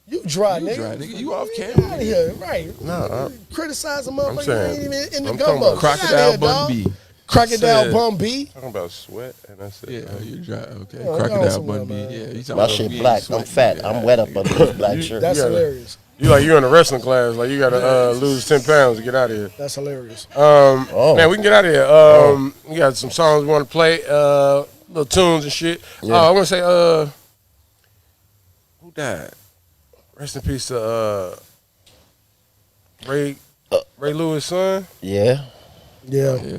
You dry, You nigga. dry, nigga. You off Out camera. of here, right? No, Criticize a I'm motherfucker saying, you ain't even in the I'm talking gumbo. about Get outta Crocodile here, Bun dog. B. Crocodile Said- Bun B. Talking about sweat, and I said, Yeah, you dry. Okay. Oh, Crocodile y'all somewhere, Bun B. man. Yeah. You talking My about shit we ain't black. I'm sweating. fat. Yeah, I'm wet up under this black You- shirt. That's gotta- hilarious. you're in a wrestling class, like you gotta lose 10 pounds to get out of here. That's hilarious. Oh. Man, we can get out of here. We got some songs we want to play, little tunes and shit. Yeah. I want to say, who died? Rest in peace to Ray Lewis' son. Yeah. Yeah. Yeah.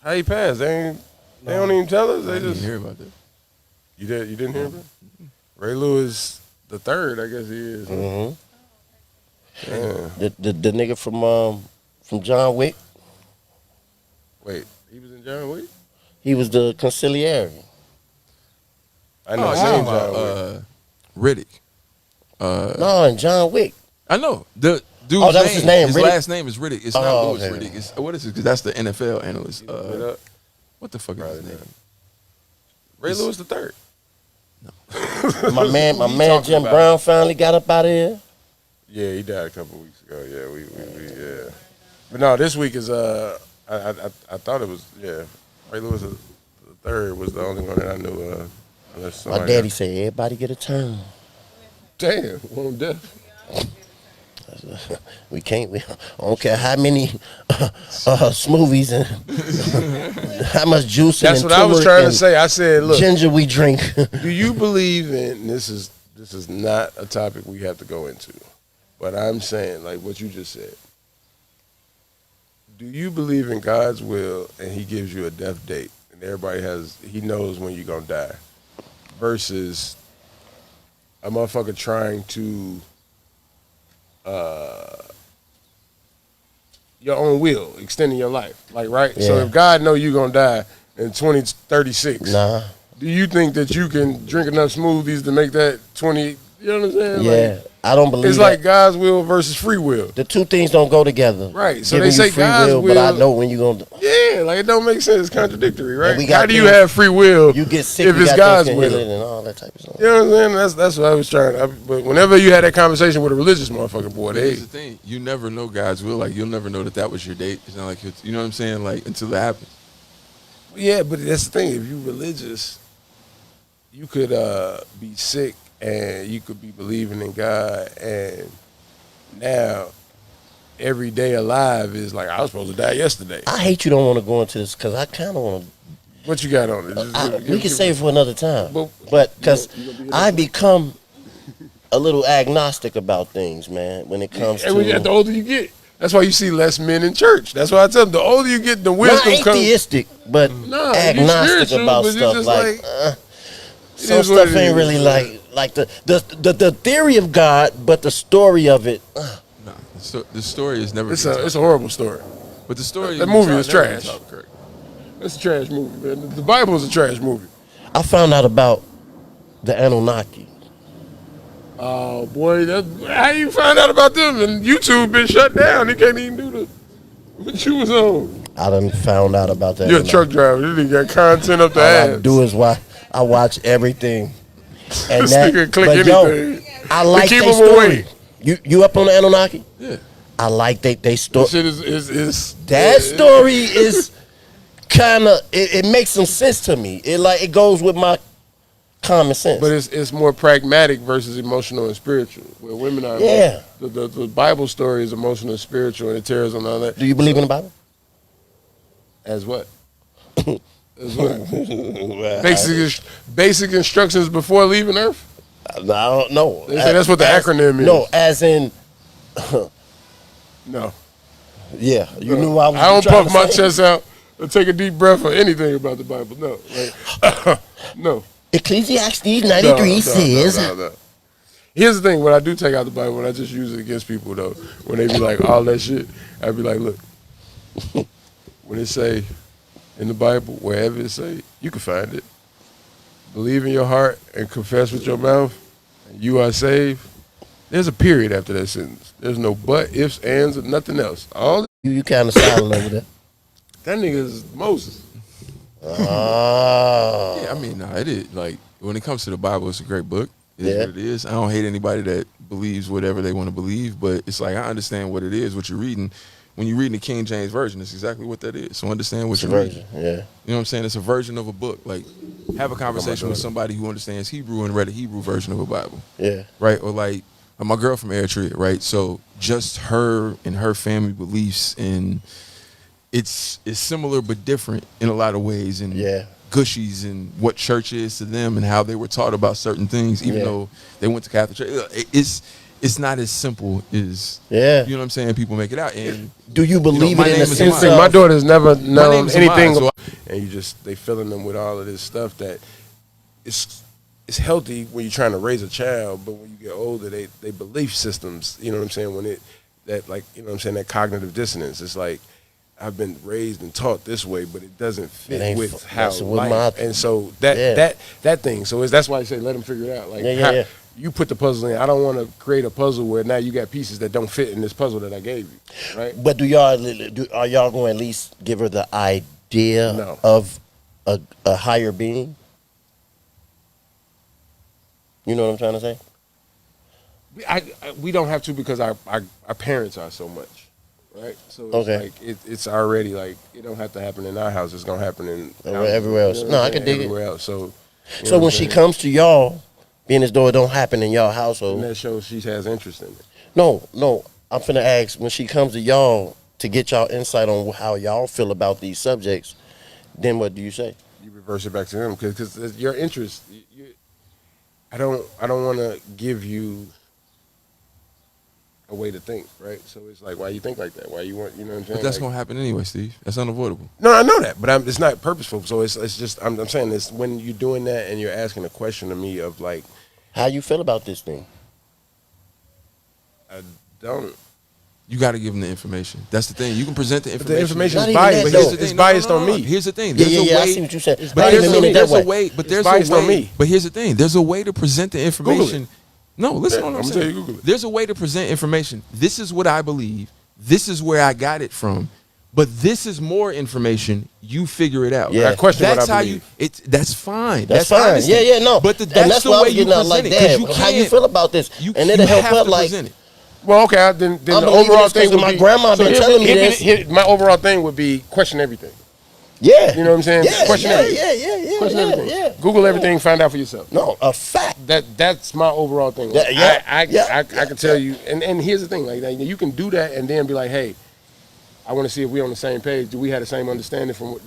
How he passed? They don't even tell us. I They didn't just hear about that. you didn't hear about it? Ray Lewis the third, I guess he is. Mm-hmm. Yeah. The nigga from John Wick, Wait, he was in John Wick? he was the conciliary. I know. Oh, seen you John talking Wick. about Riddick. No, in John Wick. I know the dude's Oh, that was his name, His Riddick? last name is Riddick. It's not Oh, Louis okay. Riddick. It's, what is it? Because that's the NFL analyst. Wait up. What the fuck is his Probably name? not. Ray Lewis the third. My man Who you Jim talking about? Brown finally got up out of here. Yeah, he died a couple of weeks ago. Yeah, we yeah. But no, this week is I thought it was Ray Lewis the third was the only one that I knew. Unless My somebody daddy else. said everybody get a turn. Damn, one death. We can't. I don't care how many smoothies and how much juice That's and what I was turmeric trying to and say. I said, look, ginger we drink. do you believe in this is not a topic we have to go into, but I'm saying like what you just said. Do you believe in God's will and He gives you a death date and everybody he knows when you're gonna die, versus a motherfucker trying to your own will, extending your life. Like, right? So Yeah. if God know you're gonna die in 2036, Nah. do you think that you can drink enough smoothies to make that 20? You know what I'm saying? Yeah. I don't believe It's that. like God's will versus free will. The two things don't go together. Right, so Giving they say you free God's will, but I will- know when you're gonna. Yeah, like it don't make sense. It's contradictory, right? we got How do you things- have free will You get sick. if you it's got God's that will? and all that type of stuff. You know what I'm saying? That's what I was trying. But whenever you had that conversation with a religious motherfucker, boy, they Here's the thing: you never know God's will. Like you'll never know that was your date. It's not like you know what I'm saying. Like until it happens. yeah. But that's the thing. If you religious, you could be sick and you could be believing in God, and now every day alive is like I was supposed to die yesterday. I hate you don't want to go into this because I kind of want What you got on it? to. We can save it for another time. But- But because you gonna be- I become a little agnostic about things, man. When it comes And the to older you get, that's why you see less men in church. That's why I tell them the older you get, the not wisdom comes. atheistic, but Nah, you agnostic spiritual, about but you stuff. just Like some is what stuff it ain't is. really like the theory of God, but the story of it. No, the story is never. It's been a told. horrible story. But the story. That movie it's is never been trash. told correct. It's a trash movie, man. The Bible is a trash movie. I found out about the Anunnaki. Oh boy, how you find out about them? And YouTube been shut down. They can't even do the what you was on. I done found out about that. You're a truck driver. You didn't got content up the All I ass. do is I watch everything. And This that, nigga click but anything. I like keep their them story. away. You up on the Anunnaki? Yeah. I like they story. Shit is That story is kind of it makes some sense to me. It goes with my common sense. But it's more pragmatic versus emotional and spiritual. Where women are, Yeah. The Bible story is emotional and spiritual, and it tears on all that. Do you believe in the Bible? As what? As what? Basic instructions before leaving Earth. I don't know. They say that's what the acronym is. No, as in, No, yeah. You knew I was. I don't trying puff to my say. chest out or take a deep breath or anything about the Bible. No, like, no. Ecclesiastes 93 No. says. Here's the thing: when I do take out the Bible, when I just use it against people, though, when they be like all that shit, I'd be like, look, when it say in the Bible, wherever it say, you can find it. Believe in your heart and confess with your mouth, and you are saved. There's a period after that sentence. There's no but, ifs, ands, or nothing else. All You kind of silent over there. that nigga is Moses. Oh. Yeah, I mean, nah, it is like when it comes to the Bible, it's a great book. It is Yeah. what it is. I don't hate anybody that believes whatever they want to believe, but it's like I understand what it is, what you're reading. When you're reading the King James Version, it's exactly what that is. So understand what It's a you're reading. version. Yeah. You know what I'm saying? It's a version of a book. Like, have a conversation with somebody who understands Hebrew and read a Hebrew version of a Bible, Yeah. right? Or like my girl from Eritrea, right? So just her and her family beliefs, and it's similar but different in a lot of ways. And Yeah. gushies and what church is to them and how they were taught about certain things, even Yeah. though they went to Catholic church. It's not as simple as Yeah. you know what I'm saying. People make it out, and Do you believe my it in name the is sense Amaya. of My daughter's never name known is anything, Amaya, so and they filling them with all of this stuff that it's healthy when you're trying to raise a child, but when you get older, they belief systems, you know what I'm saying, that cognitive dissonance. It's like I've been raised and taught this way, but it doesn't It fit ain't with f- how messing with life. my- And so Yeah. that thing. So that's why I say let them figure it out. Like Yeah. you put the puzzle in. I don't want to create a puzzle where now you got pieces that don't fit in this puzzle that I gave you, right? But are y'all going to at least give her the idea No. of a higher being? You know what I'm trying to say? We don't have to because our parents are so much, right? So it's Okay. like it's already like it don't have to happen in our house. It's gonna happen in Everywhere else. You know No, what I I'm can saying? dig it. Everywhere else. So you So know what when I'm she saying? comes to y'all, being as though it don't happen in y'all and household. that shows she has interest in it. No, I'm finna ask when she comes to y'all to get y'all insight on how y'all feel about these subjects. Then what do you say? You reverse it back to him because your interest. I don't want to give you a way to think, right? So it's like, why you think like that? Why you want, you know what I'm saying? but that's Like- gonna happen anyway, Steve. That's unavoidable. No, I know that, but it's not purposeful. So it's just I'm saying this when you're doing that and you're asking a question to me of like, How you feel about this thing? I don't. You got to give them the information. That's the thing. You can present the But the information. information Not is even biased. that, But though. here's the thing. It's biased on me. Here's the thing. Yeah, There's yeah, a yeah. I way. see what you said. But I didn't there's mean it that there's a way. way. But there's biased a on way. me. But here's the thing. There's a way to present the information. No, listen Yeah, to what I'm I'm gonna tell saying. you, Google it. There's a way to present information. This is what I believe. This is where I got it from. But this is more information. You figure it out. Yeah. I question That's what I how believe. you. That's fine. That's fine. honesty. Yeah, no. But And that's the why I way was you getting out present like it. 'Cause that. you How you can't- feel about this? You, And it'll you help have her to like. present it. Well, okay. Then I'm the believing overall this 'cause thing would my be. grandma been telling me this. My overall thing would be question everything. Yeah. You know what I'm saying? Yeah, Question yeah, everything. yeah. Question everything. Yeah. Google everything. Find out for yourself. No, a fact. That's my overall thing. Yeah, I can tell you. And here's the thing. Like you can do that and then be like, hey, I want to see if we're on the same page. Do we have the same understanding from what?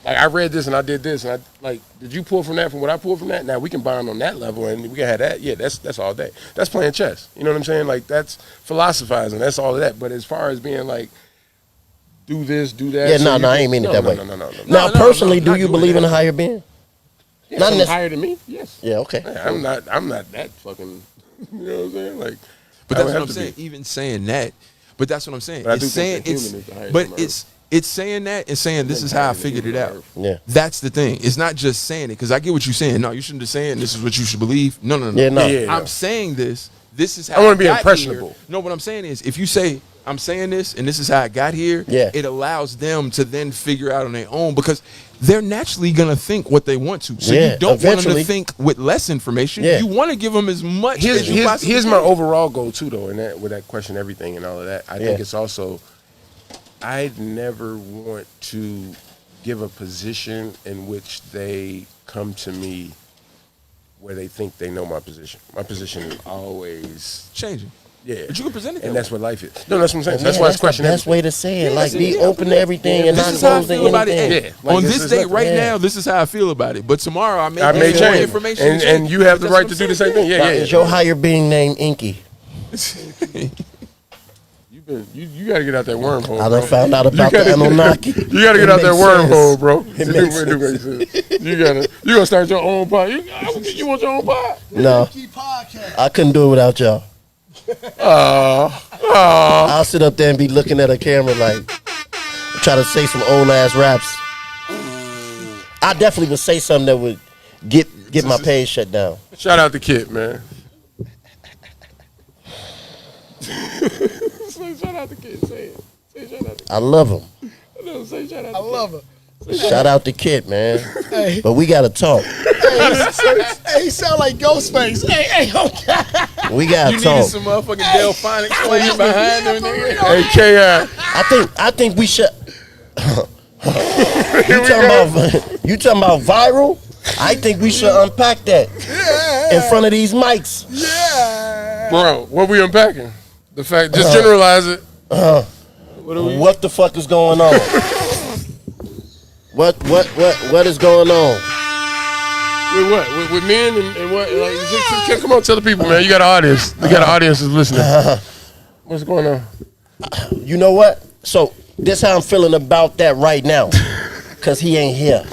Like I read this and I did this and I like. Did you pull from that from what I pulled from that? Now we can bond on that level and we can have that. Yeah, that's all day. That's playing chess. You know what I'm saying? Like that's philosophizing. That's all of that. But as far as being like, do this, do that. Yeah, so no, you I can- ain't mean it no, that no, way. No. Now, no, personally, no, do not you doing believe in that. a higher being? Yeah, Not someone necess- higher than me. Yes. Yeah, okay. Yeah, I'm not that fucking. You know what I'm saying? Like, But I that's would what have I'm to saying. be. Even saying that, but that's what I'm saying. But I It's do saying think the it's, human is the highest but on it's saying that and saying this is how I figured it out. Yeah. That's the thing. It's not just saying it because I get what you're saying. No, you shouldn't just saying this is what you should believe. No. Yeah, no. Yeah. I'm saying this. This is how I wanna be got impressionable. here. No, what I'm saying is if you say I'm saying this and this is how I got here, Yeah. it allows them to then figure out on their own because they're naturally gonna think what they want to. So Yeah, you don't want them eventually. to think with less information. Yeah. You want to give them as much as you possibly Here's can. my overall goal too, though, and that with that question, everything and all of that. I think Yeah. it's also, I never want to give a position in which they come to me where they think they know my position. My position is always, changing. yeah. But you can present it and that that's what life is. No, that's what I'm saying. Yeah, That's why it's the question best everything. way to say it. Yeah, Like, that's be it. open to everything and This not is how I close to feel about it. anything. Hey, Yeah, like on this this is date nothing. right Yeah. now, this is how I feel about it. But tomorrow I may I may get more change, information and change. you have the That's right what to I'm do the saying. same thing. Yeah, Now, yeah. is your higher being named Inky? You got to get out that wormhole. I bro. done found out about the gotta- Anunnaki. You got to get It out that makes wormhole, sense. bro. It makes sense. You gonna start your own pod. You want your own pod? No, I couldn't do it without y'all. Oh, I'll sit up there and be looking at a camera like, try to say some old ass raps. I definitely would say something that would get my page shut down. shout out to Kit, man. Say shout out to Kit. Say it. Say shout out to I love him. Kit. Say shout out I to love it. Shout out to Kit, man. Hey, But we gotta talk. hey, he sound like Ghostface. Hey, okay. We gotta You needed talk. some motherfucking Delphonic playing behind them. nigga. Kit. Hey, I think we should. You talking about viral? I think we should unpack that in front of these mics. bro, what we unpacking? The fact, just generalize it. What the fuck is going on? What is going on? With what? With men and what? Like, just come on, tell the people, man. You got an audience. You got an audience that's listening. What's going on? You know what? So this how I'm feeling about that right now, cause he ain't here.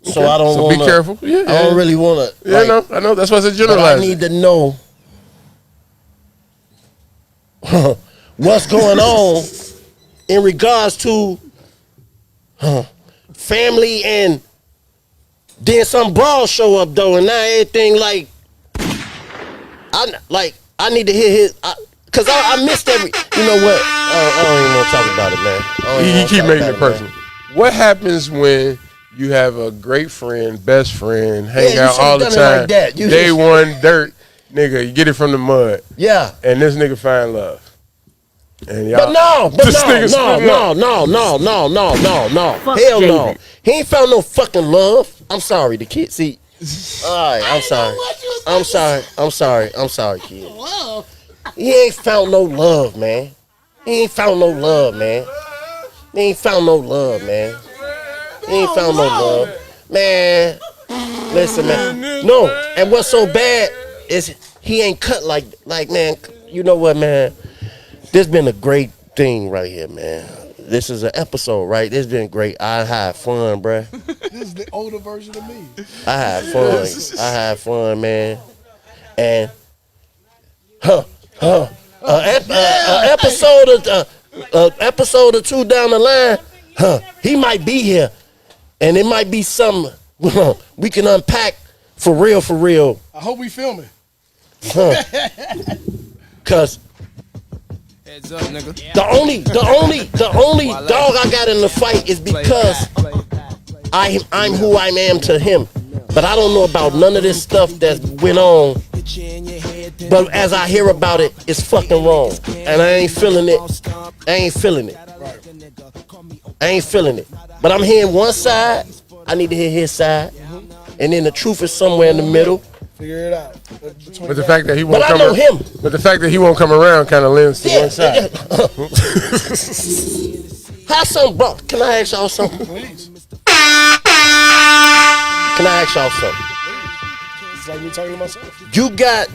So I don't So want be to. careful. Yeah, I don't really want to. Yeah, I know. That's why I said But generalize. I need to know what's going on in regards to family, and then some bras show up though, and now everything like I need to hear his. Cause I missed every. You know what? I don't even want to talk about it, man. I don't even He wanna keep talk making about it personal. What happens when you have a great friend, best friend, hang you out all the should've done it time? like that. You Day just- one dirt, nigga. You get it from the mud, Yeah. and this nigga find love. And But y'all, no, this nigga split it up. no. Hell no. He ain't found no fucking love. I'm sorry, the kid. See, all right, I'm sorry, kid. He ain't found no love, man. He ain't found no love, man. Man, listen, man. No, and what's so bad is he ain't cut like, man, you know what, man? This been a great thing right here, man. This is an episode, right? This been great. I had fun, bruh. This is the older version of me. I had fun, man. and episode or two down the line, he might be here, and it might be something we can unpack for real. I hope we filming. Cause Heads up, nigga. the only dog I got in the fight is because I'm who I am to him. But I don't know about none of this stuff that went on. But as I hear about it, it's fucking wrong. And I ain't feeling it. But I'm hearing one side. I need to hear his side. And then the truth is somewhere in the middle. Figure it out. But the fact that he won't But I come know around, him. but the fact that he won't come around kind of lends to one side. How some bro? Can I ask y'all something? Please. Can I ask y'all something? It's like me talking to myself. You got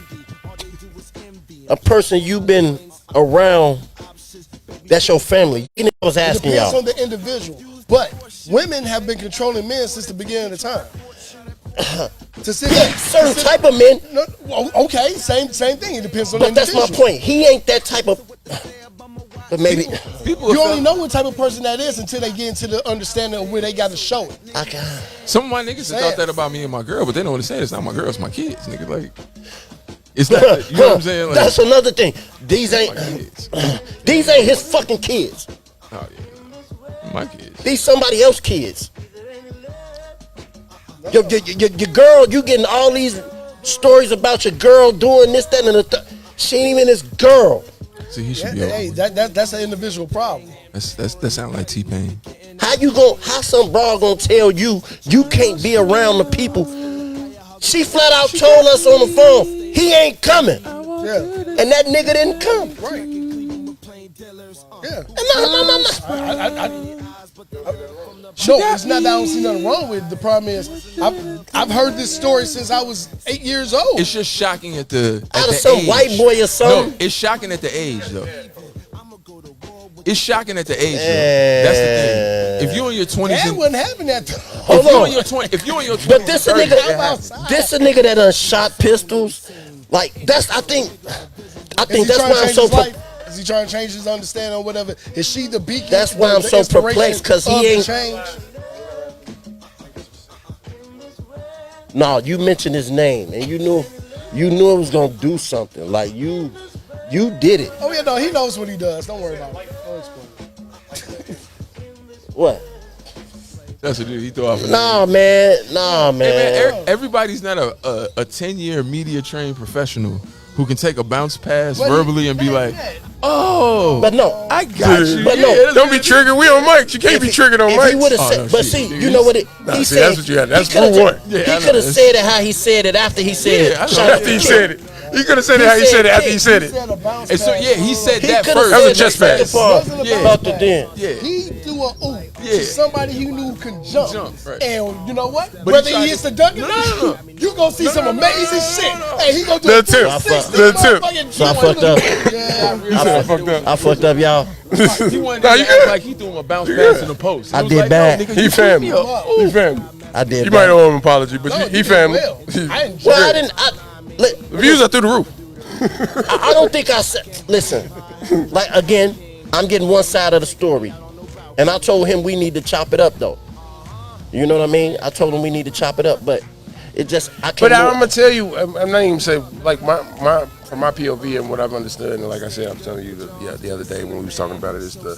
a person you've been around. That's your family. You know, I was It asking depends y'all. on the individual. But women have been controlling men since the beginning of time. To sit Yeah, certain type of men. No, okay, same thing. It depends on But the that's my individual. point. He ain't that type of. But maybe People You are only know what type of person that is until they get into the understanding of where they got to show it. I got. some of my niggas have Sad. thought that about me and my girl, but they don't understand it's not my girl, it's my kids, nigga. Like, it's not. You know what I'm saying? Like, That's another thing. These my ain't kids. these ain't his fucking kids. Oh yeah, my kids. These somebody else's kids. Your girl, you getting all these stories about your girl doing this, that, and the third. She ain't even his girl. See, he should be Hey, over. that's an individual problem. That sound like T-Pain. How some bra gonna tell you you can't be around the people? She flat out told us on the phone, he ain't coming. Yeah, And that nigga didn't come. right. Yeah. No. No, it's not that I don't see nothing wrong with it. The problem is, I've heard this story since I was 8 years old. It's just shocking at the Out of the some age. white boy or No, something. it's shocking at the age though. It's shocking at the age though. That's the thing. If you're in your 20s Dad and wasn't having that. Hold if you're on. in your 20s, if you're in your 20s, But this a and 30s, it nigga, happens. this a nigga that done shot pistols. Like that's, I think that's why I'm so. Is he trying to change his understanding or whatever? Is she the beacon? That's why I'm the so inspiration perplexed, 'cause he of the ain't- change? No, you mentioned his name, and you knew it was gonna do something. Like you did it. Oh yeah, no, he knows what he does. Don't worry about it. Don't explain. What? That's what he threw off. Nah, man. Hey, man, everybody's not a 10-year media trained professional who can take a bounce pass But verbally and be like, oh, But no, I got you. But no, Yeah, Don't be triggered. We on mic. You can't be triggered on if mic. he would have Oh, said, no, but shit. see, you know what it? Nah, He see, said that's what you had. That's he coulda rule one. ta- Yeah, I He know. could have said it how he said it after he said Yeah, I it. know. Shot After he the said it. He could have said it how he said it after he said it. said a bounce And so pass. yeah, he said He that could have first. That was said a chest the second pass. part Wasn't Yeah. about the den. Yeah. He threw a oop Yeah. to somebody he knew could jump. Right. And you know what? he Whether tried he hits to- the dunk, No. you gonna see some amazing shit. Hey, he gonna do The a tip. 360 The tip. motherfucking So I jump. fucked up. Yeah. I fucked up, y'all. He wanted Nah, to you act good. like he threw him a bounce pass in the post. He I was did like, bad. No, nigga, He you family. threw me up. He family. I did. You bad. might owe him an apology, but No, he you did family. well. I enjoyed Well, I it. didn't. The views are through the roof. I don't think I said. Listen, like again, I'm getting one side of the story, and I told him we need to chop it up though. You know what I mean? I told him we need to chop it up, but it just I can't. But I'm gonna tell you, I'm not even say like my from my POV and what I've understood, and like I said, I was telling you the other day when we was talking about it, is the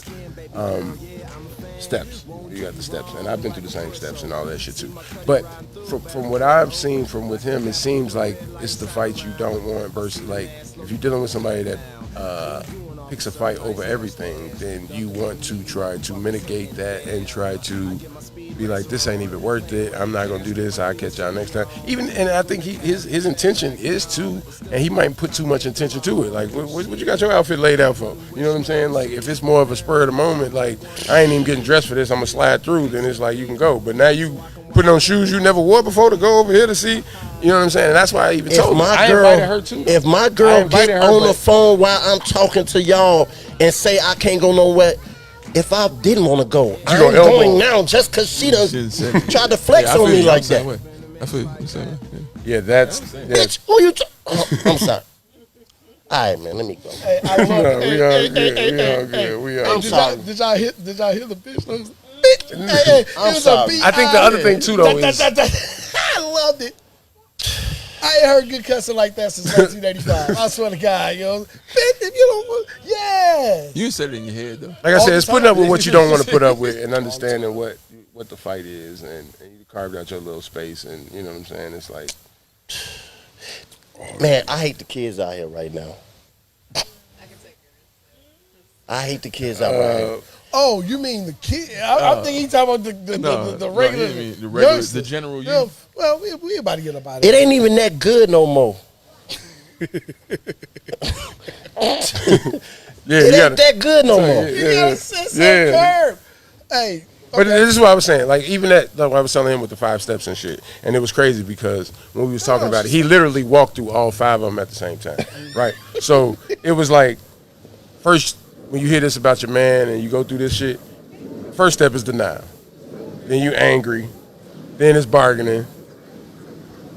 steps. You got the steps, and I've been through the same steps and all that shit too. But from what I've seen from with him, it seems like it's the fight you don't want versus like if you're dealing with somebody that picks a fight over everything, then you want to try to mitigate that and try to be like, this ain't even worth it. I'm not gonna do this. I'll catch y'all next time. And I think his intention is to, and he might put too much intention to it. Like, what you got your outfit laid out for? You know what I'm saying? Like, if it's more of a spur of the moment, like I ain't even getting dressed for this, I'm gonna slide through. Then it's like you can go. But now you putting on shoes you never wore before to go over here to see. You know what I'm saying? And that's why I even told her. I invited her too. If my I girl invited get her, on the but- phone while I'm talking to y'all and say I can't go nowhere, if I didn't want to go, I gonna ain't elbow going her. now just because she done Shouldn't say it. tried to flex Yeah, I on feel me you. like I'm the same that. way. I feel you. I'm the same way. Yeah. Yeah, that's Bitch, who you? I'm sorry. All right, man. Let me go. Hey, I love No, it. we all good. We all Did sorry. y'all hear the bitch? Bitch. Hey, I'm it was sorry. a I think the other thing too though is I loved it. I ain't heard good cussing like that since 1985. I swear to God, yo. Bitch, if you don't want, yeah. You said it in your head though. like I all said, the it's putting up with time. what you don't want to put up with and understanding what the fight is and you carved out your little space and you know what I'm saying. It's like Man, I hate the kids out here right now. I hate the kids out right here. Oh, you mean the kid? I think he's talking about the regular, he mean the regular, youngster. the general Yeah, youth. well, we about to get up out of It ain't even that good no more. yeah, It you ain't gotta. that good no more. You gotta set some Yeah. curb. Hey, But this is what I was saying. Like even that, like I was telling him with the 5 steps and shit, and it was crazy because when we was talking about it, he literally walked through all 5 of them at the same time, right? So it was like, first when you hear this about your man and you go through this shit, first step is denial, then you angry, then it's bargaining,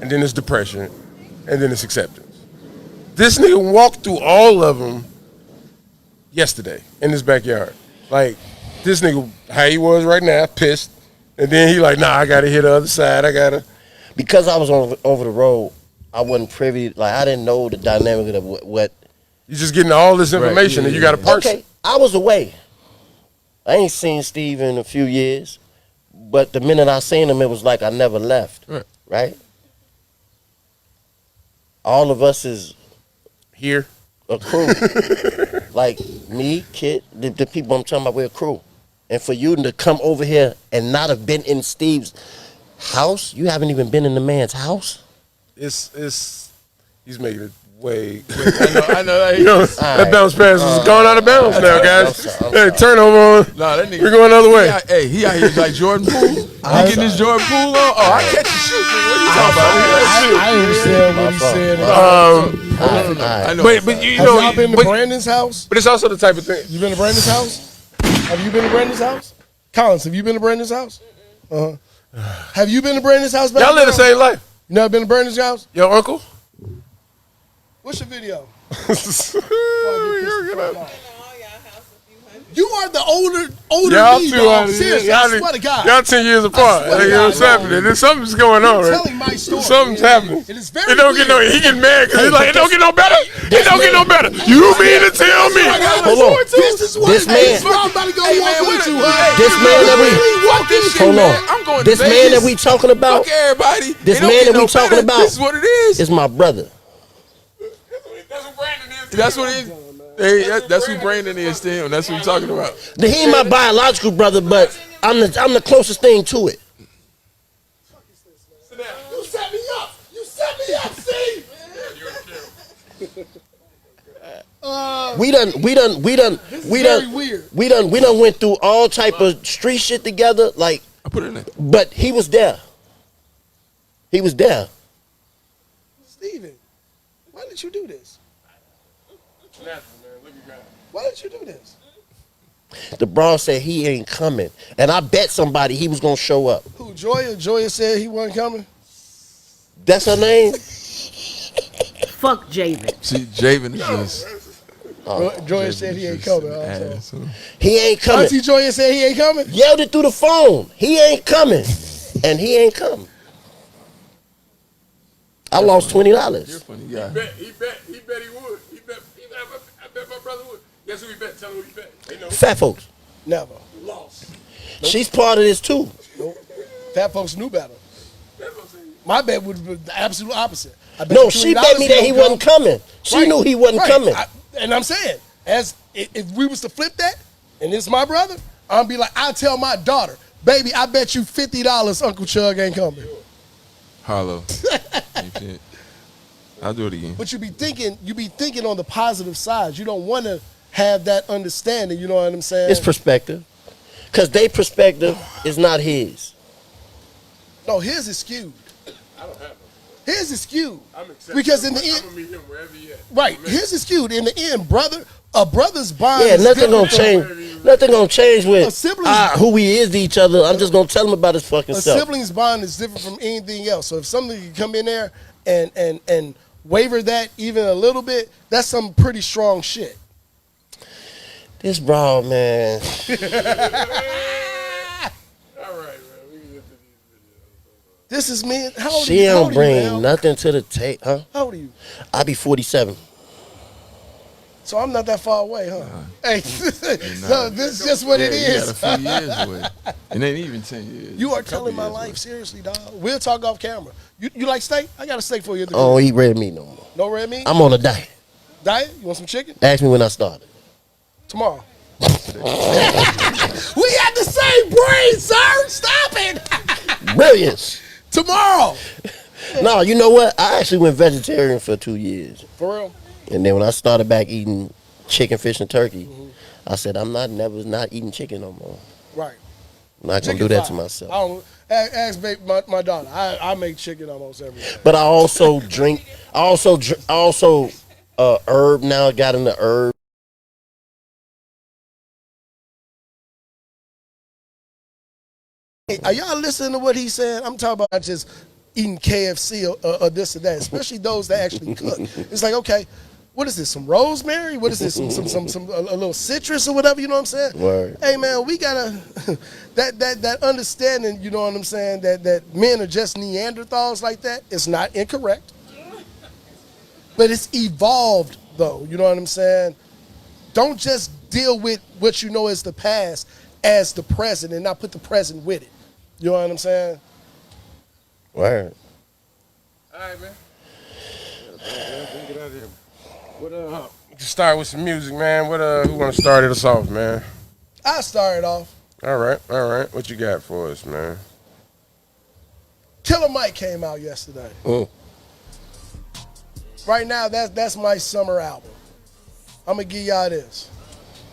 and then it's depression, and then it's acceptance. This nigga walked through all of them yesterday in his backyard, like. This nigga, how he was right now, pissed. And then he like, nah, I gotta hit the other side. I gotta. Because I was over the road, I wasn't privy. Like I didn't know the dynamic of what. You just getting all this information yeah, and you gotta parse Okay, it. I was away. I ain't seen Steve in a few years, but the minute I seen him, it was like I never left. Right. Right. All of us is Here. a crew. Like me, Kid, the people I'm talking about, we're a crew. And for you to come over here and not have been in Steve's house, you haven't even been in the man's house? It's he's making it way. I know. You know, that bounce pass is going out of bounds now, guys. I'm Hey, sorry. turnover. Nah, that nigga. We're going the other way. He out here like Jordan Poole. He getting his Jordan Poole on. Oh, I catch you shoot. Nigga. What you talking about? I understand what he said. I know. But you Have know, y'all been to but, Brandon's house? but it's also the type of thing. You been to Brandon's house? Have you been to Brandon's house? Collins, have you been to Brandon's house? Have you been to Brandon's house? Back Y'all live the there? same life. You never been to Brandon's house? Your uncle. What's your video? You're gonna- You are the older Y'all me, two dog. are Seriously, I swear to God. Y'all 10 years apart. swear to You know God, what's happening? There's something's going on, right? telling my story. Something's happening. It is very It don't get no. weird. He get mad because he's like, it don't get no better. It don't get no better. You mean to tell me? Hold on. This is what This man- I'm about to go Hey, walk man, with you. This man that we Fuck this shit, hold man. on. I'm going This to man Vegas. that we talking about Fuck everybody. This It don't man get that we no talking better. about- This is what it is. is my brother. That's what it is. Hey, that's who Brandon is to him. That's what we're talking about. He ain't my biological brother, but I'm the closest thing to it. You set me up. You set me up, Steve. We done went through all type of street shit together. Like, I put it in there. but he was there. He was there. Steven, why did you do this? Why did you do this? The Bron said he ain't coming, and I bet somebody he was gonna show up. Who, Joya? Joya said he wasn't coming? That's her name. Fuck Javen. See, Javen is just Joya said he ain't coming. ass. He ain't coming. Auntie Joya said he ain't coming? Yelled it through the phone. He ain't coming, and he ain't coming. I lost $20. You're a funny guy. He bet he would. I bet my brother would. Guess who he bet? Tell him who he bet. They know. Fat folks. Never. Lost. She's part of this too. Nope. Fat folks knew better. My bet would be the absolute opposite. I bet No, you she $20 bet me that he don't wasn't come. coming. She Right. knew he wasn't Right. coming. And I'm saying, if we was to flip that, and it's my brother, I'll be like, I'll tell my daughter, baby, I bet you $50 Uncle Chug ain't coming. Hollow. I'll do it again. But you be thinking on the positive side. You don't want to have that understanding. You know what I'm saying? It's perspective. Because their perspective is not his. No, his is skewed. I don't have him. His is skewed. I'm accepting. Because in the I'm end, gonna meet him wherever he at. right, his is skewed. In the end, a brother's bond. Yeah, is nothing gonna different from- change. Nothing gonna change A with sibling's- who he is to each other. I'm just gonna tell him about his fucking A self. sibling's bond is different from anything else. So if something can come in there and waver that even a little bit, that's some pretty strong shit. This bro, man. This is me. How old She are you? don't bring Al? nothing to the table, huh? How old are you? I be 47. So I'm not that far away, huh? Hey, no, this is just what it is. You got a few years away. It ain't even 10 years. You are telling my life seriously, dog. We'll talk off camera. You like steak? I got a steak for you. I don't eat red meat no more. No red meat? I'm on a diet. Diet? You want some chicken? Ask me when I started. Tomorrow. We had the same brain, sir. Stop it. Brilliance. Tomorrow. No, you know what? I actually went vegetarian for 2 years. For real? And then when I started back eating chicken, fish, and turkey, I said, I'm not eating chicken no more. Right. I'm not going to do that to myself. I don't, ask my daughter. I make chicken almost every day. But I also drink, herb now, got into herb. Hey, are y'all listening to what he's saying? I'm talking about not just eating KFC or this or that, especially those that actually cook. It's like, okay, what is this? Some rosemary? What is this? Some a little citrus or whatever. You know what I'm saying? Word. Hey man, we gotta that understanding. You know what I'm saying? That men are just Neanderthals like that. It's not incorrect, but it's evolved though. You know what I'm saying? Don't just deal with what you know as the past as the present and not put the present with it. You know what I'm saying? Word. All right, man. Get out of here. What we can start with some music, man. Who wanna start us off, man? I started off. All right. What you got for us, man? Killer Mike came out yesterday. Right now, that's my summer album. I'm gonna give y'all this.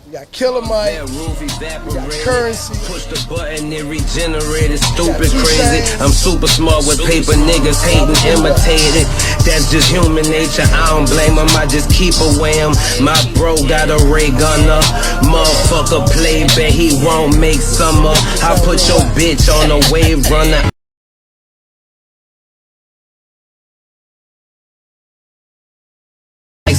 We got Killer Mike, we got Currency. Push the button, it regenerated, stupid crazy. I'm super smart with paper, niggas hating, imitating. That's just human nature, I don't blame them, I just keep away him. My bro got a ray gunner, motherfucker play, bet he won't make summer. I put your bitch on a wave runner.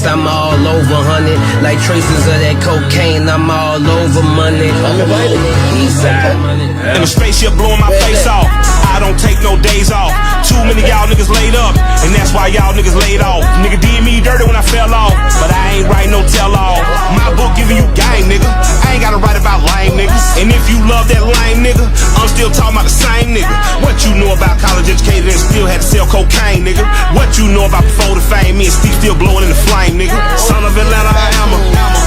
I'm all over, honey. Like traces of that cocaine, I'm all over money. Eastside. In a spaceship blowing my face off. I don't take no days off. Too many y'all niggas laid up, and that's why y'all niggas laid off. Nigga did me dirty when I fell off, but I ain't write no tell-all. My book giving you game, nigga. I ain't gotta write about lame niggas. And if you love that lame nigga, I'm still talking about the same nigga. What you know about college educated and still had to sell cocaine, nigga? What you know about before the fame? Me and Steve still blowing in the flame, nigga. Son of Atlanta, I am a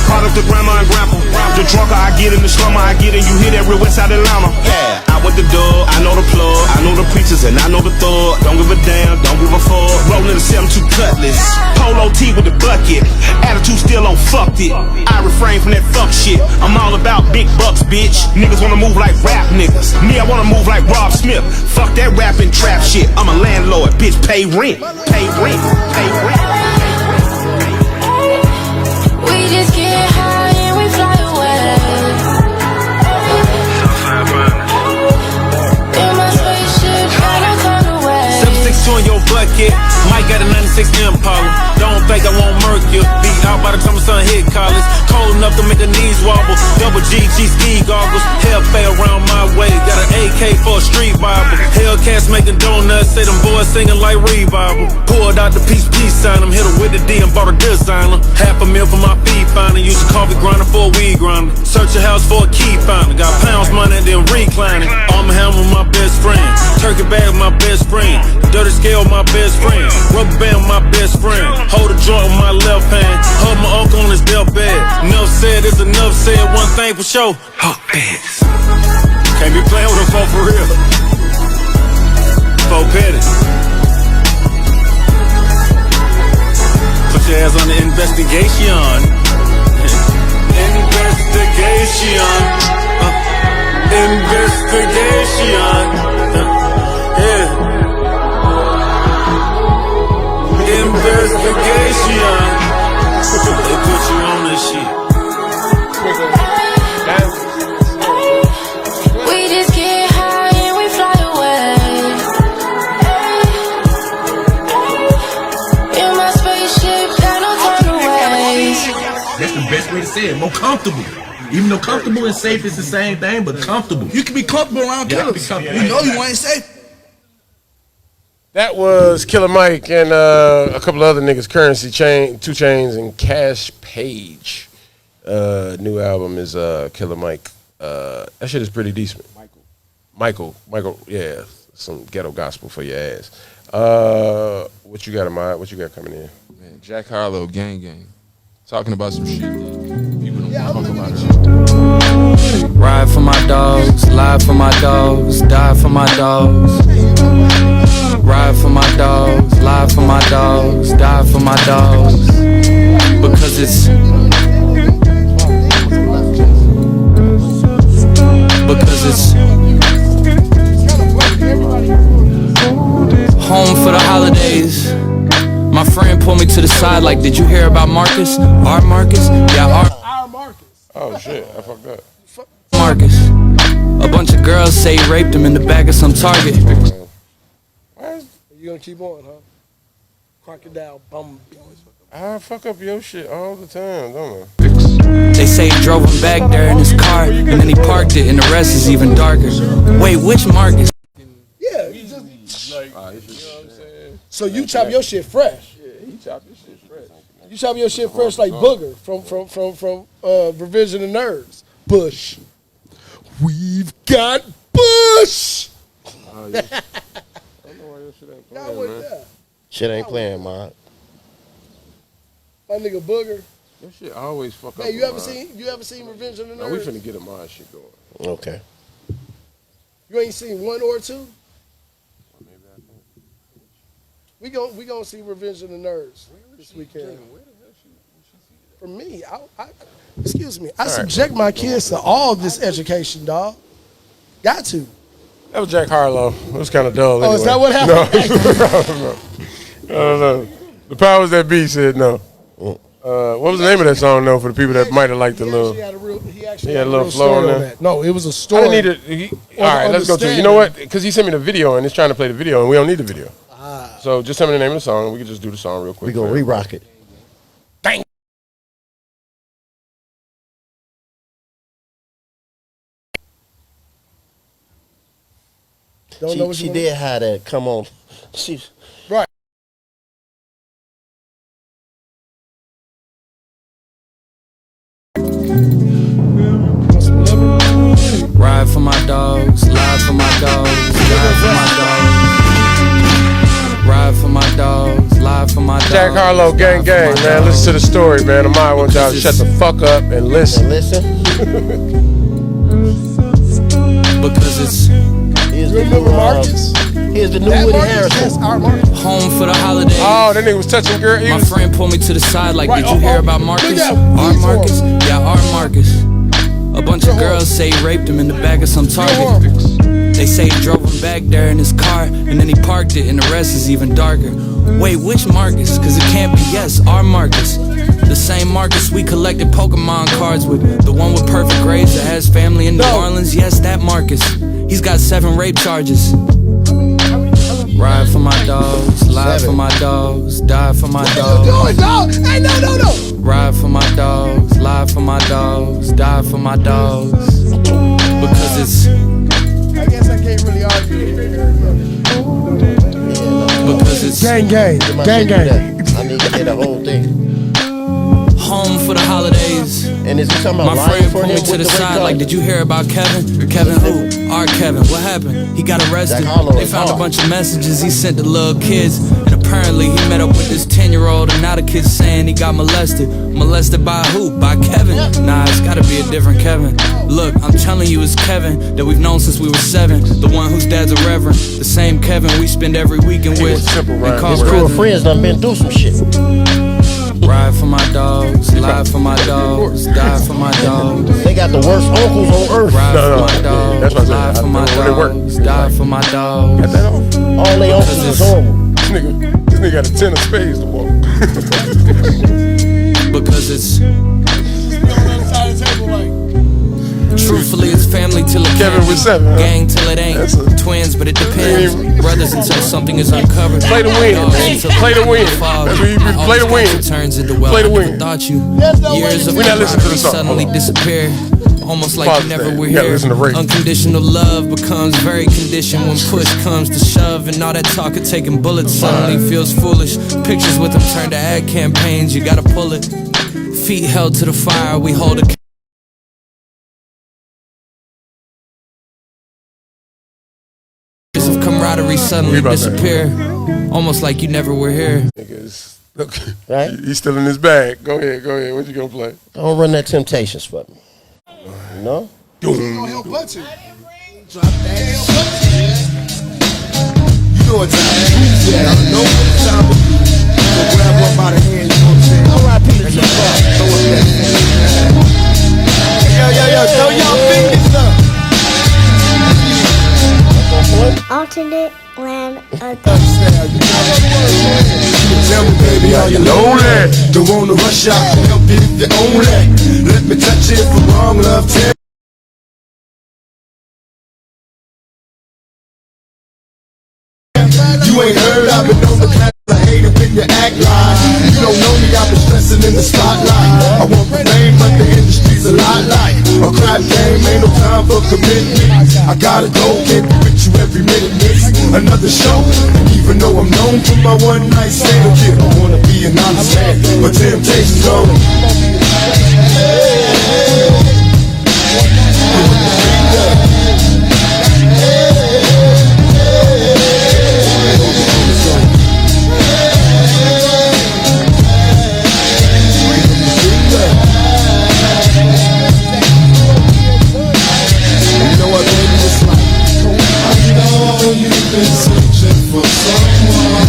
product of grandma and grandpa. The drunker I get in, the slummer I get in. You hear that real west side Atlanta? Yeah, I went the dub, I know the plug, I know the preachers and I know the thug. Don't give a damn, don't give a fuck. Rolling the 7-2 Cutlass, Polo T with the bucket. Attitude still on fucked it. I refrain from that fuck shit. I'm all about big bucks, bitch. Niggas wanna move like rap niggas. Me, I wanna move like Rob Smith. Fuck that rap and trap shit. I'm a landlord, bitch. Pay rent, pay rent, pay rent. We just get high and we fly away. In my spaceship, I don't turn away. 762 in your bucket, Mike got a 96 Impala. Don't think I won't murk you. Be out by the time the sun hit college. Cold enough to make the knees wobble. Double GG ski goggles. Hellfire around my way. Got an AK for a street bible. Hellcats making donuts. Say them boys singing like revival. Pulled out the peace sign. I'm hit her with the D and bought a designer. $500,000 for my feed finder. Use a coffee grinder for a weed grinder. Search a house for a key finder. Got pounds money then reclining. Arm hammer my best friend. Turkey bag my best friend. Dirty scale my best friend. Rubber band my best friend. Hold a joint with my left hand. Hug my uncle on his deathbed. Enough said is enough said. One thing for sure. Hawk bands. Can't be playing with them folk for real. Folk petty. Put your ass on the investigation. Investigation. Investigation. Yeah. Investigation. They put you on this shit. We just get high and we fly away. said, more comfortable. Even though comfortable and safe is the same thing, but comfortable. You can be comfortable around killers. You know you ain't safe. That was Killer Mike and a couple of other niggas, Currency Chain, 2 Chainz, and Cash Page. New album is Killer Mike. That shit is pretty decent. Michael, yeah, some ghetto gospel for your ass. What you got, Ahmad? What you got coming in? Man, Jack Harlow, Gang. Talking about some shit. People don't talk about it. Ride for my dogs, lie for my dogs, die for my dogs. Ride for my dogs, lie for my dogs, die for my dogs. Because it's home for the holidays. My friend pulled me to the side like, did you hear about Marcus? Our Marcus? Yeah, our Marcus. Oh shit, I fucked up. Marcus. A bunch of girls say he raped him in the back of some Target. You gonna keep on, huh? Crocodile bum. I fuck up your shit all the time, don't I? They say he drove him back there in his car, and then he parked it, and the rest is even darker. Wait, which Marcus? Yeah, you just, you know what I'm saying? So you chop your shit fresh. Yeah, he chopped his shit fresh. You chop your shit fresh like Booger from Revision of Nerves. Bush. We've got Bush. Oh, yeah. I don't know why your shit ain't playing, man. Shit ain't playing, man. My nigga Booger. That shit always fuck up. Hey, you ever seen Revenge of the Nerds? No, we finna get a mind shit going. Okay. You ain't seen 1 or 2? We gonna see Revenge of the Nerds this weekend. For me, excuse me, I subject my kids to all this education, dog. Got to. That was Jack Harlow. It was kind of dull. Oh, anyway. is that what happened? No. The powers that be said no. What was the name of that song, though, for the people that might have liked the little? He had a little flow on there. No, it was a story. I need it. All right, let's go to it. You know what? Because he sent me the video and it's trying to play the video, and we don't need the video. So just tell me the name of the song, and we can just do the song real quick. We gonna re-rock it. Dang. She did have that. Come on. Right. Ride for my dogs, lie for my dogs, die for my dogs. Ride for my dogs, lie for my dogs. Jack Harlow, gang, man. Listen to the story, man. I want y'all to shut the fuck up and listen. Because it's Here's the new Marcus. Here's the new Woody Harrelson. home for the holidays. Oh, that nigga was touching girl. My friend pulled me to the side like, did you hear about Marcus? Our Marcus? Yeah, our Marcus. A bunch of girls say he raped him in the back of some Target. They say he drove him back there in his car, and then he parked it, and the rest is even darker. Wait, which Marcus? Cause it can't be, yes, our Marcus. The same Marcus we collected Pokemon cards with. The one with perfect grades that has family in New Orleans. Yes, that Marcus. He's got 7 rape charges. Ride for my dogs, lie for my dogs, die for my dogs. What you doing, dog? Hey, no. Ride for my dogs, lie for my dogs, die for my dogs. Because it's I guess I can't really argue. Because it's gang. I need to hear the whole thing. Home for the holidays. And is he talking about my friend pulled me to the side like, did you hear about Kevin? Kevin who? Our Kevin. What happened? He got arrested. They found a bunch of messages he sent to little kids. And apparently he met up with this 10-year-old, and now the kid's saying he got molested. Molested by who? By Kevin? Nah, it's gotta be a different Kevin. Look, I'm telling you it's Kevin that we've known since we were 7. The one whose dad's a reverend. The same Kevin we spend every weekend with. And call his crew of friends done been through some shit. Ride for my dogs, lie for my dogs, die for my dogs. They got the worst uncles on earth. Ride for my dogs, lie for my dogs, die for my dogs. Got that off? All they uncles is horrible. This nigga got a 10 of spades to walk. Because it's Truthfully, it's family till it Kevin can't with be. 7, huh? Gang till it ain't. Twins, but it depends. Brothers until something is uncovered. Play to win, man. Play to win. Play to win. Turns into well, Play to I never win. thought you. Years of We're not listening to the song. suddenly disappear. Almost like you never were You gotta here. listen to Ray. Unconditional love becomes very conditioned when push comes to shove, and all that talk of taking bullets suddenly feels foolish. Pictures with them turn to ad campaigns. You gotta pull it. Feet held to the fire. We hold a of camaraderie suddenly disappear. Almost like you never were here. Niggas, look, Right? he's still in his bag. Go ahead. What you gonna play? Don't run that Temptations for me. No? You know what time it is. Yeah, I know what time it is. So grab one by the hand, you know what I'm saying? R.I.P. to Tupac. Yo, throw y'all fingers up. Alternate land of Tell me, baby, are you lonely? Don't wanna rush out and help you if you're only. Let me touch it for wrong love. Tell you ain't heard, I've been on the path. I hate it when you act like you don't know me. I've been stressing in the spotlight. I want the name, but the industry's a lot like a crap game. Ain't no time for commitment. I gotta go, can't be with you every minute. Miss another show, and even though I'm known for my one night stand, kid, I wanna be an honest man, but Temptations on. You've been searching for someone.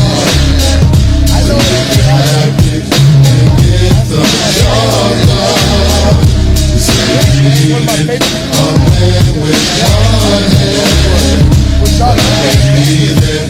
I know you have it and get the job done. You say you need a man with one hand, but I can't be there.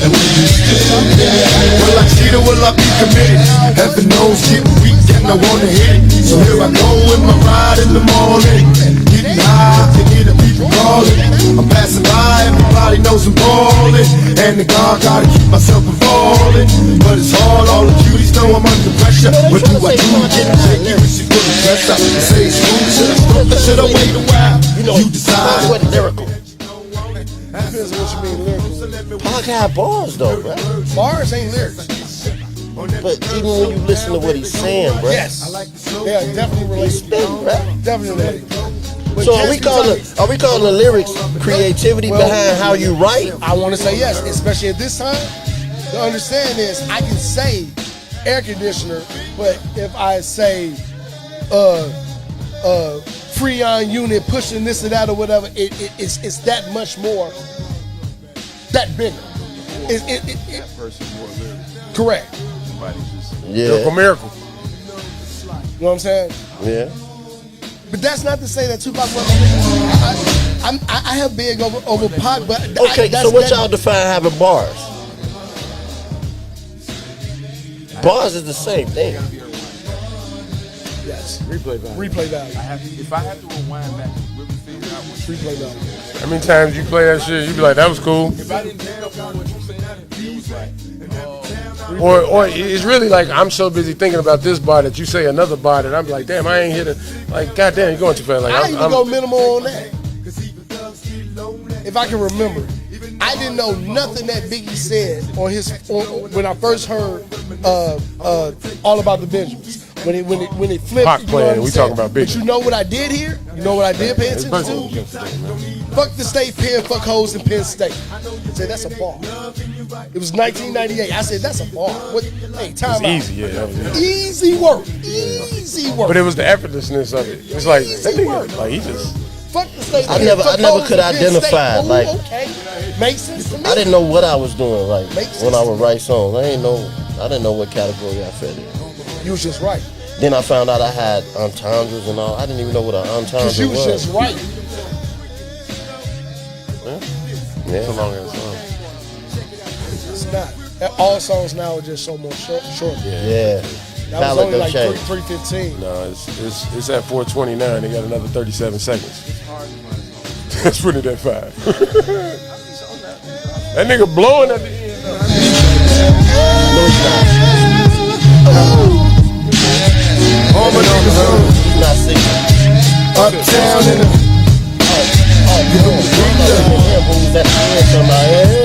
And when you still there, will I cheat or will I be committed? Heaven knows getting weak and I wanna hit it. So here I go in my ride in the morning, getting high to hear the people calling. I'm passing by, everybody knows I'm ballin', and the God gotta keep myself involved. But it's hard, all the cuties know I'm under pressure. What do I do? Get shaky when she put the dress up. Say it's smooth, should I stop or should I wait a while? You decide. What lyrical? Depends on what you mean lyrical. Pac had bars though, bro. Bars ain't lyrics. But even when you listen to what he's saying, bro. Yes. Yeah, definitely related. Definitely related. So are we calling the lyrics creativity behind how you write? I want to say yes, especially at this time. The understand is I can say air conditioner, but if I say Freon unit pushing this or that or whatever, it's that much more, that bigger. That person more lyrics. Correct. Somebody just Yeah. Miracle. You know what I'm saying? Yeah. But that's not to say that Tupac wasn't. I have big over Pac, but Okay, so what y'all define having bars? Bars is the same thing. Yes. replay value. Replay value. If I have to rewind back and really figure out what replay value. How many times you play that shit, you be like, that was cool. If I didn't pick up on what you saying, it was like, Or it's really like I'm so busy thinking about this bar that you say another bar that I'm like, damn, I ain't here to, like, goddamn, you're going too fast. Like, I even go minimal on that. If I can remember, I didn't know nothing that Biggie said on his when I first heard All About the Benjamins. When it flipped, Pac you know playing, what I'm we saying? talking about But Biggie. you know what I did here? You know what I did pay attention to? Fuck the state pen, fuck hoes in Penn State. I said that's a bar. It was 1998. I said that's a bar. What? Hey, time out. Easy, yeah. That was Easy work. Easy work. But it was the effortlessness of it. It's like, that Easy nigga, work. like, he just. Fuck the state I pen, never fuck could hoes in Penn identify, State. like- Ooh, okay. Makes sense to me. I didn't know what I was doing, like, Makes when I sense. would write songs. I didn't know what category I fit in. You was just right. Then I found out I had entendres and all. I didn't even know what an entendre Because you was was. just right. Yeah. It's a long ass song. It's not. All songs now are just so more short. Yeah. That Ballot was only don't like change. 3:15. No, it's at 4:29. They got another 37 seconds. Let's put it at 5. That nigga blowing at the end. All my niggas on. He's not singing. Uptown in the. Who's at the end?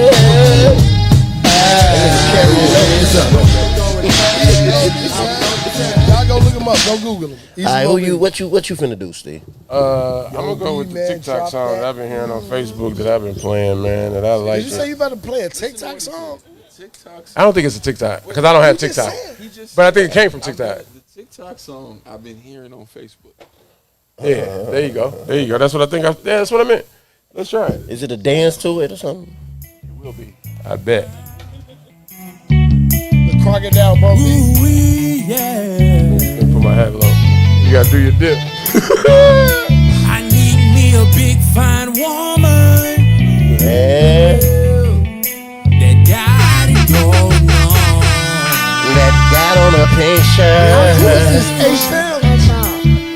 Y'all go look him up. Go Google him. All right, what you finna do, Steve? I'm gonna go with the man, TikTok drop song that I've been hearing on Facebook that I've been playing, man, that I like. Did you say you about to play a TikTok song? I don't think it's a TikTok because I don't have TikTok, but I think it came from TikTok. The TikTok song I've been hearing on Facebook. Yeah, there you go. There you go. That's what I think. That's what I meant. Let's try it. Is it a dance to it or something? It will be. I bet. The Crocodile Bumpy. Put my hat low. You gotta do your dip. I need me a big fine woman. Yeah. That got it going on. That got on a pink shirt.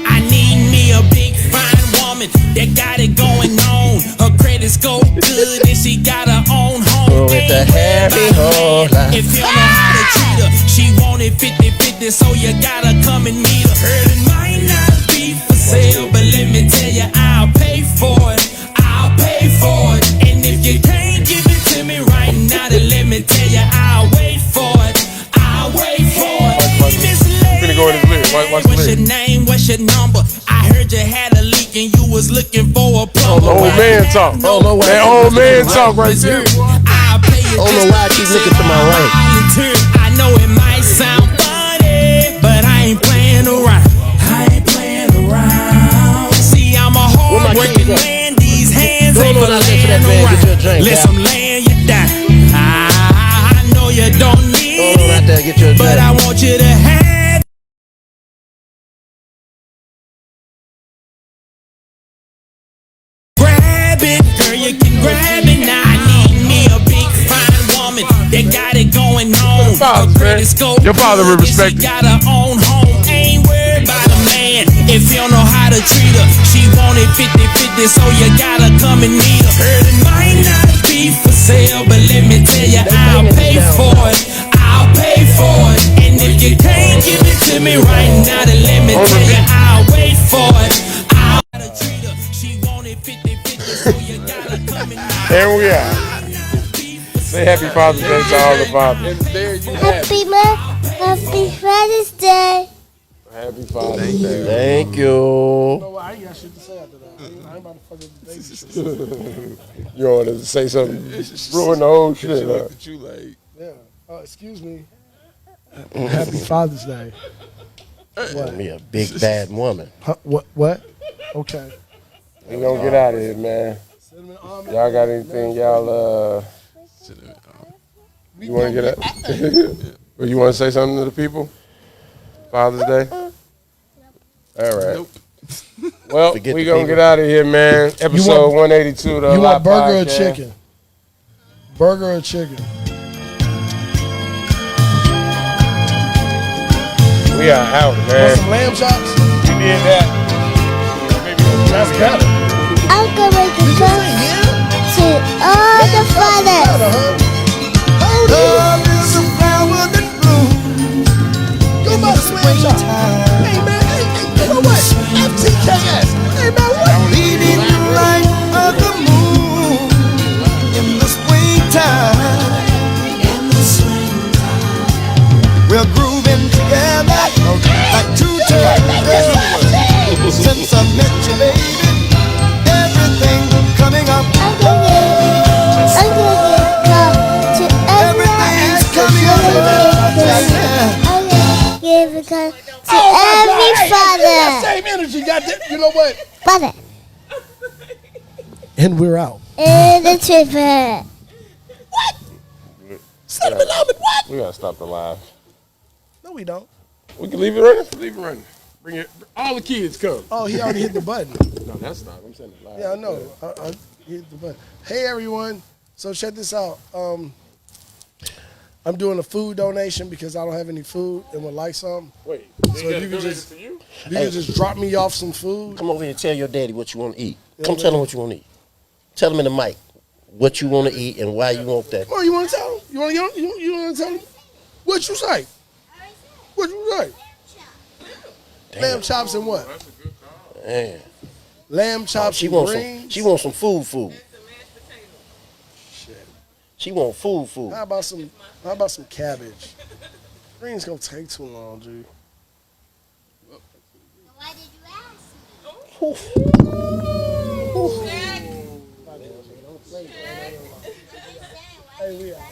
I need me a big fine woman that got it going on. Her credit score good and she got her own home. With the happy whole life. If you know how to treat her, she wanted 50-50, so you gotta come and meet her. Heard it might not be for sale, but let me tell you, I'll pay for it. I'll pay for it. And if you can't give it to me right now, then let me tell you, I'll wait for it. I'll wait for it. Miss Lady, Go in his lyrics. Watch the what's your lyrics. name? What's your number? I heard you had a leak and you was looking for a plumber. Old man talk. That old man talk right there. I'll pay you. I don't know why I keep looking to my right. I know it might sound funny, but I ain't playing around. I ain't playing around. See, I'm a hard-working man. These hands ain't for laying around. Listen, I'm laying you down. I know you don't need it, but I want you to have. Grab it, girl, you can grab it now. I need me a big fine woman that got it going on. Your father will respect She got her own home, ain't worried about a man. If you don't know how to treat her, she wanted 50-50, so you gotta come and meet her. Heard it might not be for sale, but let me tell you, I'll pay for it. I'll pay for it. And if you can't give it to me right now, then let me tell you, I'll wait for it. I'll treat her. She wanted 50-50, so you gotta come and meet her. Here we are. Say happy Father's Day to all the fathers. Happy Father's Day. Happy Father's Day. Thank you. No, I ain't got shit to say after that. I ain't about to fuck up the baby. You want to say something? Ruin the whole shit. Huh? You like, yeah. Excuse me. Happy Father's Day. What? Me a big bad woman. Huh? What? Okay. We gonna get out of here, man. Y'all got anything, y'all? You want to get out? Or you want to say something to the people? Father's Day. All right. Well, we gonna get out of here, man. Episode 182. You want burger or chicken? Burger or chicken? We are out, man. Want some lamb chops? We did that. That's better. I'm gonna make it to all the fathers. Love is a flower that blooms. Go by the lamb chops. Hey man, you know what? FTKS. Hey man, what? Leading the light of the moon in the springtime. We're grooving together like two turtles. Since I met you, baby, everything coming up. Everything's coming up. Give it to every father. Same energy, goddamn. You know what? Father. And we're out. And the tripper. What? We gotta stop the live. No, we don't. We can leave it running. Leave it running. Bring it. All the kids come. Oh, he already hit the button. No, that's not. I'm saying it live. Yeah, I know. I hit the button. Hey, everyone. So check this out. I'm doing a food donation because I don't have any food and would like some. Wait, so if you could just you could just drop me off some food. Come over here and tell your daddy what you want to eat. Yeah, Come man. tell him what you want to eat. Tell him in the mic what you want to eat and why you want that. Oh, you want to tell him? You want to tell him? What you say? What you say? Lamb chops and what? Man. Lamb chops she and wants greens. some. She wants some food. She want food. How about some cabbage? Greens gonna take too long, dude. Why did you ask me? Hey, we are.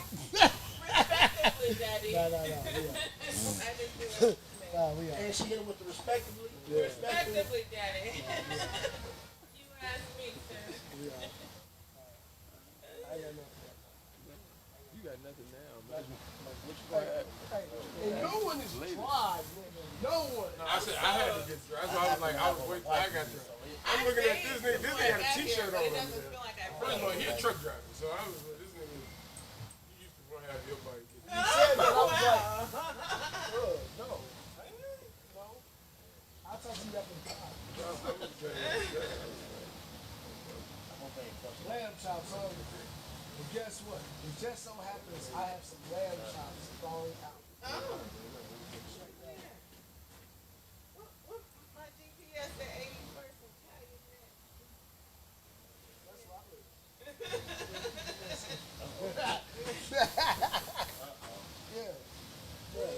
We are. And she hit him with the respectively. Respectively, Daddy. You asked me, sir. We are. I got nothing. You got nothing now, man. And no one is dry, nigga. No one. No, I said I had to get through. That's why I was like, I was waiting till I got through. I'm looking at this nigga. This nigga had a t-shirt on. First of all, he a truck driver, so I was like, this nigga, you used to want to have your bike. You said that, I was like, no. I'll talk to you after the time. Lamb chops hungry. But guess what? It just so happens I have some lamb chops thrown out. Oh. My GPS at 81st and Italian man. That's where I live. Yeah.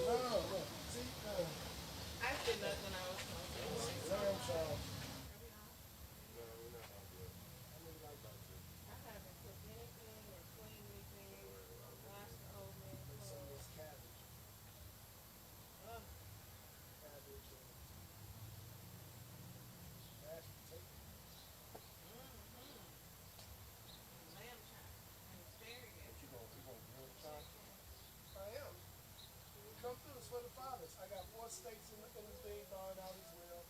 No. See, I said nothing I was talking. lamb chops. I haven't cooked anything or cleaned anything or washed the old man clothes. Cabbage. Ugh. Cabbage. Mashed potato. Lamb chop and asparagus. I am. Come through, it's for the fathers. I got 4 steaks in the thing thawing out as well.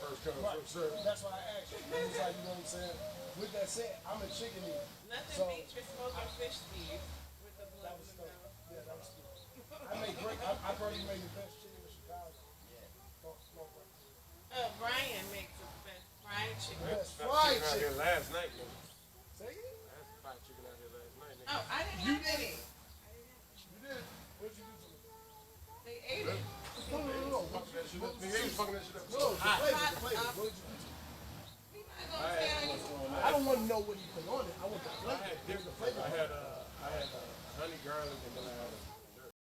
First come, first serve. That's why I asked you. It's like, you know what I'm saying? With that said, I'm a chicken eater. Nothing beats your smoking fish stew with the blood in the mouth. Yeah, that was good. I've already made the best chicken in Chicago. Brian makes the best fried chicken. Best Fried fried chicken out here chicken. last night, nigga. Say it? That's fried chicken out here last night, nigga. Oh, I didn't You have did any. it. You did it. What'd you do to me? They ate it. No. Fuck that shit up. Nigga, he was fucking that shit up. No, the Hot. flavor. What did you do to me? He's not gonna tell you. I don't want to know what he put on it. I want the flavor. I had The flavor. I had honey garlic and then I had a